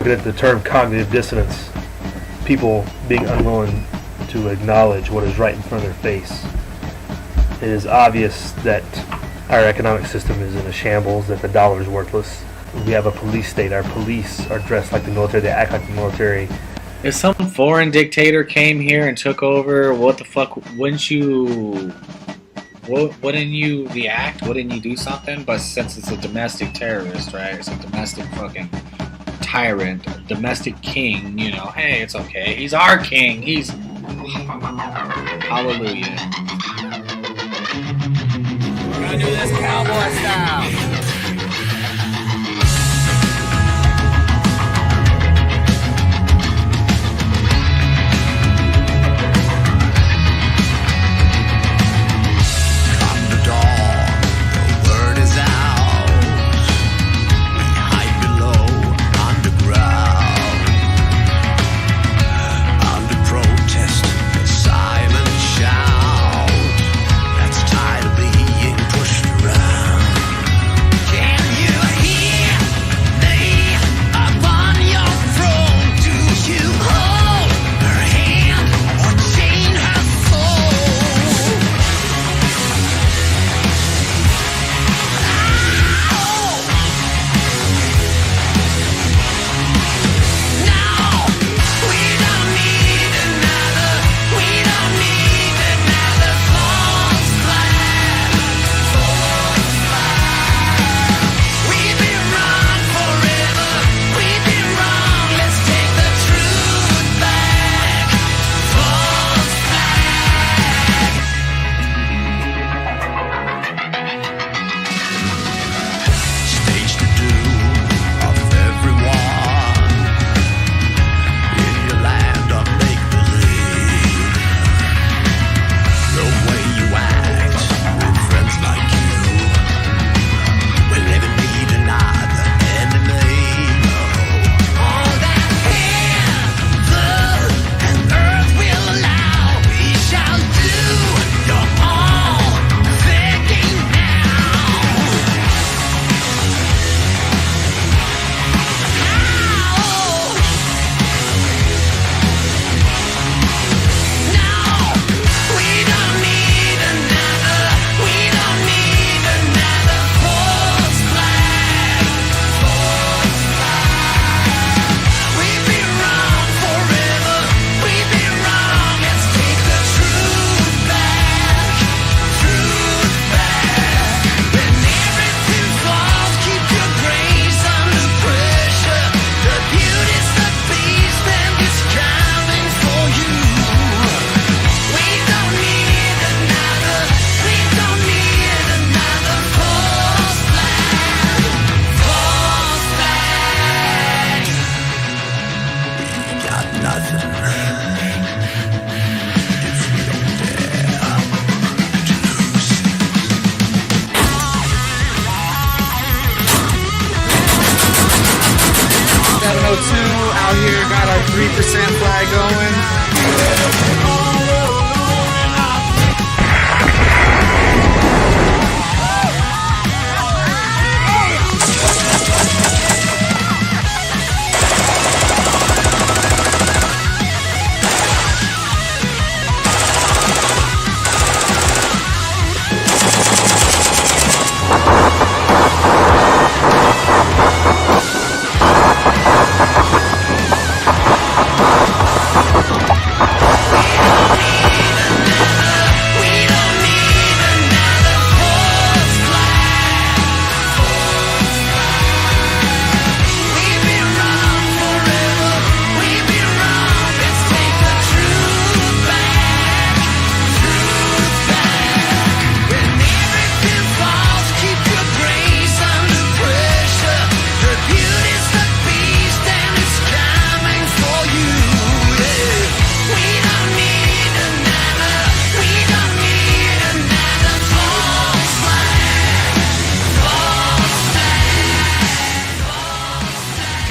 Looking at the term cognitive dissonance, people being unwilling to acknowledge what is right in front of their face. It is obvious that our economic system is in a shambles, that the dollar is worthless. We have a police state. Our police are dressed like the military. They act like the military. If some foreign dictator came here and took over, what the fuck, wouldn't you react? Wouldn't you do something? But since it's a domestic terrorist, right? It's a domestic fucking tyrant, a domestic king, you know, hey, it's okay. He's our king. He's... Hallelujah. We're gonna do this cowboy style. Out here, got our 3% flag going.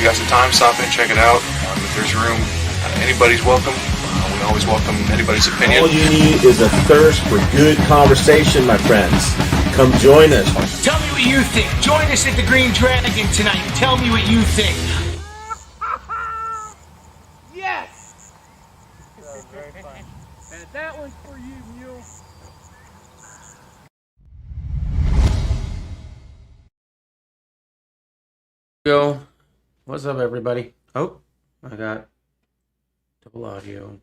you got some time, stop in, check it out. If there's room, anybody's welcome. We always welcome anybody's opinion. All you need is a thirst for good conversation, my friends. Come join us. Tell me what you think. Join us at the Green Dragon tonight. Tell me what you think. Go. What's up, everybody? Oh, I got double audio.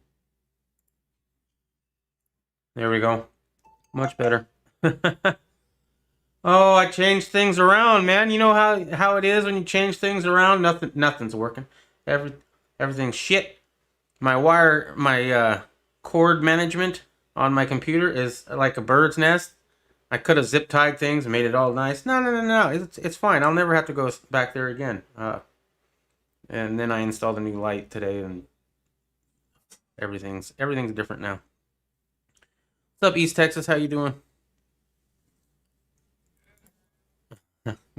There we go. Much better. Oh, I changed things around, man. You know how it is when you change things around. Nothing's working. Everything's shit. My cord management on my computer is like a bird's nest. I could have zip tied things and made it all nice. No. It's fine. I'll never have to go back there again. And then I installed a new light today, and everything's different now. What's up, East Texas? How you doing?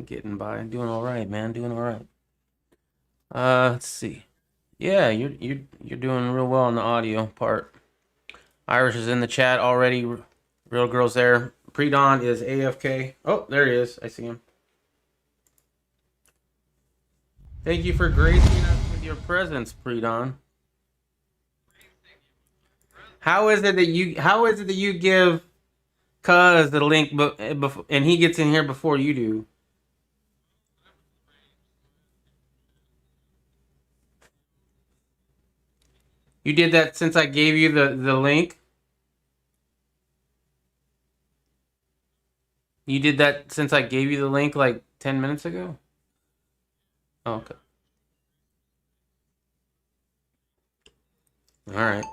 Getting by, doing all right, man. Doing all right. Let's see. Yeah, you're doing real well on the audio part. Irish is in the chat already. Real girl's there. Pre-Dawn is AFK. Oh, there he is. I see him. Thank you for gracing us with your presence, Pre-Dawn. How is it that you give Cuz the link, and he gets in here before you do? You did that since I gave you the link? You did that since I gave you the link like 10 minutes ago? Oh, okay. All right.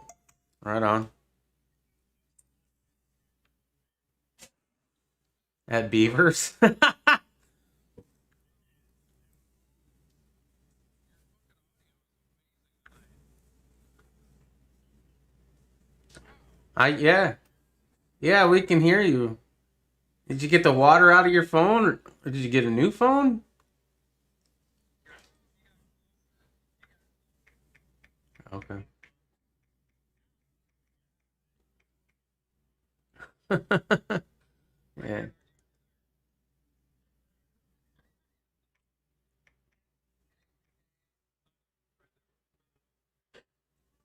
Right on. At Beavers? Yeah, we can hear you. Did you get the water out of your phone, or did you get a new phone? Okay. Yeah.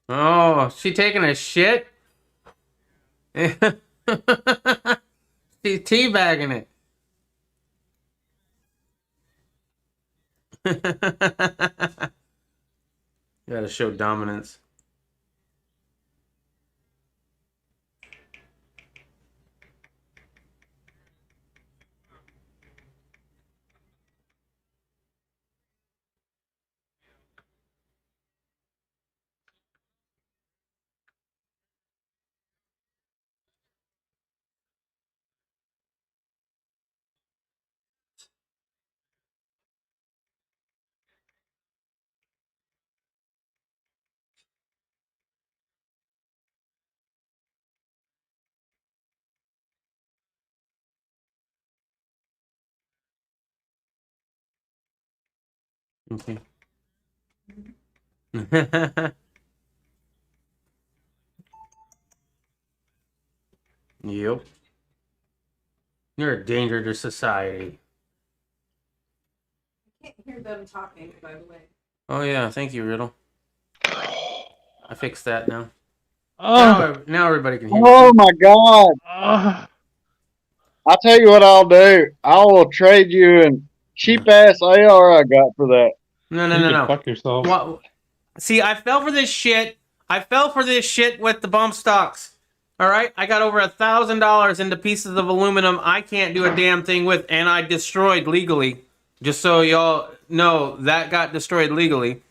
Oh, she taking a shit? She's teabagging it. Gotta show dominance. Okay. Yep. You're a danger to society. I can't hear them talking, by the way. Oh yeah, thank you, Riddle. I fixed that now. Now everybody can hear me. Oh my God! I'll tell you what I'll do. I will trade you an cheap ass AR I got for that. No. Fuck yourself. What? See, I fell for this shit. With the bump stocks. All right, I got over $1,000 into pieces of aluminum I can't do a damn thing with, and I destroyed legally. Just so y'all know, that got destroyed legally.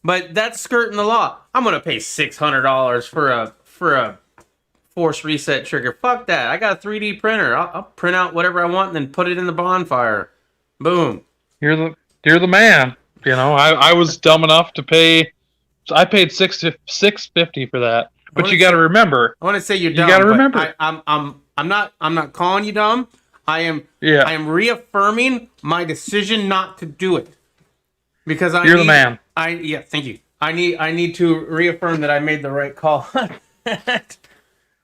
But that's skirting the law. I'm gonna pay $600 for a force reset trigger. Fuck that. I got a 3D printer. I'll print out whatever I want and then put it in the bonfire. Boom. You're the man. You know, I was dumb enough to pay. I paid $650 for that. But you got to remember. I want to say you're dumb. You got to remember. I'm not calling you dumb. I am reaffirming my decision not to do it. Because you're the man. Thank you. I need to reaffirm that I made the right call.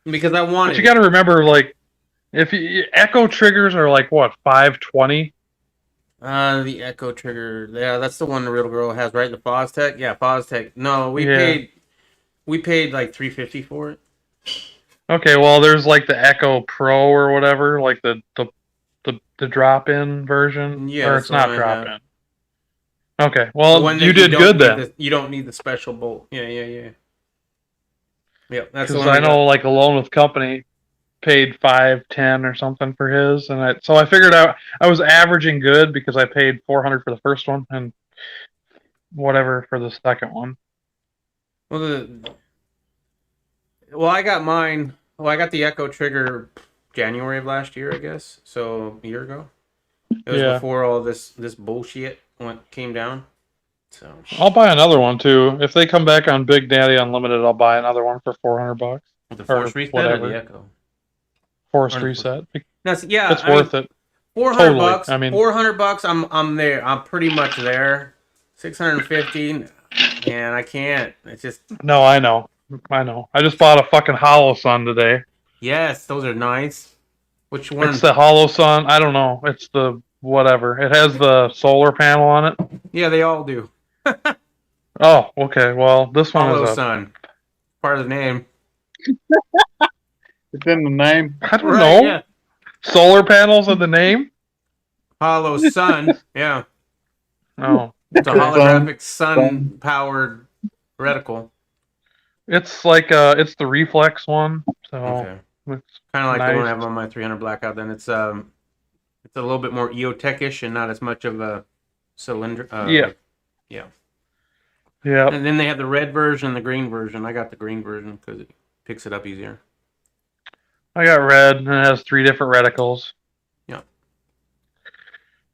Because I wanted. But you got to remember, like, if echo triggers are like what, $520? The echo trigger. Yeah, that's the one the Real Girl has, right? The Foztech. Yeah, Foztech. No, we paid like $350 for it. Okay, well, there's like the Echo Pro or whatever, like the drop-in version. Yeah, or it's not drop-in. Okay, The well, one that you did don't good need then. you don't need the special bolt. Yeah. Yep, that's the Because one. I know, like, Alone with Company paid $510 or something for his, and so I figured out I was averaging good because I paid $400 for the first one and whatever for the second one. Well, I got mine. Well, I got the Echo Trigger January of last year, I guess. So a year ago. It was Yeah. before all this bullshit came down. So I'll buy another one too. If they come back on Big Daddy Unlimited, I'll buy another one for $400. the Or Force Reset whatever. or the Echo. Forced Or the- reset. That's yeah. It's worth it. $400. I mean, $400. I'm there. I'm pretty much there. 650. Man, I can't. It's just no, I know. I just bought a fucking Hollow Sun today. yes, those are nice. Which one? It's the Hollow Sun. I don't know. It's the whatever. It has the solar panel on it. Yeah, they all do. Oh, okay. Well, this one Hollow is a. Sun. Part of the name. It's in the name. I don't know. Yeah. Solar panels in the name? Hollow Sun. Yeah. Oh. It's a holographic sun powered reticle. It's like it's the reflex one. So Okay. it's Kind of like the one I nice. have on my 300 Blackout. Then it's a little bit more EOTech-ish and not as much of a cylinder. Yeah. Yeah. Yeah. And then they have the red version and the green version. I got the green version because it picks it up easier. I got red and it has 3 different reticles. Yeah.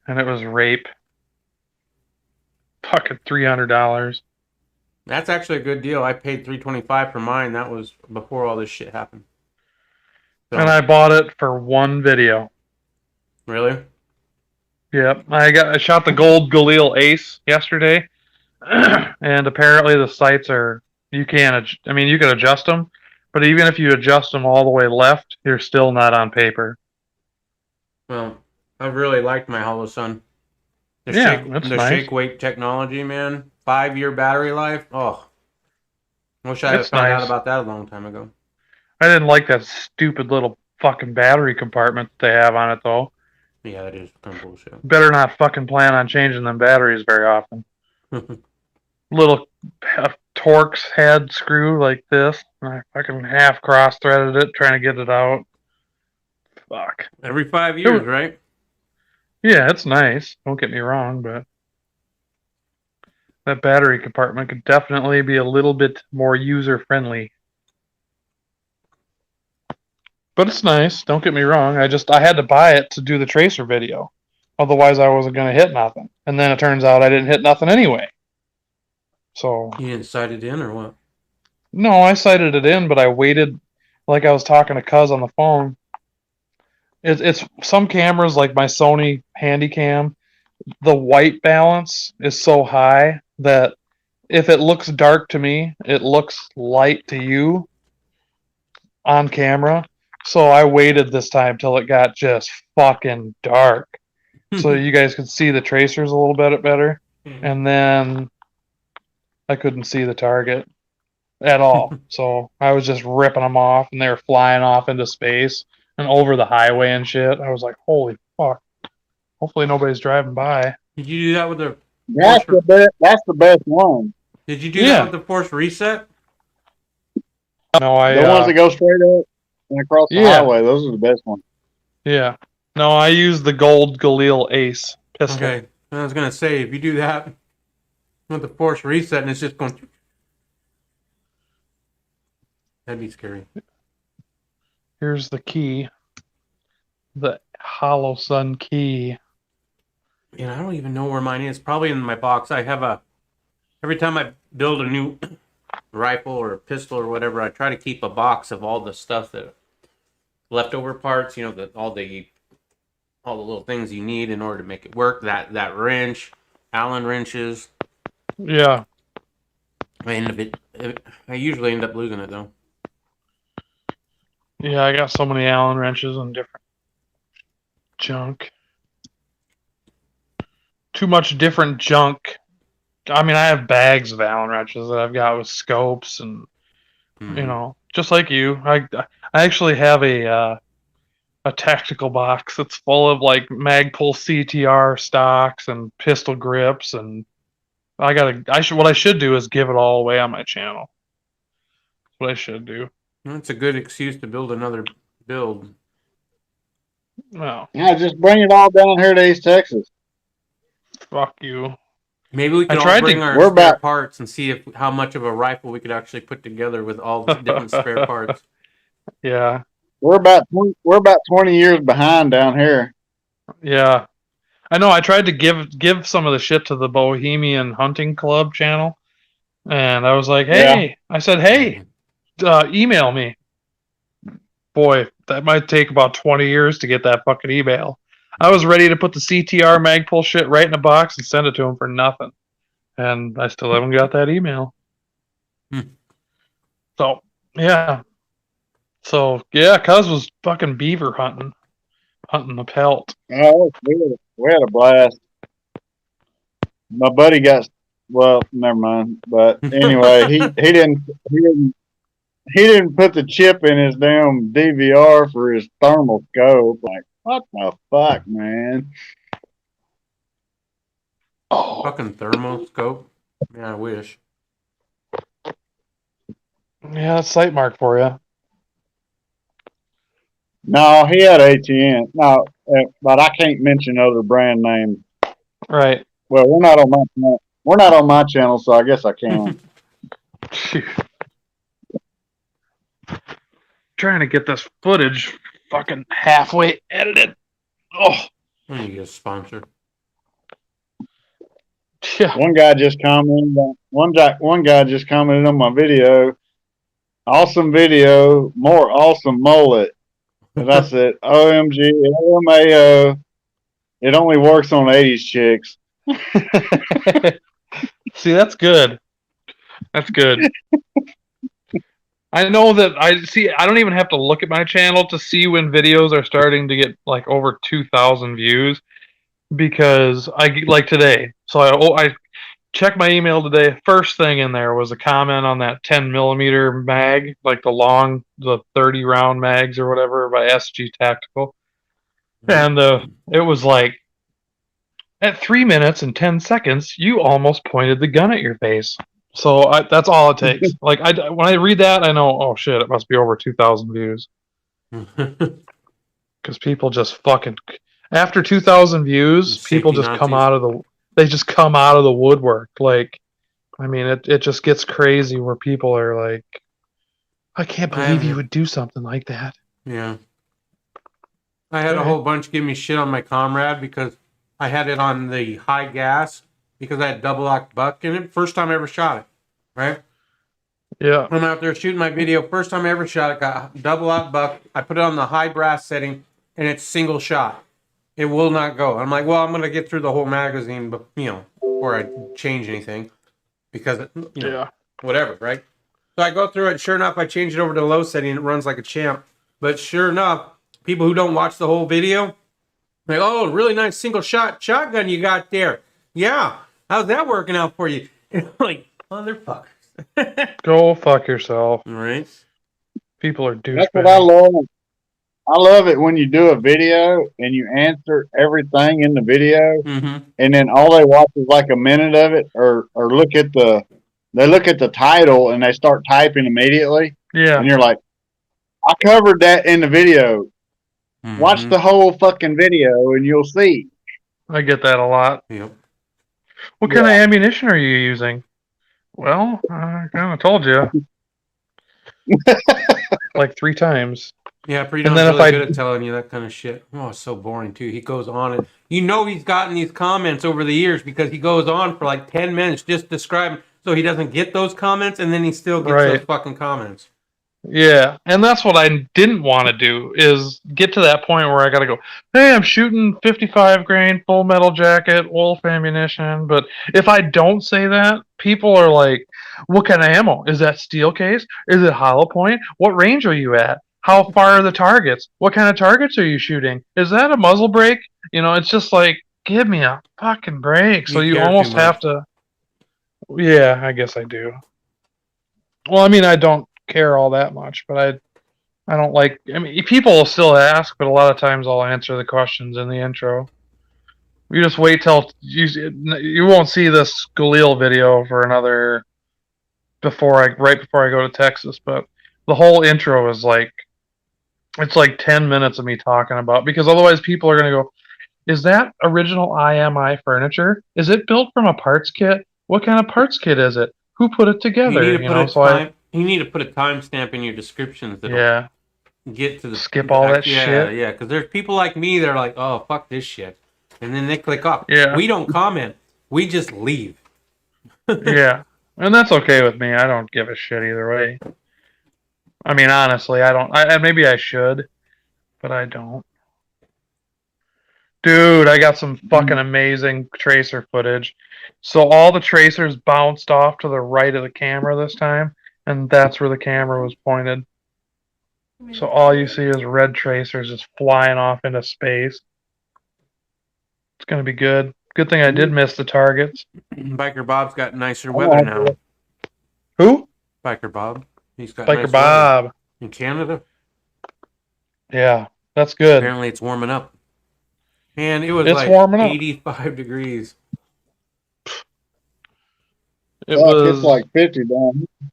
And it was rape. Fucking $300. That's actually a good deal. I paid $325 for mine. That was before all this shit happened. So, And I bought it for one video. really? Yep. I shot the gold Galil Ace yesterday. And apparently the sights are you can adjust them, but even if you adjust them all the way left, you're still not on paper. Well, I really liked my Hollow Sun. The That's nice. shake weight technology, man. 5-year battery life. Oh, wish I had It's found out nice. about that a long time ago. I didn't like that stupid little fucking battery compartment they have on it though. Yeah, that is kind of bullshit. Better not fucking plan on changing them batteries very often. Little Torx head screw like this. And I fucking half cross threaded it trying to get it out. Fuck. Every 5 years, right? Yeah, it's nice. Don't get me wrong, but that battery compartment could definitely be a little bit more user friendly. But it's nice. Don't get me wrong. I had to buy it to do the tracer video. Otherwise, I wasn't going to hit nothing. And then it turns out I didn't hit nothing anyway. So You didn't sight it in or what? no, I sighted it in, but I waited. Like I was talking to Cuz on the phone. It's some cameras like my Sony Handycam. The white balance is so high that if it looks dark to me, it looks light to you on camera. So I waited this time till it got just fucking dark, so you guys could see the tracers a little bit better. And then I couldn't see the target at all. So I was just ripping them off, and they were flying off into space and over the highway and shit. I was like, holy fuck. Hopefully nobody's driving by. Did you do that with the? That's the best one. Did you do that with the Force Reset? No, I. The ones that go straight up and across the highway. Those are the best ones. Yeah. No, I use the gold Galil Ace pistol. Okay. I was gonna say if you do that with the Force Reset and it's just going, that'd be scary. Here's the key. The Hollow Sun key. Yeah, I don't even know where mine is. Probably in my box. I have every time I build a new rifle or a pistol or whatever, I try to keep a box of all the stuff that leftover parts, all the little things you need in order to make it work. That wrench, Allen wrenches. Yeah. I usually end up losing it though. Yeah, I got so many Allen wrenches and different junk. Too much different junk. I mean, I have bags of Allen wrenches that I've got with scopes and, just like you. I actually have a tactical box that's full of like Magpul CTR stocks and pistol grips and What I should do is give it all away on my channel. That's what I should do. That's a good excuse to build another build. No, Yeah, just bring it all down here to East Texas. fuck you. Maybe we I can all tried bring to- our We're spare back. parts and see how much of a rifle we could actually put together with all the different spare parts. Yeah, We're about 20 years behind down here. yeah. I know. I tried to give some of the shit to the Bohemian Hunting Club channel, and I was like, "Hey," I said, "Hey, email me." Boy, that might take about 20 years to get that fucking email. I was ready to put the CTR Magpul shit right in a box and send it to him for nothing, and I still haven't got that email. So yeah, Cuz was fucking beaver hunting the pelt. Oh, we had a blast. My buddy got, well, never mind. But anyway, he didn't put the chip in his damn DVR for his thermal scope. Like, what the fuck, man? Oh, Fucking thermoscope. Yeah, I wish. yeah, that's Sight Mark for you. No, he had ATN. No, but I can't mention other brand names. Right. Well, we're not on my channel. We're not on my channel, so I guess I can. Trying to get this footage fucking halfway edited. Oh, I need to get a sponsor. yeah. One guy just commented on my video. Awesome video, more awesome mullet. And I said, OMG, LMAO. It only works on 80s chicks. See, that's good. That's good. I know that I don't even have to look at my channel to see when videos are starting to get like over 2,000 views because like today. So I checked my email today. First thing in there was a comment on that 10mm mag, like the 30 round mags or whatever by SG Tactical. And it was like, at 3 minutes and 10 seconds, you almost pointed the gun at your face. So that's all it takes. Like when I read that, I know, oh shit, it must be over 2,000 views. Because people just fucking after 2,000 views, people just come out of the woodwork. Like, I mean, it just gets crazy where people are like, I can't believe you would do something like that. Yeah. I had a whole bunch give me shit on my comrade because I had it on the high gas because I had double lock buck in it. First time I ever shot it, right? Yeah. I'm out there shooting my video. First time I ever shot it, got double lock buck. I put it on the high brass setting, and it's single shot. It will not go. I'm like, well, I'm gonna get through the whole magazine, but before I change anything, because whatever, right? So I go through it. Sure enough, I change it over to low setting. It runs like a champ. But sure enough, people who don't watch the whole video, like, oh, really nice single shot shotgun you got there. Yeah, how's that working out for you? And I'm like, motherfuckers. Go fuck yourself. Right? People are douchebags. That's what I love. I love it when you do a video and you answer everything in the video, and then all they watch is like a minute of it, or look at the title and they start typing immediately. Yeah, and you're like, I covered that in the video. Watch the whole fucking video and you'll see. I get that a lot. Yep. What kind of ammunition are you using? Well, I kind of told you. Like 3 times. Yeah, Freedom's really good at telling you that kind of shit. Oh, it's so boring, too. He goes on and he's gotten these comments over the years because he goes on for like 10 minutes just describing so he doesn't get those comments, and then he still gets those fucking comments. Yeah, and that's what I didn't want to do, is get to that point where I gotta go, hey, I'm shooting 55 grain, full metal jacket, wolf ammunition, but if I don't say that, people are like, what kind of ammo? Is that steel case? Is it hollow point? What range are you at? How far are the targets? What kind of targets are you shooting? Is that a muzzle brake? It's just like, give me a fucking break. So you almost have to... Yeah, I guess I do. Well, I mean, I don't care all that much, but I don't like... I mean, people will still ask, but a lot of times I'll answer the questions in the intro. You just wait till you won't see this Galil video for another right before I go to Texas. But the whole intro is like it's like 10 minutes of me talking about because otherwise people are gonna go, is that original IMI furniture? Is it built from a parts kit? What kind of parts kit is it? Who put it together? You need to put a timestamp in your descriptions. Yeah. Get to the skip all that shit. Yeah, because there's people like me that are like, oh fuck this shit, and then they click off. Yeah. We don't comment. We just leave. Yeah, and that's okay with me. I don't give a shit either way. I mean, honestly, I don't. Maybe I should, but I don't. Dude, I got some fucking amazing tracer footage. So all the tracers bounced off to the right of the camera this time, and that's where the camera was pointed. So all you see is red tracers just flying off into space. It's gonna be good. Good thing I did miss the targets. Biker Bob's got nicer weather now. Who? Biker Bob. He's got Biker nice Bob. weather. In Canada. Yeah, that's good. Apparently it's warming up. And it was warming up. 85 degrees. It's like 50 down here.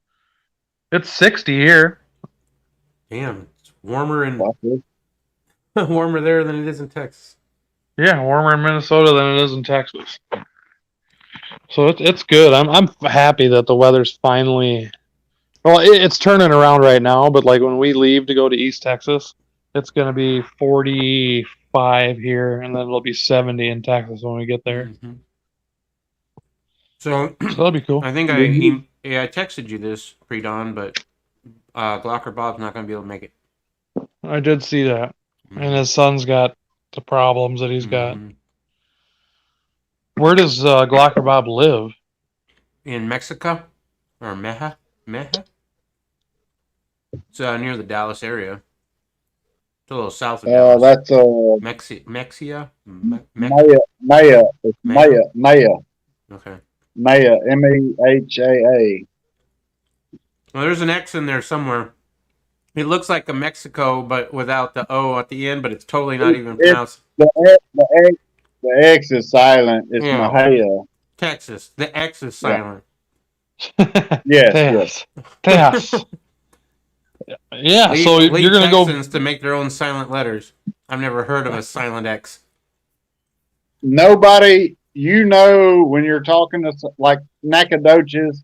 It's 60 here. Damn, it's warmer warmer there than it is in Texas. Yeah, warmer in Minnesota than it is in Texas. So it's good. I'm happy that the weather's finally. Well, it's turning around right now, but like when we leave to go to East Texas, it's gonna be 45 here, and then it'll be 70 in Texas when we get there. Mm-hmm. So that'll be cool. I think I texted you this pre-dawn, but Glocker Bob's not going to be able to make it. I did see that, and his son's got the problems that he's got. Where does Glocker Bob live? In Mexico or Meja? It's near the Dallas area. It's a little south of Dallas. That's Mexia. Maya. It's Maya. Okay. Maya. MEHAA. Well, there's an X in there somewhere. It looks like a Mexico, but without the O at the end, but it's totally not even pronounced. The X is silent. It's Mahia. Texas. The X is silent. Yes. Yeah, so you're going to go... Texans to make their own silent letters. I've never heard of a silent X. Nobody, when you're talking to like Nacogdoches,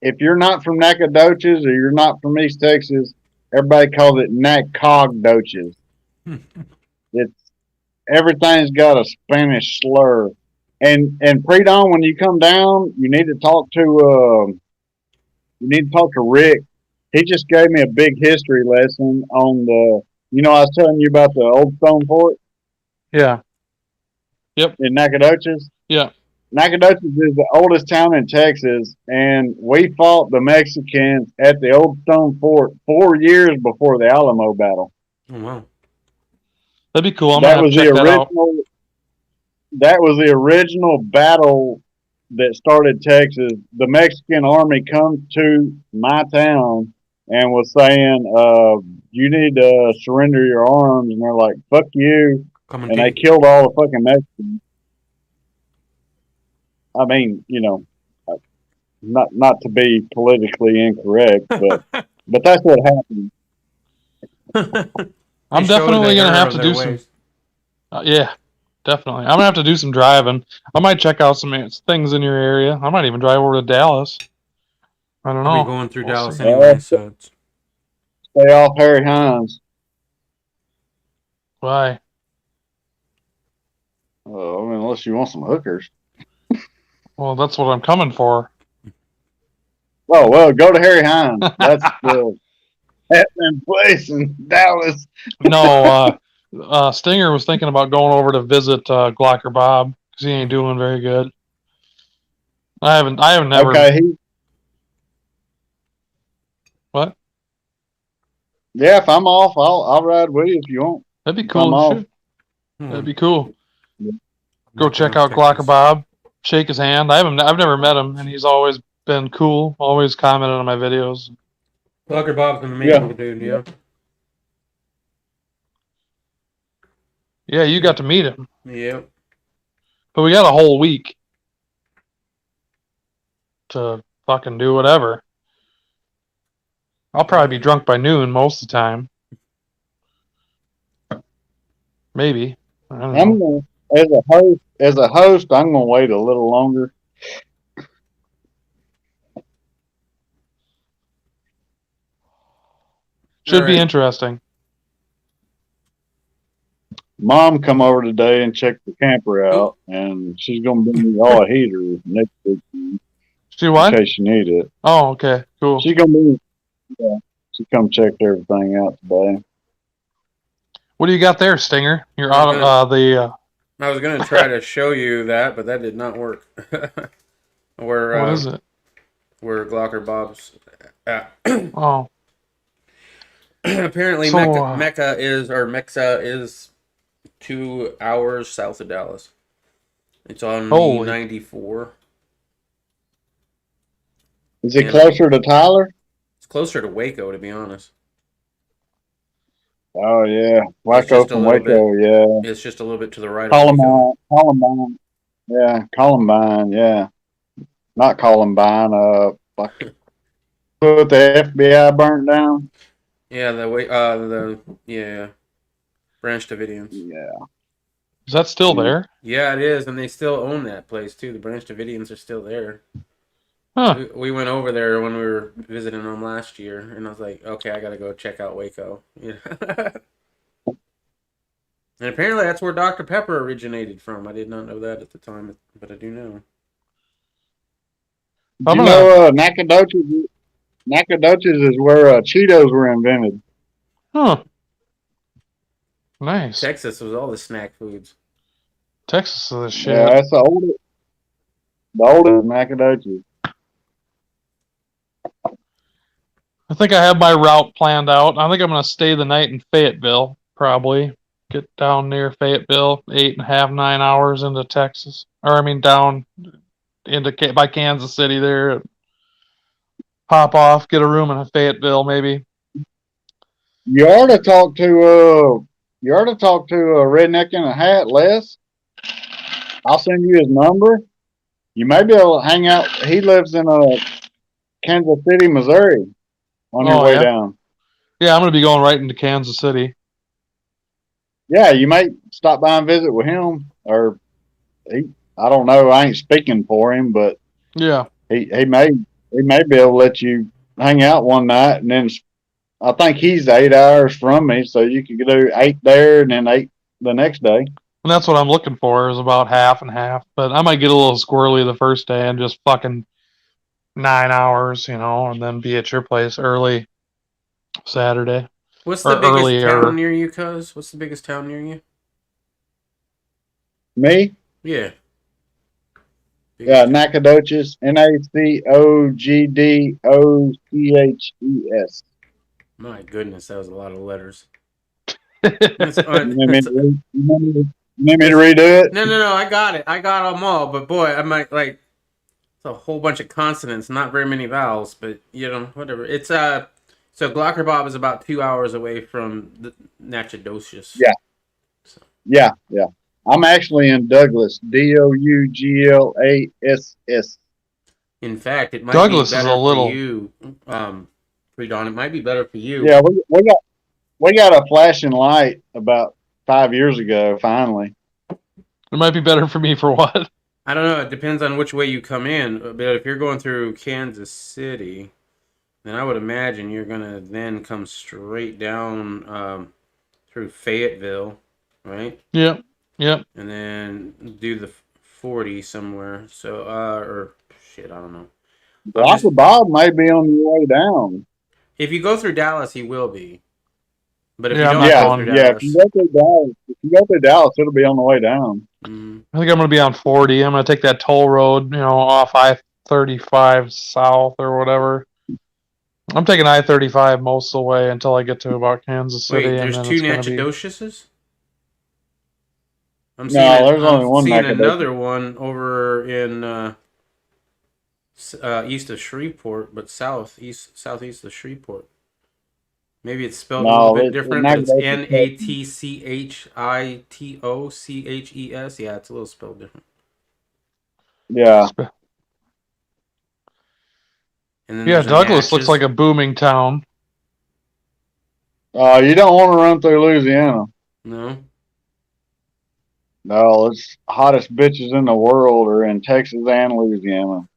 if you're not from Nacogdoches or you're not from East Texas, everybody calls it Nacogdoches. Everything's got a Spanish slur. And pre-dawn, when you come down, you need to talk to Rick. He just gave me a big history lesson on I was telling you about the old stone fort? Yeah. Yep. In Nacogdoches? Yeah. Nacogdoches is the oldest town in Texas, and we fought the Mexicans at the old stone fort 4 years before the Alamo battle. Oh, wow. That'd be cool. That was the original battle that started Texas. The Mexican army come to my town and was saying, you need to surrender your arms. And they're like, fuck you. And they killed all the fucking Mexicans. I mean, not to be politically incorrect, but that's what happened. I'm definitely going to have to do some... yeah, definitely. I'm going to have to do some driving. I might check out some things in your area. I might even drive over to Dallas. I don't know. I'll be going through Dallas anyway, so it's... Stay off Harry Hines. Why? Unless you want some hookers. Well, that's what I'm coming for. Oh, well, go to Harry Hines. That's the place in Dallas. No, Stinger was thinking about going over to visit Glocker Bob because he ain't doing very good. I haven't never. Okay. What? Yeah, if I'm off, I'll ride with you if you want. That'd be cool. That'd be cool. Go check out Glocker Bob. Shake his hand. I've never met him, and he's always been cool. Always commented on my videos. Glocker Bob's an amazing dude. Yeah. Yeah, you got to meet him. Yep. But we got a whole week to fucking do whatever. I'll probably be drunk by noon most of the time. Maybe. I don't know. I'm gonna, as a host, I'm gonna wait a little longer. Should be Alright. interesting. Mom come over today and check the camper out, and she's gonna bring me all a heater next week She in what? case you need it. Oh, okay, cool. She's gonna be, yeah. She come checked everything out today. What do you got there, Stinger? You're I'm out of the. I was gonna try to show you that, but that did not work. Where What is it? where Glocker Bob's at. Oh, Apparently, So, Mexa is 2 hours south of Dallas. It's on the Holy. 94. Is it Yeah. closer to Tyler? It's closer to Waco, to be honest. Oh yeah, It's Waco just a from little Waco. Yeah, It's just a little bit to the right of Waco. Columbine. Yeah, Columbine. Yeah, not Columbine. Like put the FBI burnt down. Yeah, Branch Davidians. Yeah. is that still there? Yeah, it is, and they still own that place too. The Branch Davidians are still there. Huh. We went over there when we were visiting them last year, and I was like, okay, I gotta go check out Waco. Yeah. And apparently that's where Dr. Pepper originated from. I did not know that at the time, but I do know. I'm You gonna- know, Nacogdoches. Nacogdoches is where Cheetos were invented. Huh. Nice. Texas was all the snack foods. Texas is the shit. Yeah, that's the oldest Nacogdoches. I think I have my route planned out. I think I'm gonna stay the night in Fayetteville, probably. Get down near Fayetteville, 8.5, 9 hours into Texas. Or I mean down into by Kansas City there. Hop off, get a room in Fayetteville, maybe. You ought to talk to a redneck in a hat, Les. I'll send you his number. You may be able to hang out. He lives in Kansas City, Missouri. On your Oh, way yeah? down. Yeah, I'm gonna be going right into Kansas City. Yeah, you might stop by and visit with him, or I don't know. I ain't speaking for him, but Yeah. he may be able to let you hang out one night, and then I think he's 8 hours from me, so you could do 8 there and then 8 the next day. And that's what I'm looking for, is about half and half. But I might get a little squirrely the first day and just fucking 9 hours, and then be at your place early Saturday. What's Or the biggest earlier. town near you, cuz? What's the biggest town near you? Me? Yeah. Yeah, Nacogdoches, Nacogdoches. My goodness, that was a lot of letters. You need me to redo it? No, I got it. I got them all, but boy, I might it's a whole bunch of consonants, not very many vowels, but whatever. It's so Glocker Bob is about 2 hours away from the Nacogdoches. Yeah. Yeah. I'm actually in Douglas, Douglass. In fact, it might Douglas be is better a little- for you, Pre-Dawn. It might be better for you. Yeah, we got a flashing light about 5 years ago. Finally, It might be better for me for what? I don't know. It depends on which way you come in. But if you're going through Kansas City, then I would imagine you're gonna then come straight down through Fayetteville, right? Yep. And then do the 40 somewhere. So, or shit, I don't know. Dr. Bob may be on the way down. If you go through Dallas, he will be. But if Yeah, you I'm don't not go going- through Yeah, Dallas, if you go through Dallas, it'll be on the way down. I think I'm going to be on 40. I'm going to take that toll road, off I-35 south or whatever. I'm taking I-35 most of the way until I get to about Kansas City. wait, and there's then two it's gonna be- Nacogdocheses? I'm No, there's only one seeing Nacogdoches. another one over in east of Shreveport, but southeast of Shreveport. Maybe it's spelled a No, little bit it- different, but it's Nacogdoches- Natchitoches. Yeah, it's a little spelled different. Yeah. And then Yeah, there's the Douglas looks Natchez. like a booming town. You don't want to run through Louisiana. No. No, it's hottest bitches in the world are in Texas and Louisiana.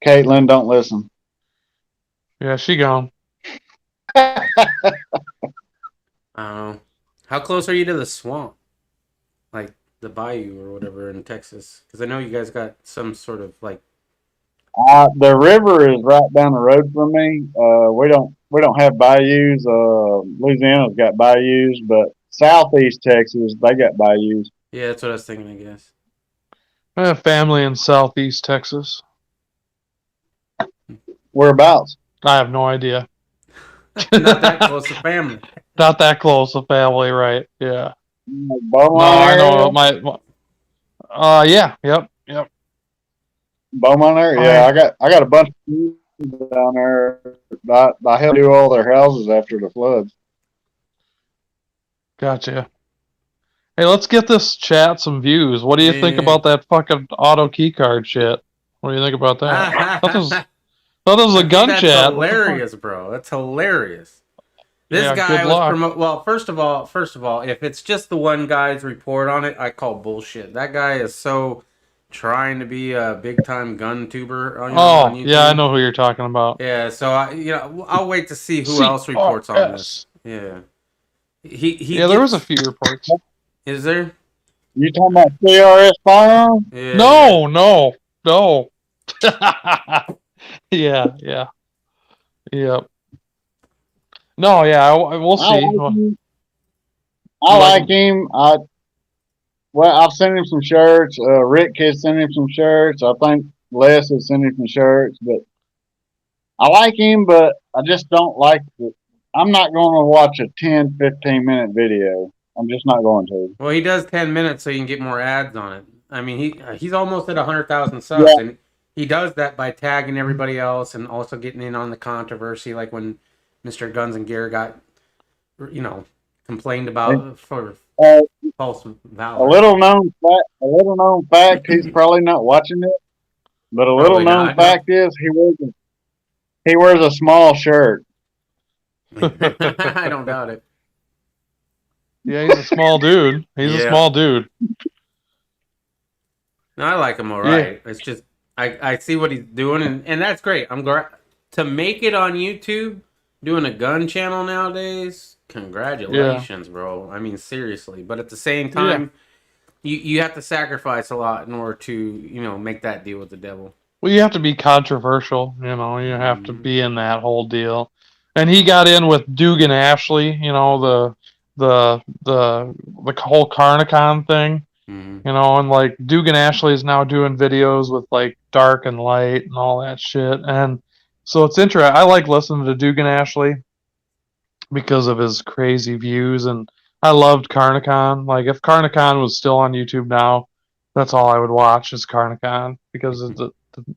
Caitlin, don't listen. Yeah, she gone. How close are you to the swamp? Like the bayou or whatever in Texas? Because I know you guys got some sort of like. The river is right down the road from me. We don't have bayous. Louisiana's got bayous, but southeast Texas they got bayous. Yeah, that's what I was thinking, I guess. I have family in southeast Texas. Whereabouts? I have no idea. Not that close to family. Not that close to family, right? Yeah. Beaumont No, I area? know my. Yeah. Yep. Beaumont area. Yeah, I got a bunch of people down there. I helped do all their houses after the floods. Gotcha. Hey, let's get this chat some views. What do you think Yeah. about that fucking auto keycard shit? What do you think about that? That was a I think gun that's chat. hilarious, bro. That's hilarious. This Yeah, guy good was luck. well. First of all, if it's just the one guy's report on it, I call bullshit. That guy is so trying to be a big time gun tuber. On Oh, YouTube. yeah, I know who you're talking about. Yeah, so I'll wait to see who else reports on this. Yeah, he. Yeah, there was a few reports. Is there? You talking about CRS firearm? Yeah. No. Yeah. Yep. No, yeah, we'll see. I like him. I've sent him some shirts. Rick has sent him some shirts. I think Les has sent him some shirts. But I like him, but I just don't like it. I'm not going to watch a 10, 15-minute video. I'm just not going to. Well, he does 10 minutes so you can get more ads on it. I mean, he's almost at 100,000 subs, Yeah. and he does that by tagging everybody else and also getting in on the controversy, like when Mr. Guns and Gear got, complained about for false valor. A little known fact. He's probably not watching it, but a little Probably known not, fact is he wears a small shirt. I don't doubt it. Yeah, he's a small dude. He's a Yeah. small dude. No, I like him all Yeah. right. It's just I see what he's doing, and that's great. I'm glad to make it on YouTube, doing a gun channel nowadays. Congratulations, bro. I mean, seriously. But at the same time, you have to sacrifice a lot in order to make that deal with the devil. Well, you have to be controversial, you have to be in that whole deal. And he got in with Dugan Ashley, the whole Carnicon thing, and like Dugan Ashley is now doing videos with like dark and light and all that shit. And so it's interesting. I like listening to Dugan Ashley because of his crazy views, and I loved Carnicon. Like if Carnicon was still on YouTube now, that's all I would watch is Carnicon because the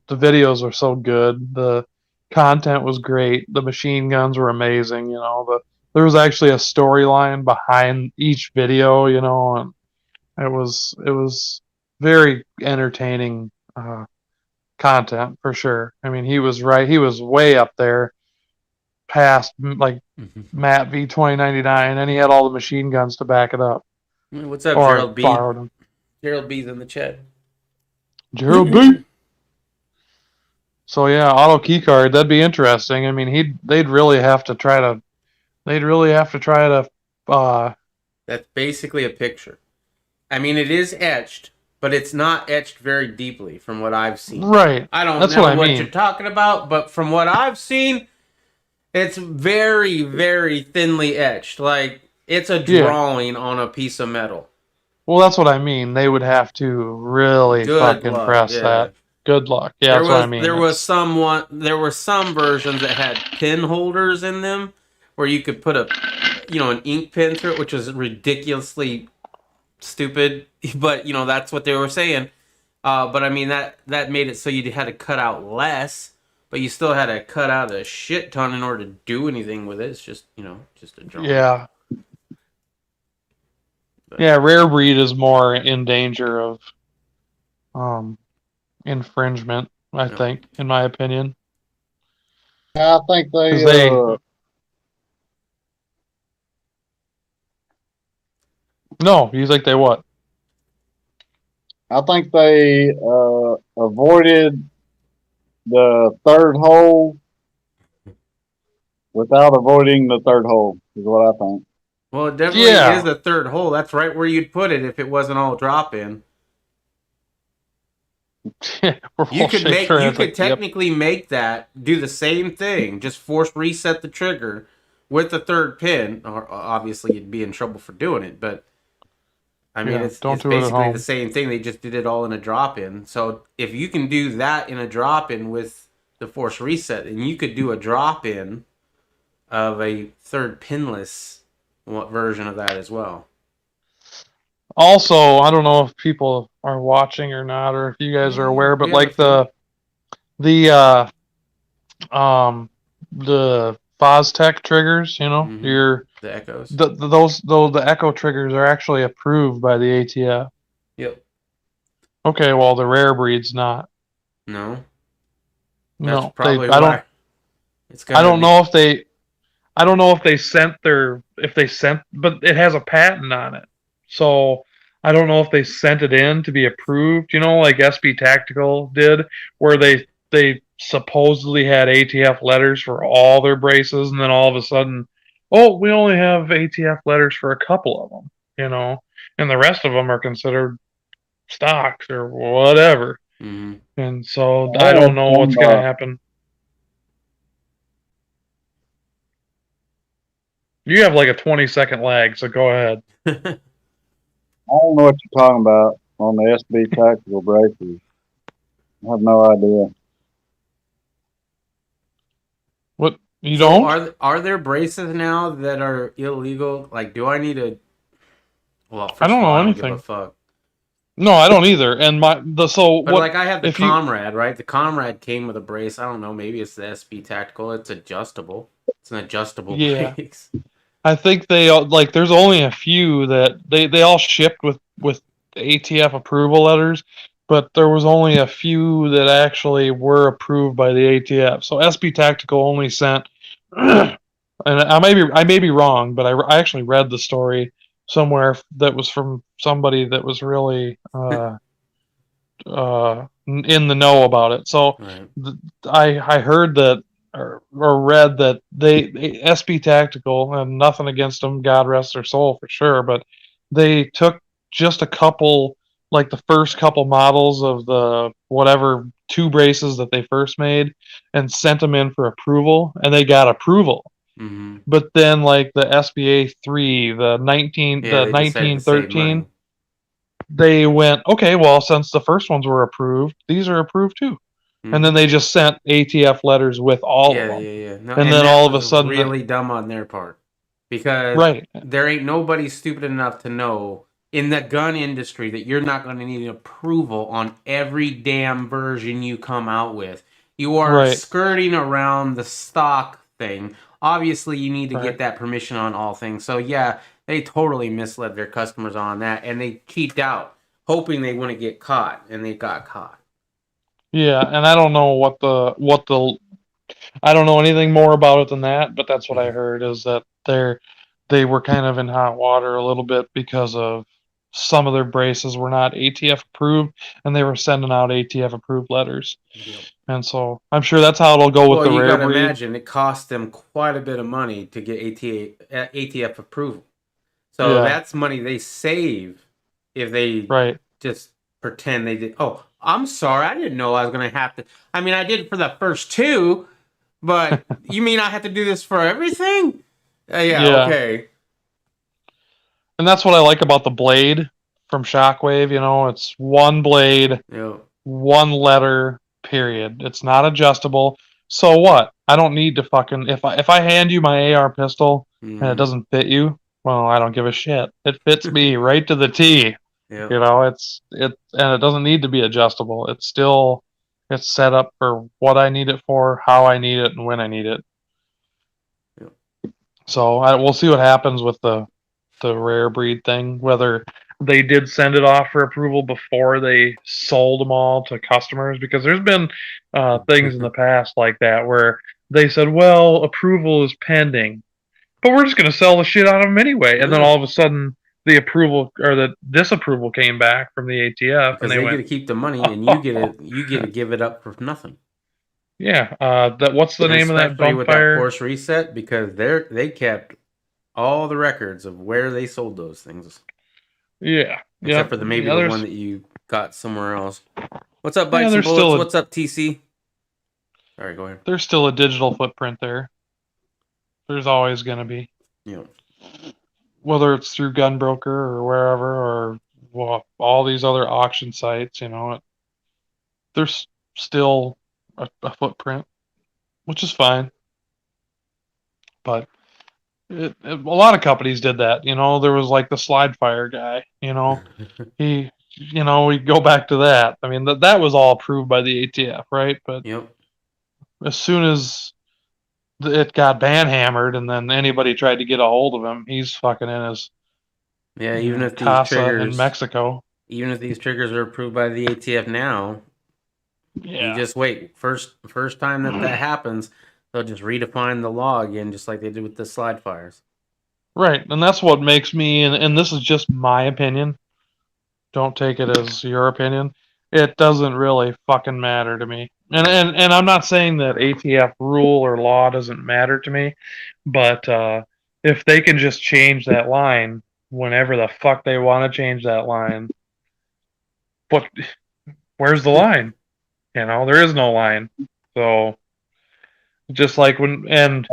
videos were so good. The content was great. The machine guns were amazing. There was actually a storyline behind each video. And it was very entertaining content for sure. I mean, he was right. He was way up there, past like Matt V 2099, and he had all the machine guns to back it up. What's up, Or Gerald B? borrowed them. Gerald B's in the chat. Gerald B. So yeah, auto keycard, that'd be interesting. I mean, they'd really have to try to That's basically a picture. I mean, it is etched, but it's not etched very deeply from what I've seen. Right. I don't That's know what I what mean. you're talking about, but from what I've seen, it's very, very thinly etched. Like, it's a Yeah. drawing on a piece of metal. Well, that's what I mean. They would have to really Good fucking luck, press yeah. that. Good luck. Yeah, that's what I mean. There were some versions that had pin holders in them where you could put an ink pen through it, which was ridiculously stupid, but that's what they were saying. But I mean that made it so you had to cut out less, but you still had to cut out a shit ton in order to do anything with it. It's just just a drawing. Yeah. Yeah, Rare Breed is more in danger of infringement. I think, in my opinion, I think because they no, you think they what? I think they avoided the third hole without avoiding the third hole, is what I think. Well, it definitely is the third hole. That's right where you'd put it if it wasn't all drop in. You could technically make that do the same thing, just force reset the trigger with the third pin. Or obviously, you'd be in trouble for doing it, but I mean, it's basically the same thing. They just did it all in a drop in. So if you can do that in a drop in with the force reset, then you could do a drop in of a third pinless version of that as well. Also, I don't know if people are watching or not, or if you guys are aware, but like the Foztech triggers, you know, the Echoes. The Echo triggers are actually approved by the ATF. Yep. Okay, well the rare breed's not. No. That's probably I why. don't know if they. I don't know if they sent but it has a patent on it. So I don't know if they sent it in to be approved, you know, like SB Tactical did, where they supposedly had ATF letters for all their braces, and then all of a sudden, oh, we only have ATF letters for a couple of them, you know, and the rest of them are considered stocks or whatever. Mm-hmm. And so I don't know what's going to happen. You have like a 20-second lag, so go ahead. I don't know what you're talking about on the SB Tactical braces. I have no idea. What? You don't? Are there braces now that are illegal? Like, do I need to? Well, I don't know anything. I don't give a fuck. No, I don't either. And I have the Comrade, right? The Comrade came with a brace. I don't know. Maybe it's the SB Tactical. It's adjustable. It's an adjustable brace. I think they like. There's only a few that they all shipped with ATF approval letters, but there was only a few that actually were approved by the ATF. So SB Tactical only sent, and I may be wrong, but I actually read the story somewhere that was from somebody that was really in the know about it. So I heard that. Or read that they SB Tactical, and nothing against them, God rest their soul for sure, but they took just a couple, like the first couple models of the whatever 2 braces that they first made, and sent them in for approval, and they got approval. Mm-hmm. But then, like the SBA 3, the 1913, they went, okay, well, since the first ones were approved, these are approved too. And then they just sent ATF letters with all of them. Yeah. No, and then all of a sudden, really dumb on their part, because there ain't nobody stupid enough to know in the gun industry that you're not going to need an approval on every damn version you come out with. You are skirting around the stock thing. Obviously, you need to get that permission on all things. So yeah, they totally misled their customers on that, and they cheaped out, hoping they wouldn't get caught, and they got caught. Yeah, and I don't know I don't know anything more about it than that, but that's what I heard, is that they were kind of in hot water a little bit because of some of their braces were not ATF approved, and they were sending out ATF approved letters. Yep. And so I'm sure that's how it'll go with the rare breed. Well, you gotta imagine it cost them quite a bit of money to get ATF approval. So that's money they save if they just pretend they did. Oh, I'm sorry, I didn't know I was going to have to. I mean, I did it for the first 2, but you mean I have to do this for everything? Okay. And that's what I like about the blade from Shockwave. You know, it's one blade, one letter, period. It's not adjustable. So what? I don't need to fucking if I hand you my AR pistol and it doesn't fit you, well, I don't give a shit. It fits me right to the T. Yep. You know, and it doesn't need to be adjustable. It's set up for what I need it for, how I need it, and when I need it. Yep. So we'll see what happens with the rare breed thing. Whether they did send it off for approval before they sold them all to customers, because there's been things in the past like that where they said, well, approval is pending, but we're just going to sell the shit out of them anyway. And then all of a sudden, the approval or the disapproval came back from the ATF, Because and they they get to went, keep the money, and you get to give it up for nothing. yeah, that what's the name of that Especially bump with fire? that force reset, because they kept all the records of where they sold those things, Yeah, except for maybe the there's- one that you got somewhere else. What's up, Yeah, Bikes and there's Bullets? still a- What's up, TC? Sorry, go ahead. There's still a digital footprint there. There's always going to be. Yeah. Whether it's through Gunbroker or wherever, or well, all these other auction sites, there's still a footprint, which is fine. But a lot of companies did that. There was like the Slide Fire guy. He, we go back to that. I mean, that was all approved by the ATF, right? But Yep. as soon as it got banhammered, and then anybody tried to get a hold of him, he's fucking in his Even if these casa triggers in Mexico. Even if these triggers are approved by the ATF now, Yeah. you just wait. First time that happens, they'll just redefine the law again, just like they did with the Slide Fires. Right, and that's what makes me, and this is just my opinion. Don't take it as your opinion. It doesn't really fucking matter to me. And I'm not saying that ATF rule or law doesn't matter to me, but if they can just change that line whenever the fuck they want to change that line, where's the line? There is no line. So just like and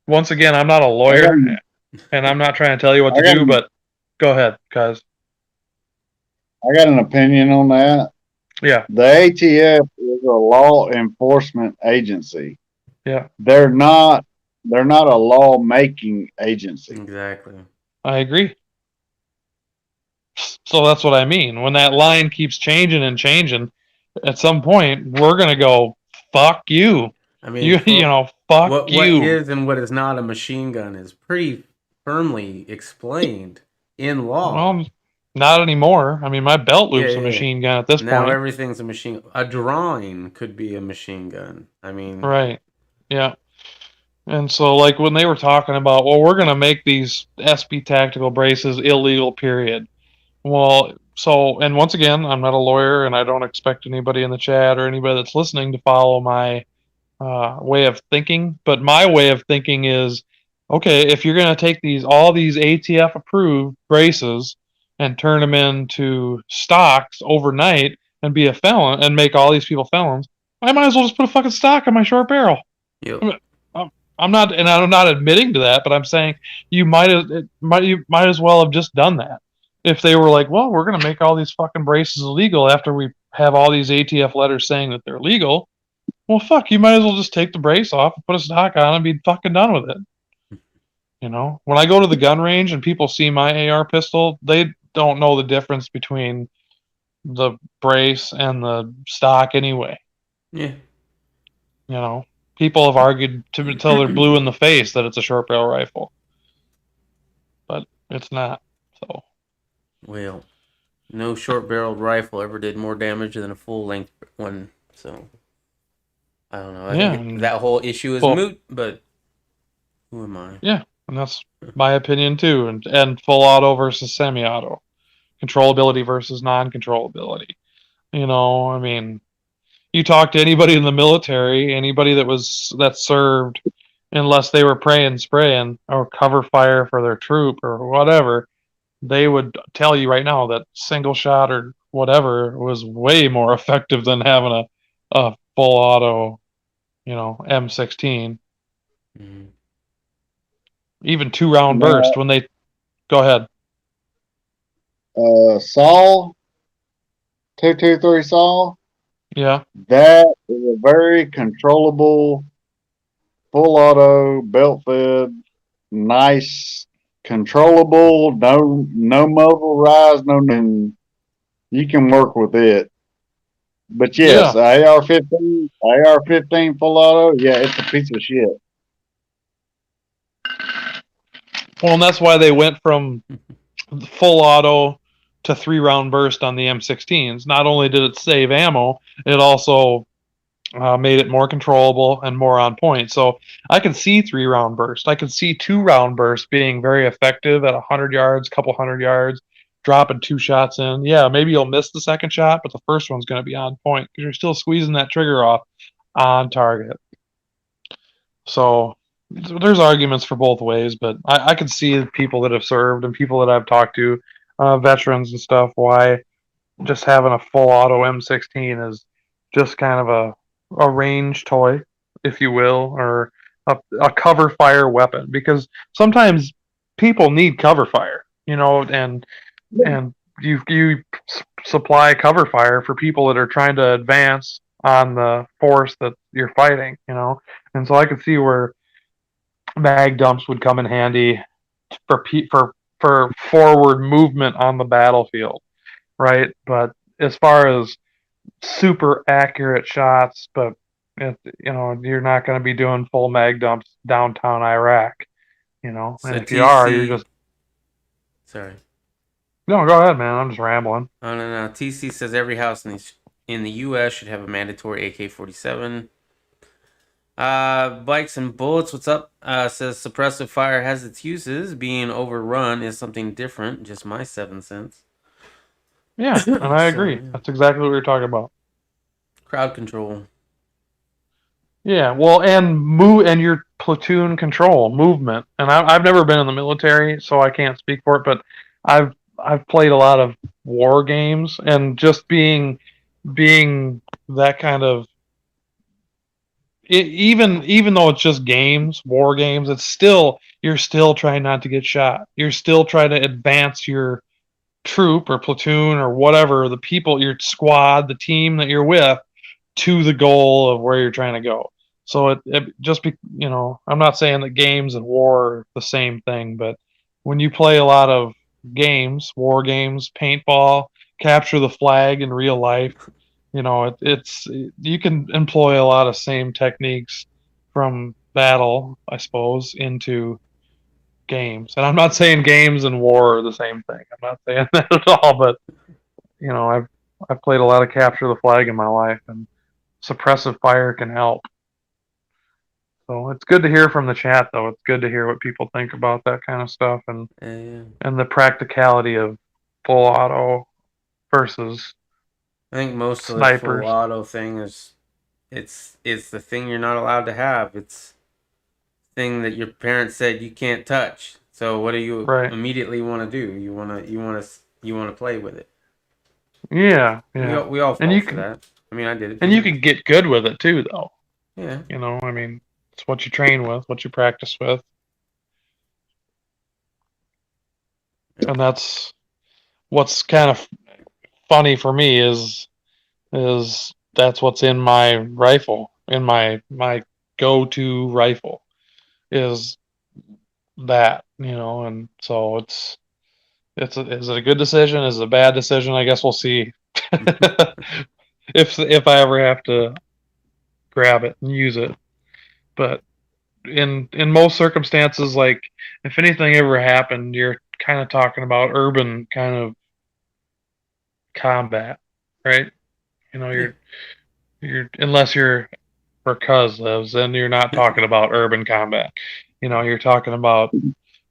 once again, I'm not a lawyer, and I'm not trying to tell you what to do, but go ahead, cuz. I got an opinion on that. Yeah. The ATF is a law enforcement agency. Yeah. They're not a law making agency. Exactly. I agree. So that's what I mean. When that line keeps changing and changing, at some point we're gonna go, fuck you. I mean, fuck what you. What is and what is not a machine gun is pretty firmly explained in law. Well, not anymore. I mean, my belt loop's Yeah, a yeah. machine gun at this Now point. everything's a machine. A drawing could be a machine gun. I mean, Right. Yeah. And so, like, when they were talking about, well, we're going to make these SB tactical braces illegal, period. Well, and once again, I'm not a lawyer, and I don't expect anybody in the chat or anybody that's listening to follow my way of thinking. But my way of thinking is, okay, if you're going to take all these ATF approved braces and turn them into stocks overnight and be a felon and make all these people felons, I might as well just put a fucking stock on my short barrel. Yep. I'm not admitting to that, but I'm saying you might as well have just done that. If they were like, well, we're going to make all these fucking braces illegal after we have all these ATF letters saying that they're legal, well, fuck, you might as well just take the brace off and put a stock on and be fucking done with it. When I go to the gun range and people see my AR pistol, they don't know the difference between the brace and the stock anyway. Yeah. People have argued until they're blue in the face that it's a short barrel rifle, but it's not. So, well, no short-barreled rifle ever did more damage than a full-length one. So, I don't know. I think that whole issue is moot. But who am I? Yeah, and that's my opinion too. And full auto versus semi-auto, controllability versus non-controllability. I mean. You talk to anybody in the military, anybody that served, unless they were spraying or cover fire for their troop or whatever, they would tell you right now that single shot or whatever was way more effective than having a full auto, M16. Mm-hmm. Even 2-round burst when they go ahead. Saul 223 Saul. Yeah. That is a very controllable, full auto, belt fed, nice, controllable, no mobile rise, you can work with it. But yes, AR-15 full auto, yeah, it's a piece of shit. Well, and that's why they went from full auto to 3-round burst on the M16s. Not only did it save ammo, it also made it more controllable and more on point. So I could see 3-round burst. I could see 2-round burst being very effective at 100 yards, couple hundred yards, dropping 2 shots in. Yeah, maybe you'll miss the second shot, but the first one's going to be on point because you're still squeezing that trigger off on target. So there's arguments for both ways, but I can see people that have served and people that I've talked to, veterans and stuff, why just having a full auto M16 is just kind of a range toy, if you will, or a cover fire weapon, because sometimes people need cover fire, and you supply cover fire for people that are trying to advance on the force that you're fighting, and so I could see where mag dumps would come in handy for forward movement on the battlefield, right? But as far as super accurate shots, but you're not going to be doing full mag dumps downtown Iraq, So and if you are, you're just sorry. no. Go ahead, man. I'm just rambling. Oh no. TC says every house in the U.S. should have a mandatory AK-47. Bikes and Bullets, what's up? Says suppressive fire has its uses. Being overrun is something different. Just my 7 cents. Yeah, and I agree. That's exactly what we were talking about. Crowd control. Yeah, well, and your platoon control movement. And I've never been in the military, so I can't speak for it. But I've played a lot of war games, and just being that kind of even though it's just games, war games, you're still trying not to get shot. You're still trying to advance your troop or platoon or whatever, the people, your squad, the team that you're with, to the goal of where you're trying to go. So it just be, I'm not saying that games and war are the same thing, but when you play a lot of games, war games, paintball, capture the flag in real life, it's you can employ a lot of same techniques from battle, I suppose, into games. And I'm not saying games and war are the same thing. I'm not saying that at all, but I've played a lot of capture the flag in my life, and suppressive fire can help. So it's good to hear from the chat, though. It's good to hear what people think about that kind of stuff, and the practicality of full auto versus I think most snipers. Of the full auto thing is it's the thing you're not allowed to have. It's the thing that your parents said you can't touch. So what do you immediately want to do? You want to play with it. Yeah. We all fall for that. I mean, I did it. And you can get good with it too, though. Yeah. I mean, it's what you train with, what you practice with. Yep. And that's what's kind of funny for me is that's what's in my rifle, in my go-to rifle, is that, and so is it a good decision? Is it a bad decision? I guess we'll see if I ever have to grab it and use it. But in most circumstances, like if anything ever happened, you're kind of talking about urban kind of combat, right? You're unless you're where Cuz lives, then you're not talking about urban combat. You're talking about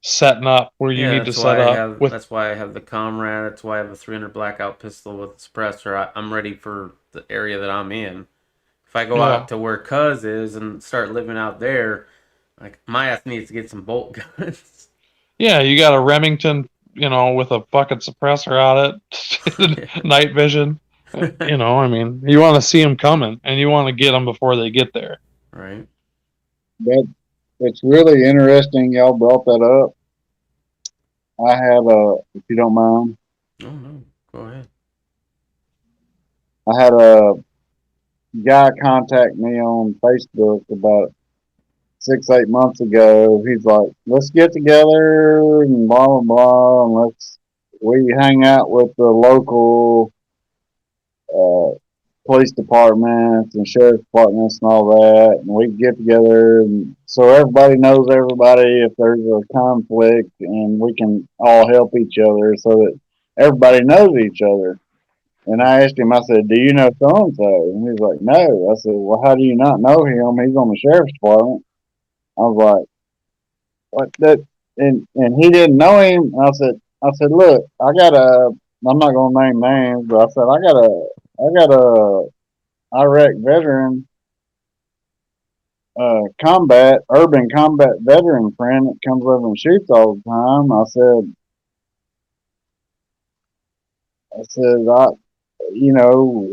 setting up where you need to set up. That's why I have the Comrade. That's why I have a 300 blackout pistol with a suppressor. I'm ready for the area that I'm in. If I go out to where Cuz is and start living out there, like my ass needs to get some bolt guns. Yeah, you got a Remington, with a bucket suppressor on it, night vision. I mean, you want to see them coming, and you want to get them before they get there. Right. It's really interesting y'all brought that up. I have if you don't mind. Oh, no. Go ahead. I had a guy contact me on Facebook about 6-8 months ago. He's like, let's get together and blah, blah, blah, and we hang out with the local police departments and sheriff departments and all that, and we get together, and so everybody knows everybody if there's a conflict, and we can all help each other so that everybody knows each other. And I asked him, I said, "Do you know so and so?" And he was like, "No." I said, "Well, how do you not know him? He's on the sheriff's department." I was like, "What that?" And he didn't know him. And I said, "Look, I'm not gonna name names, but I said I got a Iraq veteran, urban combat veteran friend that comes over and shoots all the time." You know,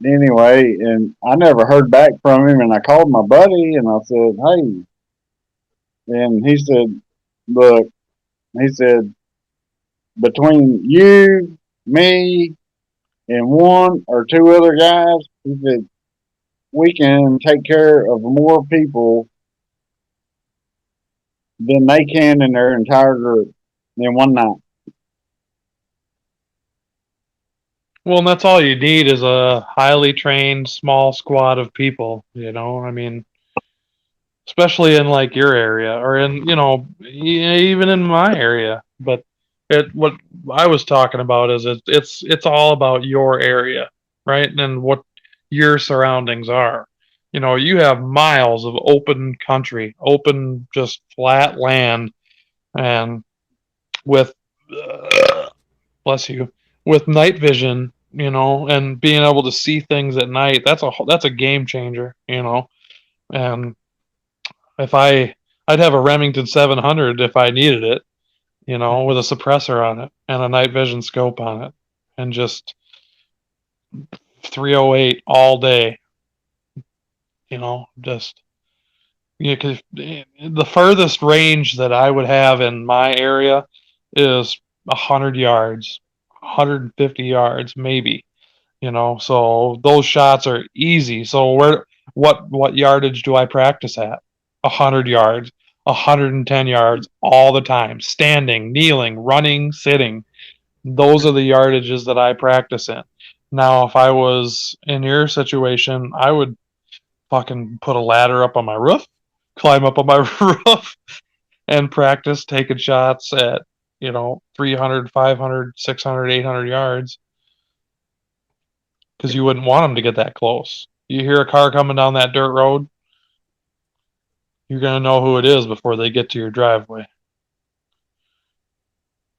anyway, and I never heard back from him, and I called my buddy, and I said, "Hey," and he said, "Look," he said, "between you, me, and one or two other guys," he said, "we can take care of more people than they can in their entire group in one night." Well, and that's all you need is a highly trained small squad of people, you know? I mean, especially in like your area or in, you know, even in my area. But what I was talking about is it's all about your area, right? And what your surroundings are. You know, you have miles of open country, open just flat land, and with bless you, with night vision, you know, and being able to see things at night, that's a game changer, you know. And if I'd have a Remington 700 if I needed it, you know, with a suppressor on it and a night vision scope on it, and just 308 all day, you know, just yeah, because the furthest range that I would have in my area is 100 yards, 150 yards, maybe. You know, so those shots are easy. So what yardage do I practice at? 100 yards, 110 yards all the time, standing, kneeling, running, sitting. Those are the yardages that I practice in. Now, if I was in your situation, I would fucking put a ladder up on my roof, climb up on my roof, and practice taking shots at, you know, 300, 500, 600, 800 yards. Because you wouldn't want them to get that close. You hear a car coming down that dirt road, you're going to know who it is before they get to your driveway.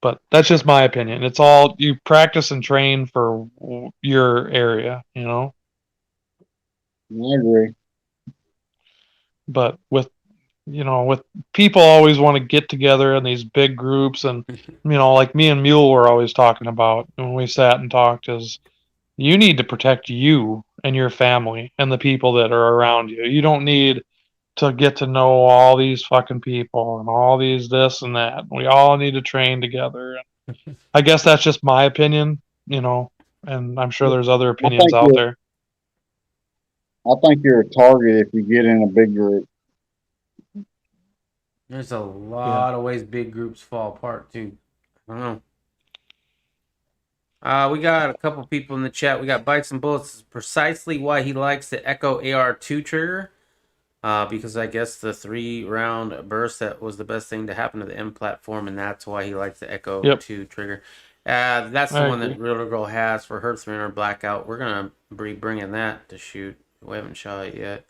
But that's just my opinion. It's all you practice and train for your area, you know? I agree. But with people always want to get together in these big groups, and you know, like me and Mule were always talking about when we sat and talked, is you need to protect you and your family and the people that are around you. You don't need to get to know all these fucking people and all these this and that. We all need to train together. I guess that's just my opinion, you know, and I'm sure there's other opinions out there. I think you're a target if you get in a big group. There's a lot of ways big groups fall apart too. I don't know. We got a couple people in the chat. We got Bikes and Bullets. Precisely why he likes the Echo AR2 trigger. Because I guess the 3-round burst, that was the best thing to happen to the M platform, and that's why he likes the Echo 2 trigger. That's the one that Real Girl has for her 300 Blackout. We're going to be bringing that to shoot. We haven't shot it yet.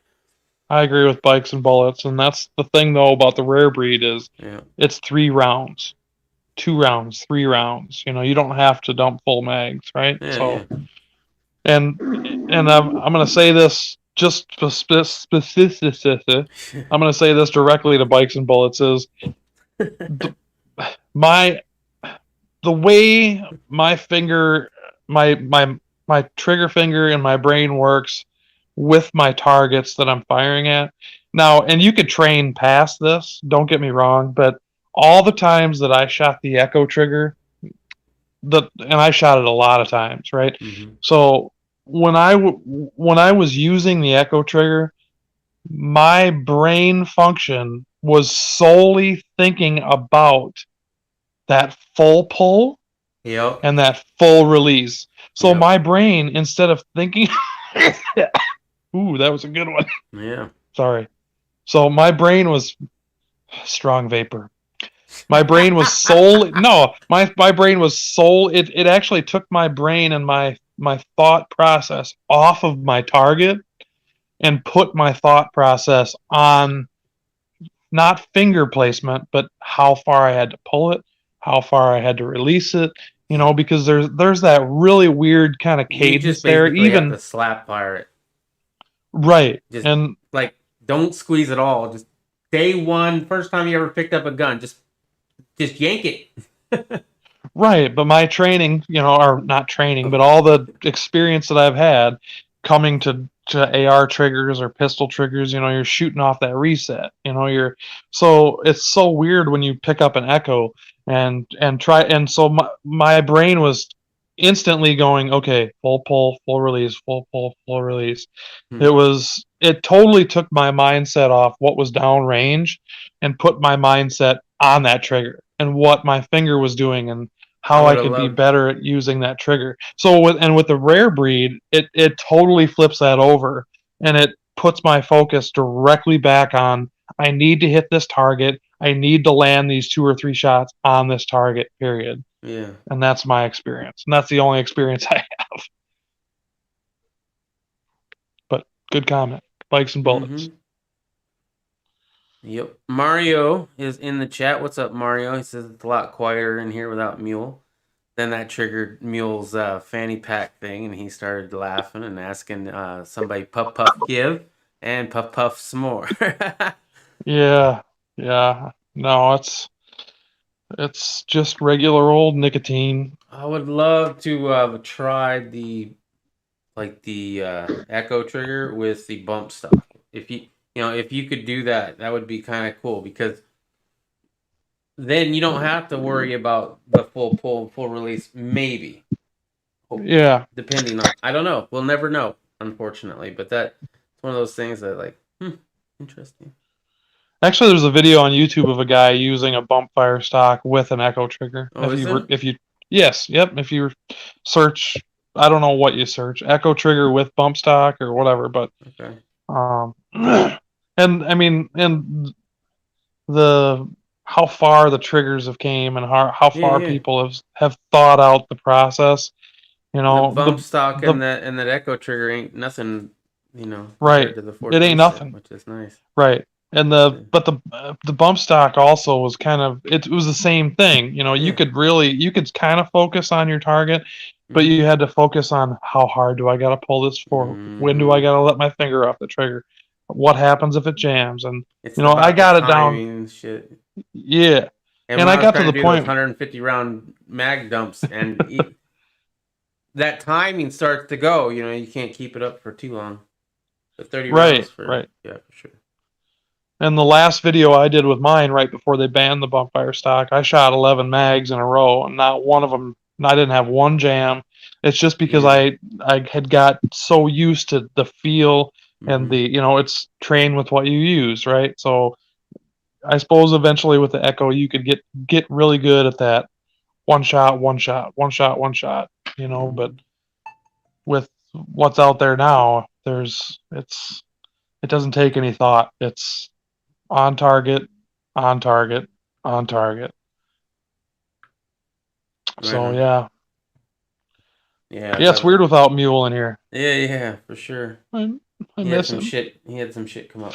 I agree with Bikes and Bullets, and that's the thing, though, about the rare breed is it's 3 rounds. 2 rounds, 3 rounds. You know, you don't have to dump full mags, right? And I'm going to say this just specificity. I'm going to say this directly to Bikes and Bullets is the way my finger, my trigger finger and my brain works with my targets that I'm firing at now. And you could train past this. Don't get me wrong, but all the times that I shot the Echo trigger, and I shot it a lot of times, right? So when I was using the Echo trigger, my brain function was solely thinking about that full pull Yep. and that full release. So Yep. my brain, instead of thinking, ooh, that was a good one. Yeah. Sorry. So my brain was strong vapor. My brain was solely my brain was it actually took my brain and my thought process off of my target and put my thought process on not finger placement, but how far I had to pull it, how far I had to release it, because there's that really weird kind of You cadence just there. basically Even have to slap fire it. right. Just And like don't squeeze at all. Just day one, first time you ever picked up a gun, just yank it. right, but my training, or not training, but all the experience that I've had coming to AR triggers or pistol triggers, you're shooting off that reset. So it's so weird when you pick up an Echo and try, and so my brain was instantly going, okay, full pull, full release, full pull, full release. It totally took my mindset off what was downrange and put my mindset on that trigger and what my finger was doing and how I could be better at using that trigger. So with the rare breed, it totally flips that over and it puts my focus directly back on, I need to hit this target. I need to land these 2 or 3 shots on this target, period. Yeah. And that's my experience. And that's the only experience I have. But good comment. Bikes and bullets. Mm-hmm. Yep. Mario is in the chat. What's up, Mario? He says it's a lot quieter in here without Mule. Then that triggered Mule's fanny pack thing, and he started laughing and asking somebody puff puff give and puff puff some more. Yeah. No, it's just regular old nicotine. I would love to try the Echo trigger with the bump stock. If you could do that, that would be kind of cool because then you don't have to worry about the full pull, full release. Maybe. Yeah. Depending on, I don't know. We'll never know, unfortunately. But that's one of those things that interesting. Actually, there's a video on YouTube of a guy using a bump fire stock with an Echo trigger. Oh, Yes, If you search, I don't know what you search, Echo trigger with bump stock or whatever, but okay. And I mean, and the how far the triggers have came and how far people have thought out the process. The bump stock and that Echo trigger ain't nothing. Right. To the it ain't nothing, which is nice. Right. And the bump stock also was kind of, it was the same thing. You could kind of focus on your target, but you had to focus on how hard do I got to pull this for? When do I got to let my finger off the trigger? What happens if it jams? And I got it down. Shit. Yeah. And I got to the point 150 round mag dumps and that timing starts to go. You can't keep it up for too long. But 30 rounds right. Yeah, for sure. And the last video I did with mine, right before they banned the bump fire stock, I shot 11 mags in a row, and not one of them, I didn't have one jam. It's just because I had got so used to the feel and the, it's train with what you use, right? So I suppose eventually with the Echo, you could get really good at that one shot, but with what's out there now, it doesn't take any thought. It's on target. So yeah. Yeah, it's weird without Mule in here. Yeah, for sure. I miss him. He had some shit come up.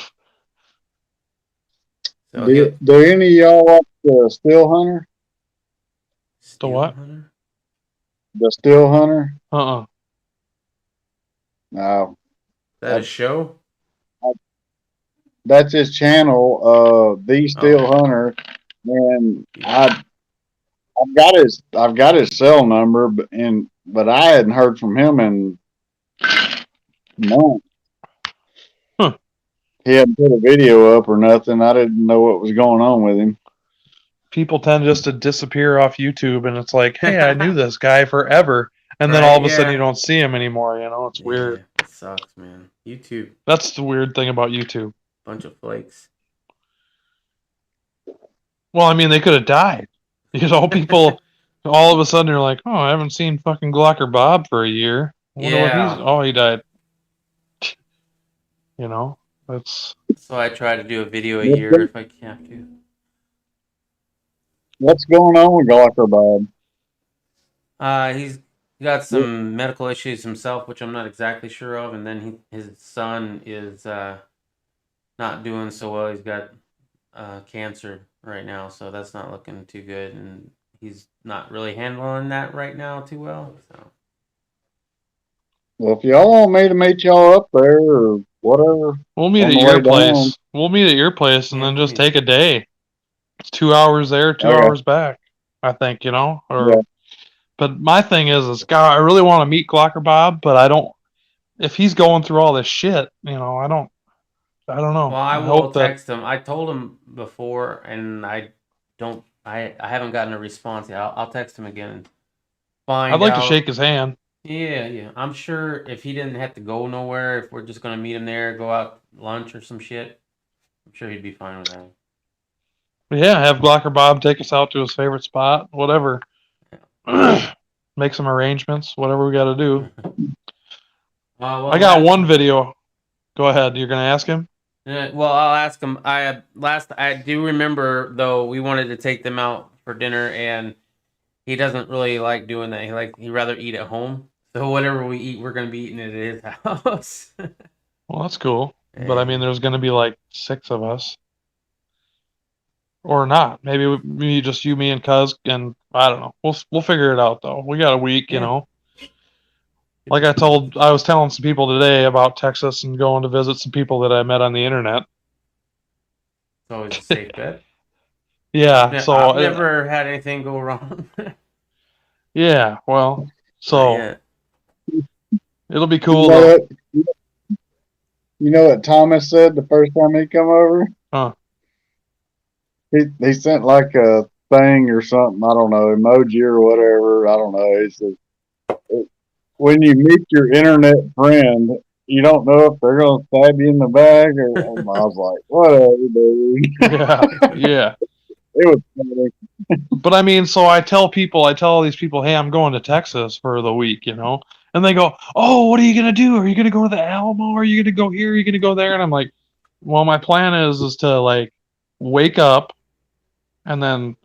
So do any of y'all watch the Steel Hunter? The what? Hunter? The Steel Hunter? No. That a show? That's his channel, The Steel Hunter, and I've got his cell number, but I hadn't heard from him in months. He hadn't put a video up or nothing. I didn't know what was going on with him. People tend just to disappear off YouTube, and it's like, hey, I knew this guy forever, and then all of a sudden you don't see him anymore. It's weird. It sucks, man. YouTube. That's the weird thing about YouTube. Bunch of flakes. Well, I mean, they could have died. People all of a sudden you're like, oh, I haven't seen fucking Glocker Bob for a year. I wonder what Yeah. oh, he died. You know, that's So I try to do a video a year if I can to. What's going on with Gawker Bob? He's got some medical issues himself, which I'm not exactly sure of, and then his son is not doing so well. He's got cancer right now, so that's not looking too good, and he's not really handling that right now too well. So. Well, if y'all want me to meet y'all up there or whatever, we'll meet on at the your way place. down. We'll meet at your place and Yeah, then just please. take a day. It's 2 hours there, 2 Okay. hours back. I think, you know. Or, Yeah. but my thing is, God, I really want to meet Glocker Bob, but I don't. If he's going through all this shit, you know, I don't know. Well, I will hope that text him. I told him before, and I haven't gotten a response yet. I'll text him again and find I'd like out. to shake his hand. Yeah. I'm sure if he didn't have to go nowhere, if we're just gonna meet him there, go out lunch or some shit, I'm sure he'd be fine with that. But yeah, have Glocker Bob take us out to his favorite spot, whatever. Make some arrangements, whatever we got to do. Well, I got one video. Go ahead. You're gonna ask him. Well, I'll ask him. I do remember though we wanted to take them out for dinner, and he doesn't really like doing that. He'd rather eat at home. So whatever we eat, we're gonna be eating it at his house. Well, that's cool. But I mean, there's gonna be like 6 of us, or not. Maybe just you, me, and Cuz, and I don't know. We'll figure it out though. We got a week, you know. Like I was telling some people today about Texas and going to visit some people that I met on the internet. It's always a safe bet. Yeah, so I've never had anything go wrong. yeah, well, so Yeah. it'll be cool. You know Though. what? You know what Thomas said the first time he come over? Huh. He sent like a thing or something. I don't know, emoji or whatever. I don't know. He said, when you meet your internet friend, you don't know if they're gonna stab you in the back or. I was like, whatever, dude. Yeah. It was funny. But I mean, so I tell all these people, hey, I'm going to Texas for the week, you know, and they go, oh, what are you gonna do? Are you gonna go to the Alamo? Are you gonna go here? Are you gonna go there? And I'm like, well, my plan is to like wake up and then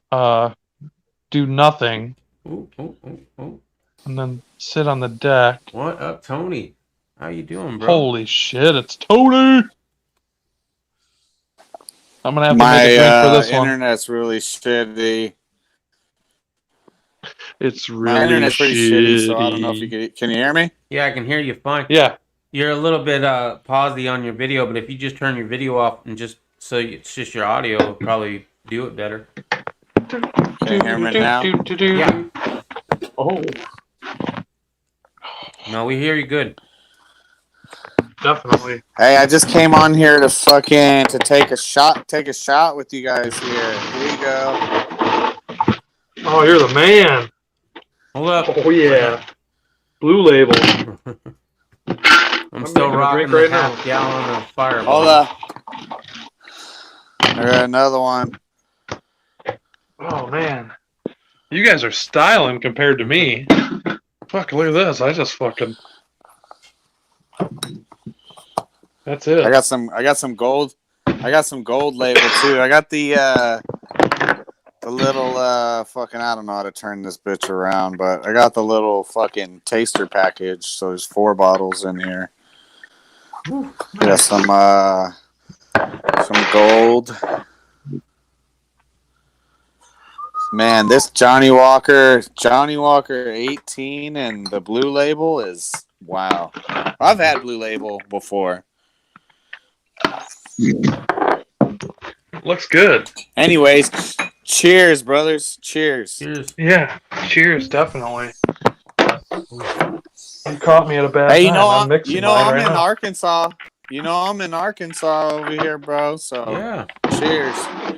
do nothing. Ooh. And then sit on the deck. What up, Tony? How you doing, bro? Holy shit, it's Tony! I'm gonna have to My make a drink for this one. internet's really shitty. It's My really internet's pretty shitty, so I don't know if shitty. you can you hear me? Yeah, I can hear you fine. Yeah. You're a little bit pausey on your video, but if you just turn your video off and just it's just your audio, it'll probably do it better. Can you hear me now? Yeah. Oh. No, we hear you good. Definitely. Hey, I just came on here to take a shot with you guys here. Here you go. Oh, you're the man. Hold up. Oh yeah. Blue Label. I'm still making a rocking drink the right half now. gallon of Fireball. Hold up. I got another one. Oh man. You guys are styling compared to me. Fuck, look at this. I just fucking. That's it. I got some gold label too. I got the little fucking, I don't know how to turn this bitch around, but I got the little fucking taster package. So there's 4 bottles in here. Got some gold. Man, this Johnny Walker 18 and the Blue Label is wow. I've had Blue Label before. Looks good. Anyways, cheers, brothers. Cheers. Cheers. Yeah. Cheers, definitely. You caught me at a bad Hey, time. I'm mixing mine I'm right in now. Arkansas. I'm in Arkansas over here, bro. So Yeah. cheers.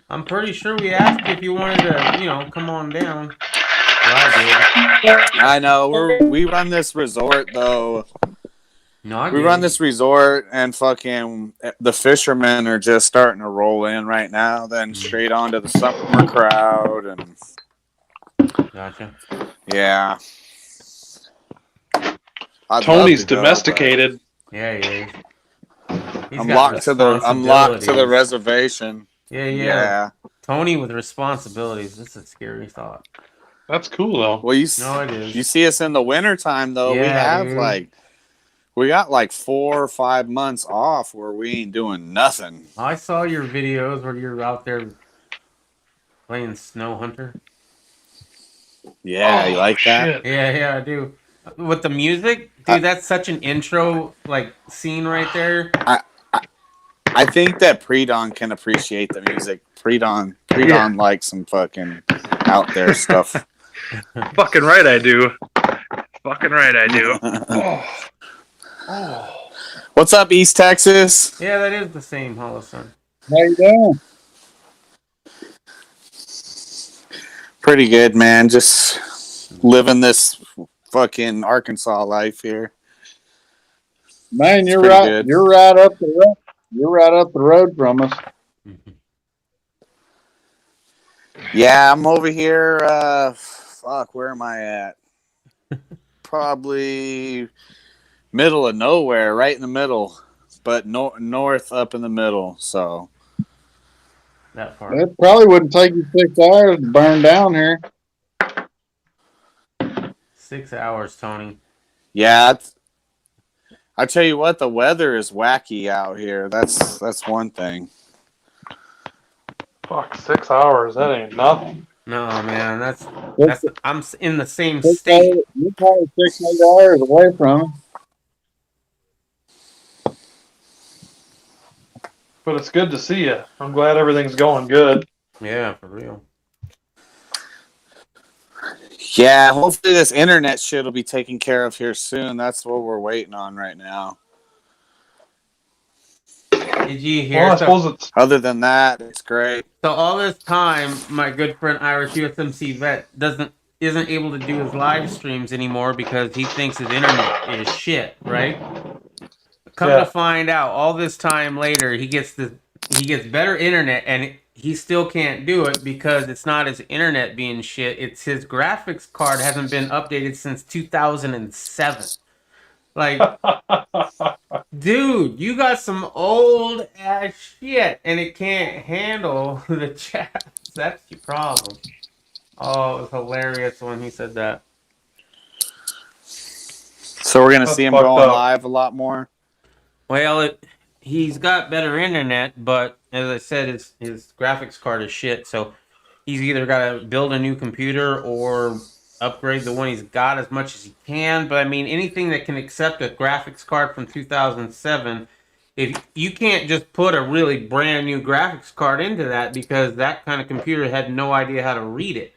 I'm pretty sure we asked you if you wanted to, come on down. Well, I I know we run this resort though. did. No, I We run this resort and fucking the fishermen are just starting to roll in right now. Then straight on to the summer crowd and Gotcha. Yeah. I'd Tony's love to go, domesticated. Yeah, he is. He's I'm got locked to the responsibilities. reservation. Yeah. Yeah. Tony with responsibilities. This is a scary thought. That's cool though. Well, No, it is. you see us in the wintertime though. We Yeah, have dude. we got like 4 or 5 months off where we ain't doing nothing. I saw your videos where you're out there playing Snow Hunter. Yeah, you like that? Shit. Yeah, I do. With the music, dude, that's such an intro like scene right there. I think that Predon can appreciate the music. Predon likes some fucking out there stuff. Fucking right I do. Fucking right I do. Oh. What's up, East Texas? Yeah, that is the same Hollow Sun. How you doing? Pretty good, man. Just living this fucking Arkansas life here. Man, you're pretty right. good. You're right up the road. You're right up the road from us. Yeah, I'm over here. Where am I at? Probably middle of nowhere, right in the middle, but north up in the middle. So That part. It probably wouldn't take you 6 hours to burn down here. 6 hours, Tony. yeah, I tell you what, the weather is wacky out here. That's one thing. Fuck, 6 hours. That ain't nothing. No, man, that's I'm in the same Six state. hours- You're probably 6 hours away from it. But it's good to see you. I'm glad everything's going good. Yeah, for real. Yeah, hopefully this internet shit will be taken care of here soon. That's what we're waiting on right now. Did you hear? Well, I suppose it's Other than that, it's great. So all this time, my good friend Irish USMC vet isn't able to do his live streams anymore because he thinks his internet is shit, right? Come Yeah. to find out, all this time later, he gets better internet, and he still can't do it because it's not his internet being shit. It's his graphics card hasn't been updated since 2007. Like, dude, you got some old ass shit, and it can't handle the chat. That's your problem. Oh, it was hilarious when he said that. So we're gonna That's see him fucked going up. live a lot more. Well, he's got better internet, but as I said, his graphics card is shit. So he's either got to build a new computer or upgrade the one he's got as much as he can. But I mean, anything that can accept a graphics card from 2007, if you can't just put a really brand new graphics card into that because that kind of computer had no idea how to read it.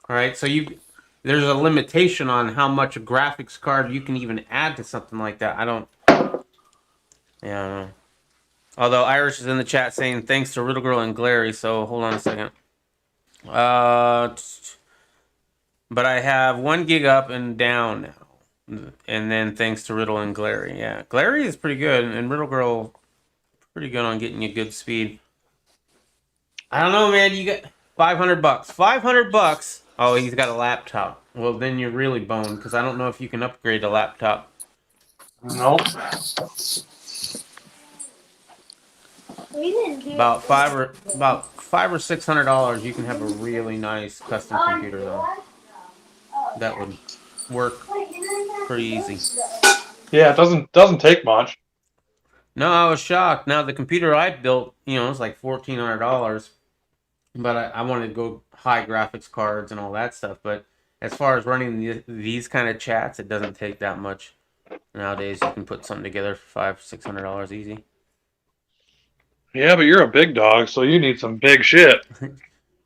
All right, so there's a limitation on how much a graphics card you can even add to something like that. Yeah, I don't know. Although Irish is in the chat saying thanks to Riddle Girl and Glary, so hold on a second. But I have 1 gig up and down now. And then thanks to Riddle and Glary. Yeah, Glary is pretty good, and Riddle Girl pretty good on getting you good speed. I don't know, man. You got $500. $500. Oh, he's got a laptop. Well, then you're really boned because I don't know if you can upgrade a laptop. nope. About $500 or $600, you can have a really nice custom computer though. That would work pretty easy. Yeah, it doesn't take much. No, I was shocked. Now the computer I built, it's like $1,400, but I wanted to go high graphics cards and all that stuff. But as far as running these kind of chats, it doesn't take that much. Nowadays, you can put something together for $500-$600 easy. Yeah, but you're a big dog, so you need some big shit.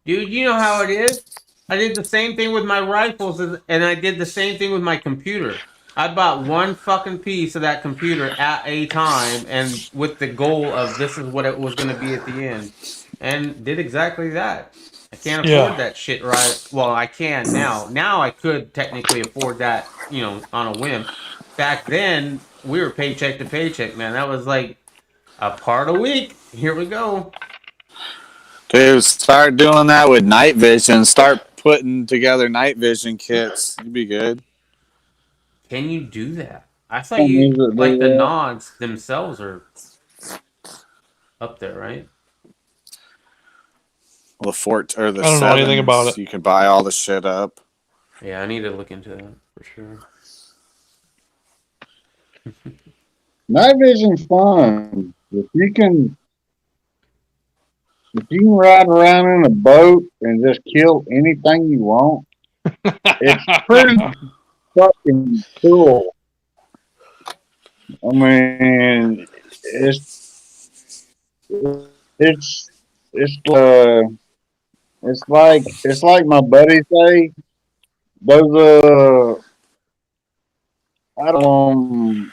Dude, you know how it is? I did the same thing with my rifles, and I did the same thing with my computer. I bought one fucking piece of that computer at a time, and with the goal of this is what it was going to be at the end. And did exactly that. I can't afford that shit right. Well, I can now. Now I could technically afford that, on a whim. Back then, we were paycheck to paycheck, man. That was like a part a week. Here we go. Dude, start doing that with night vision. Start putting together night vision kits. You'd be good. Can you do that? I thought Some you music do like the that. nods themselves are up there, right? The fort or the I don't know anything about sevens, it. you can buy all the shit up. Yeah, I need to look into that for sure. Night vision's fun. If you can ride around in a boat and just kill anything you want, it's pretty fucking cool. I mean, it's like my buddies say. Those I don't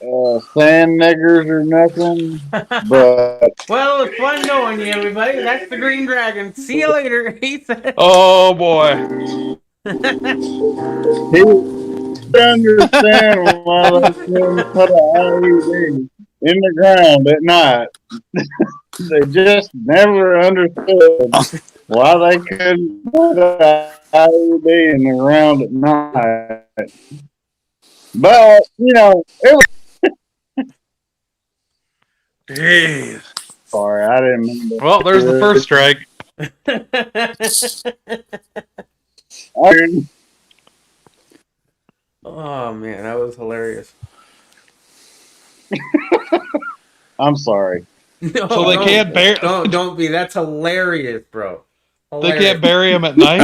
sand niggers or nothing, but Well, it's fun knowing you, everybody. That's the Green Dragon. See you later. He said. Oh boy. he understand why they can put an IED in the ground at night. They just never understood why they couldn't put an IED in the ground at night. But it was. Jeez. Sorry, I didn't mean to. Well, there's the first strike. Oh man, that was hilarious. I'm sorry. No, So they can't bury. Don't be. That's hilarious, bro. They Hilarious. can't bury him at night.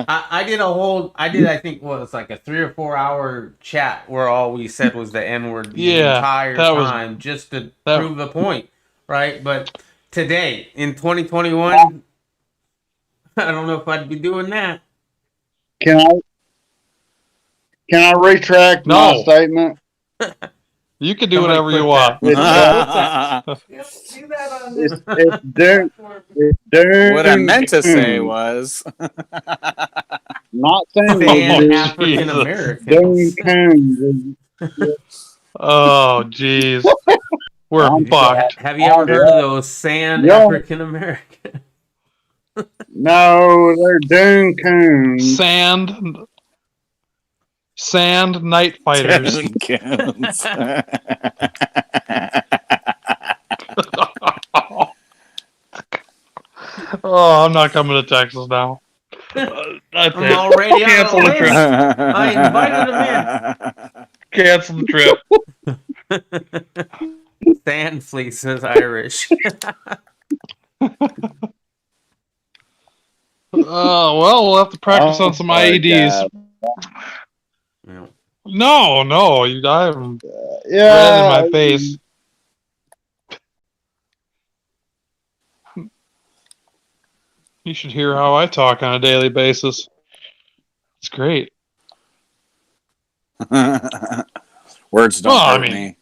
I did I think what was like a 3 or 4 hour chat where all we said was the N word the Yeah, entire that was- time just to that- prove the point, right? But today in 2021, I don't know if I'd be doing that. Can I retract my No. statement? You can do Somebody whatever put you want. It's Yep, do that on it's the Dune. platform. It's Dune. What I meant to say was, Not saying Fan Oh, African American. Dune Coons. Oh, jeez. We're I'm fucked. Have you ever heard of those sand Yeah. African American? No, they're Dune Coons. Sand night fighters. Oh, I'm not coming to Texas now. That's I'm it. already on Cancel the the trip. I invited him Cancel the trip. in. Sand fleece is Irish. Oh, well, we'll have to practice on some my IEDs. God. Yeah. No, you die red Yeah. in my face. You should hear how I talk on a daily basis. It's great. Words don't Well, I hurt mean- me.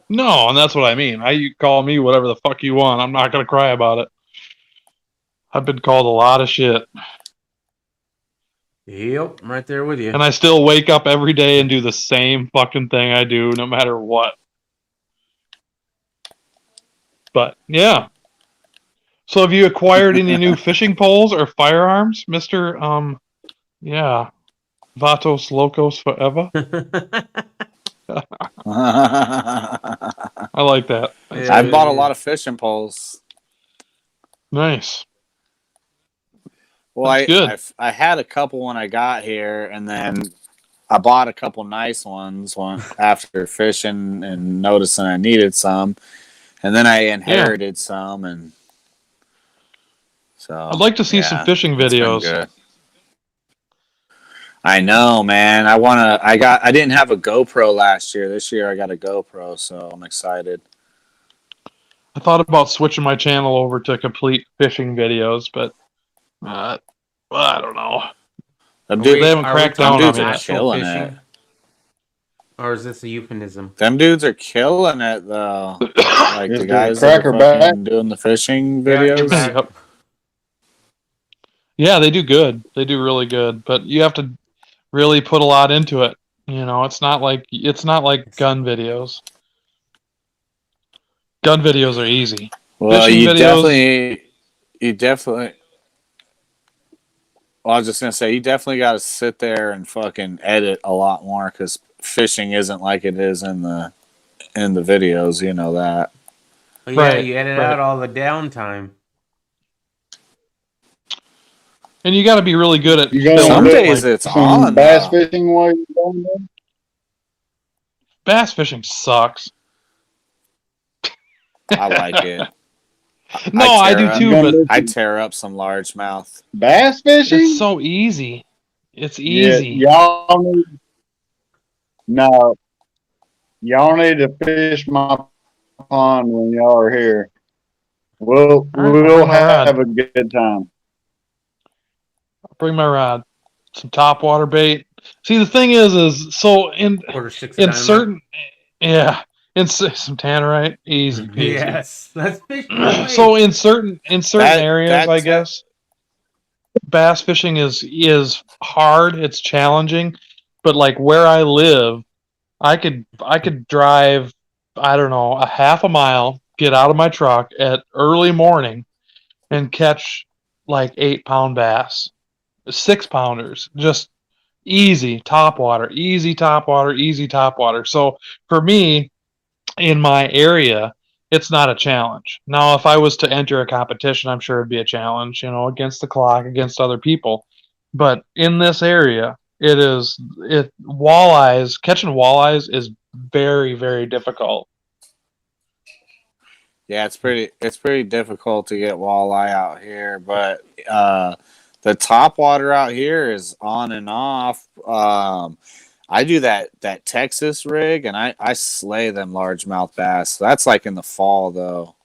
No, and that's what I mean. You call me whatever the fuck you want. I'm not gonna cry about it. I've been called a lot of shit, Yep, I'm right there with you. and I still wake up every day and do the same fucking thing I do, no matter what. But yeah. So have you acquired any new fishing poles or firearms, Mister? Yeah, Vatos Locos Forever. I like that. That's Yeah. I've bought a lot of fishing poles. nice. Well, That's good. I had a couple when I got here, and then I bought a couple nice ones after fishing and noticing I needed some, and then I inherited some, and so I'd like to see some fishing it's been videos. good. I know, man. I didn't have a GoPro last year. This year I got a GoPro, so I'm excited. I thought about switching my channel over to complete fishing videos, but I don't know. Them Are dudes, they haven't are we cracked talking down on about it. actual Killing fishing? it. Or is this a euphemism? them dudes are killing it though. Like Is the it guys that are Crackerback? fucking doing the fishing videos. Yep. Yeah, they do good. They do really good, but you have to really put a lot into it. You know, it's not like gun videos. Gun videos are easy. Well, Fishing you videos- definitely. Well, I was just gonna say you definitely got to sit there and fucking edit a lot more because fishing isn't like it is in the videos. You know that. Well, yeah, Right, you edit right. out all the downtime. And you got to be really good at You gonna filming, Some do days like, it's some on. bass though. fishing while you're doing that? bass fishing sucks. I like it. No, I do tear too, You gonna but do I some tear up some largemouth. bass fishing? it's so easy. It's Yeah, easy. y'all need y'all need to fish my pond when y'all are here. We'll Alright, have a good time. Bring my rod. Some top water bait. See, the thing is so in Quarter-6 in dynamite. certain, yeah, some tannerite, easy peasy. Yes, that's fish for me. So in certain areas, that I te- guess bass fishing is hard. It's challenging, but like where I live, I could drive, I don't know, a half a mile, get out of my truck at early morning, and catch like 8-pound bass, 6-pounders, just easy top water, easy top water, easy top water. So for me, in my area, it's not a challenge. Now, if I was to enter a competition, I'm sure it'd be a challenge, you know, against the clock, against other people. But in this area, catching walleyes is very, very difficult. Yeah, it's pretty difficult to get walleye out here, but the top water out here is on and off. I do that Texas rig, and I slay them largemouth bass. That's like in the fall though.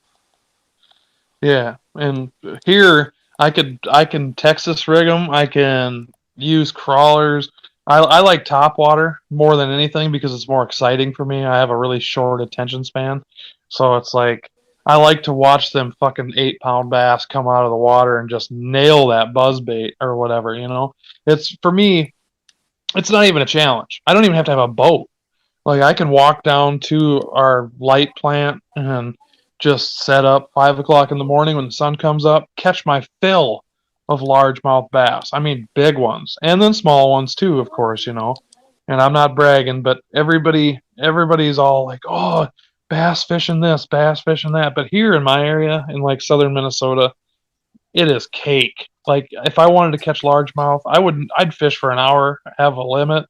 Yeah, and here I can Texas rig them. I can use crawlers. I like top water more than anything because it's more exciting for me. I have a really short attention span, so it's like I like to watch them fucking 8-pound bass come out of the water and just nail that buzz bait or whatever. You know, it's for me. It's not even a challenge. I don't even have to have a boat. Like I can walk down to our light plant and just set up 5 o'clock in the morning when the sun comes up, catch my fill of largemouth bass. I mean big ones. And then small ones too, of course, you know. And I'm not bragging, but everybody's all like, oh, bass fishing this, bass fishing that. But here in my area, in like southern Minnesota, it is cake. Like if I wanted to catch largemouth, I'd fish for an hour, have a limit,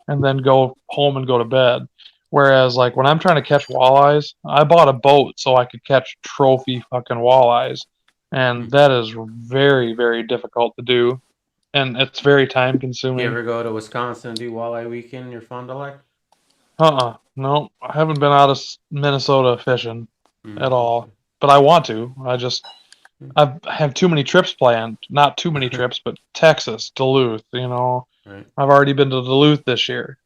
and then go home and go to bed. Whereas like when I'm trying to catch walleyes, I bought a boat so I could catch trophy fucking walleyes. And that is very, very difficult to do. And it's very time You consuming. ever go to Wisconsin and do walleye weekend in your Fond du Lac? No, I haven't been out of Minnesota fishing Mm. at all. But I want to. I have too many trips planned. Not too many trips, but Texas, Duluth, you know. Right. I've already been to Duluth this year.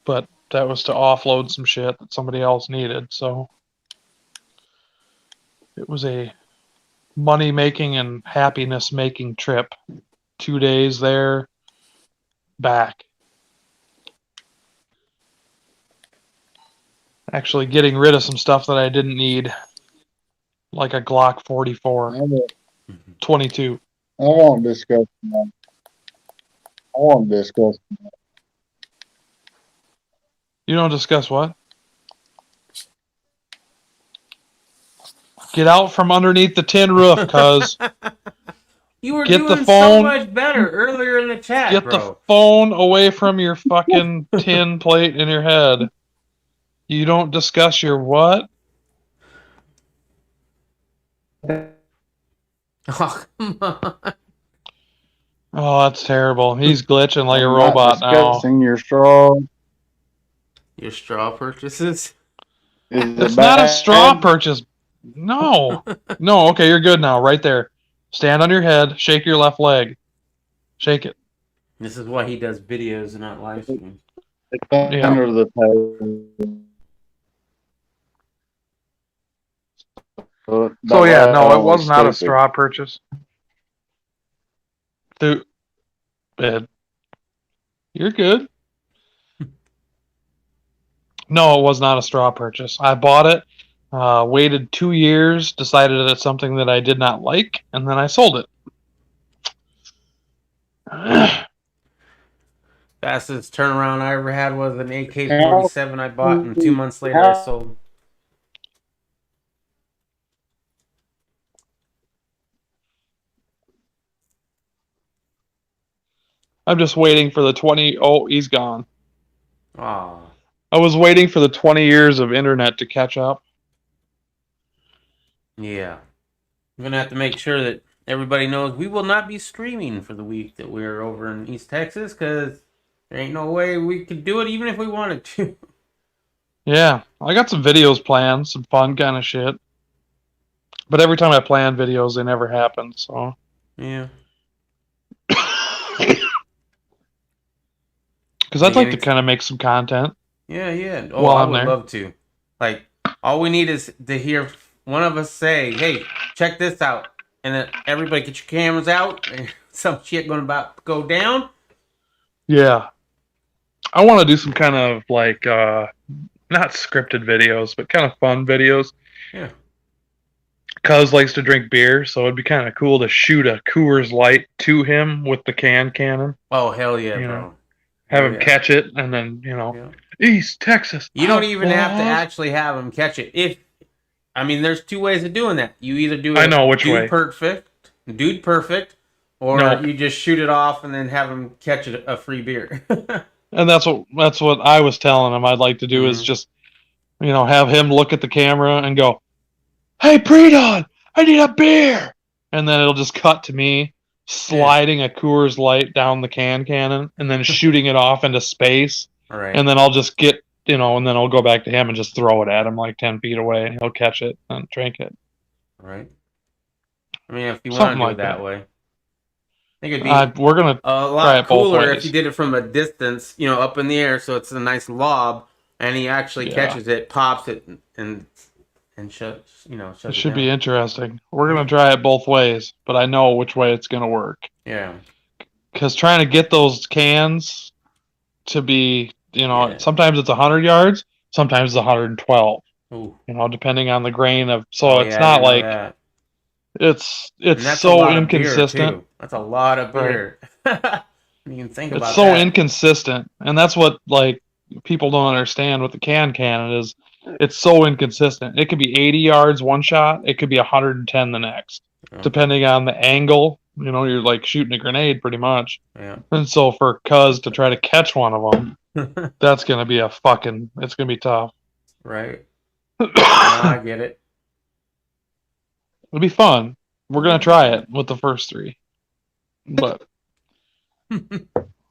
But that was to offload some shit that somebody else needed, so it was a money making and happiness making trip. 2 days there, back. Actually getting rid of some stuff that I didn't need. Like a Glock 44, 22. I won't discuss that. I won't discuss. You don't discuss what? Get out from underneath the tin roof, cuz. You were Get the doing phone- so much better earlier in the chat, Get bro. the phone away from your fucking tin plate in your head. You don't discuss your what? Oh, come on. Oh, that's terrible. He's glitching like a I'm robot not now. discussing your straw. Your straw purchases? Is it It's not a bad? straw purchase. No. No, okay, you're good now. Right there. Stand on your head. Shake your left leg. Shake it. This is why he does videos and not live streams. It's Yeah. under the table. So yeah, no, it was not a straw purchase. Dude, you're good. No, it was not a straw purchase. I bought it, waited 2 years, decided that it's something that I did not like, and then I sold it. Fastest turnaround I ever had was an AK-47 I bought, and 2 months later I sold. I'm just waiting for the 20. Oh, he's gone. Aw. I was waiting for the 20 years of internet to catch up. Yeah. I'm going to have to make sure that everybody knows we will not be streaming for the week that we're over in East Texas, because there ain't no way we could do it even if we wanted to. Yeah, I got some videos planned, some fun kind of shit. But every time I plan videos, they never happen, so. Yeah. Because I'd like to kind of make some content. Yeah, yeah. Oh, while I I'm would there. love to. Like, all we need is to hear one of us say, "Hey, check this out," and then everybody get your cameras out, and some shit going about go down. Yeah. I want to do some kind of like, not scripted videos, but kind of fun videos. Yeah. Cuz likes to drink beer, so it'd be kind of cool to shoot a Coors Light to him with the cannon. Oh, hell yeah, You bro. know, have Hell him yeah. catch it, and then, East Texas. You don't even have to outlaws. actually have them catch it. There's two ways of doing that. You either do it I know which dude way. perfect, or Nope. you just shoot it off and then have them catch a free beer. And that's what I was telling him I'd like to do is just, have him look at the camera and go, "Hey, Predon, I need a beer," and then it'll just cut to me sliding a Coors Light down the cannon and then shooting it off into space. Right. And then I'll just get, and then I'll go back to him and just throw it at him like 10 feet away, and he'll catch it and drink it. Right. I mean, if you Something want to do like it that that. way. I think it'd be We're gonna a try lot it both cooler ways. if you did it from a distance, up in the air, so it's a nice lob, and he actually catches it, pops it, and shuts It it should down. be interesting. We're gonna try it both ways, but I know which way it's gonna work. Yeah. Because trying to get those cans to be, sometimes it's 100 yards, sometimes it's 112. Ooh. Depending on the grain of. So Oh, it's yeah, not I know like that. it's And that's a so lot of beer, inconsistent. too. That's a lot of Right. beer. You can think about It's so that. inconsistent, and that's what people don't understand with the cannon is it's so inconsistent. It could be 80 yards one shot, it could be 110 the next, depending on the angle. You're like shooting a grenade pretty much. Yeah. And so for Cuz to try to catch one of them, that's gonna be it's gonna be tough. Right. No, I get it. It'll be fun. We're gonna try it with the first 3, but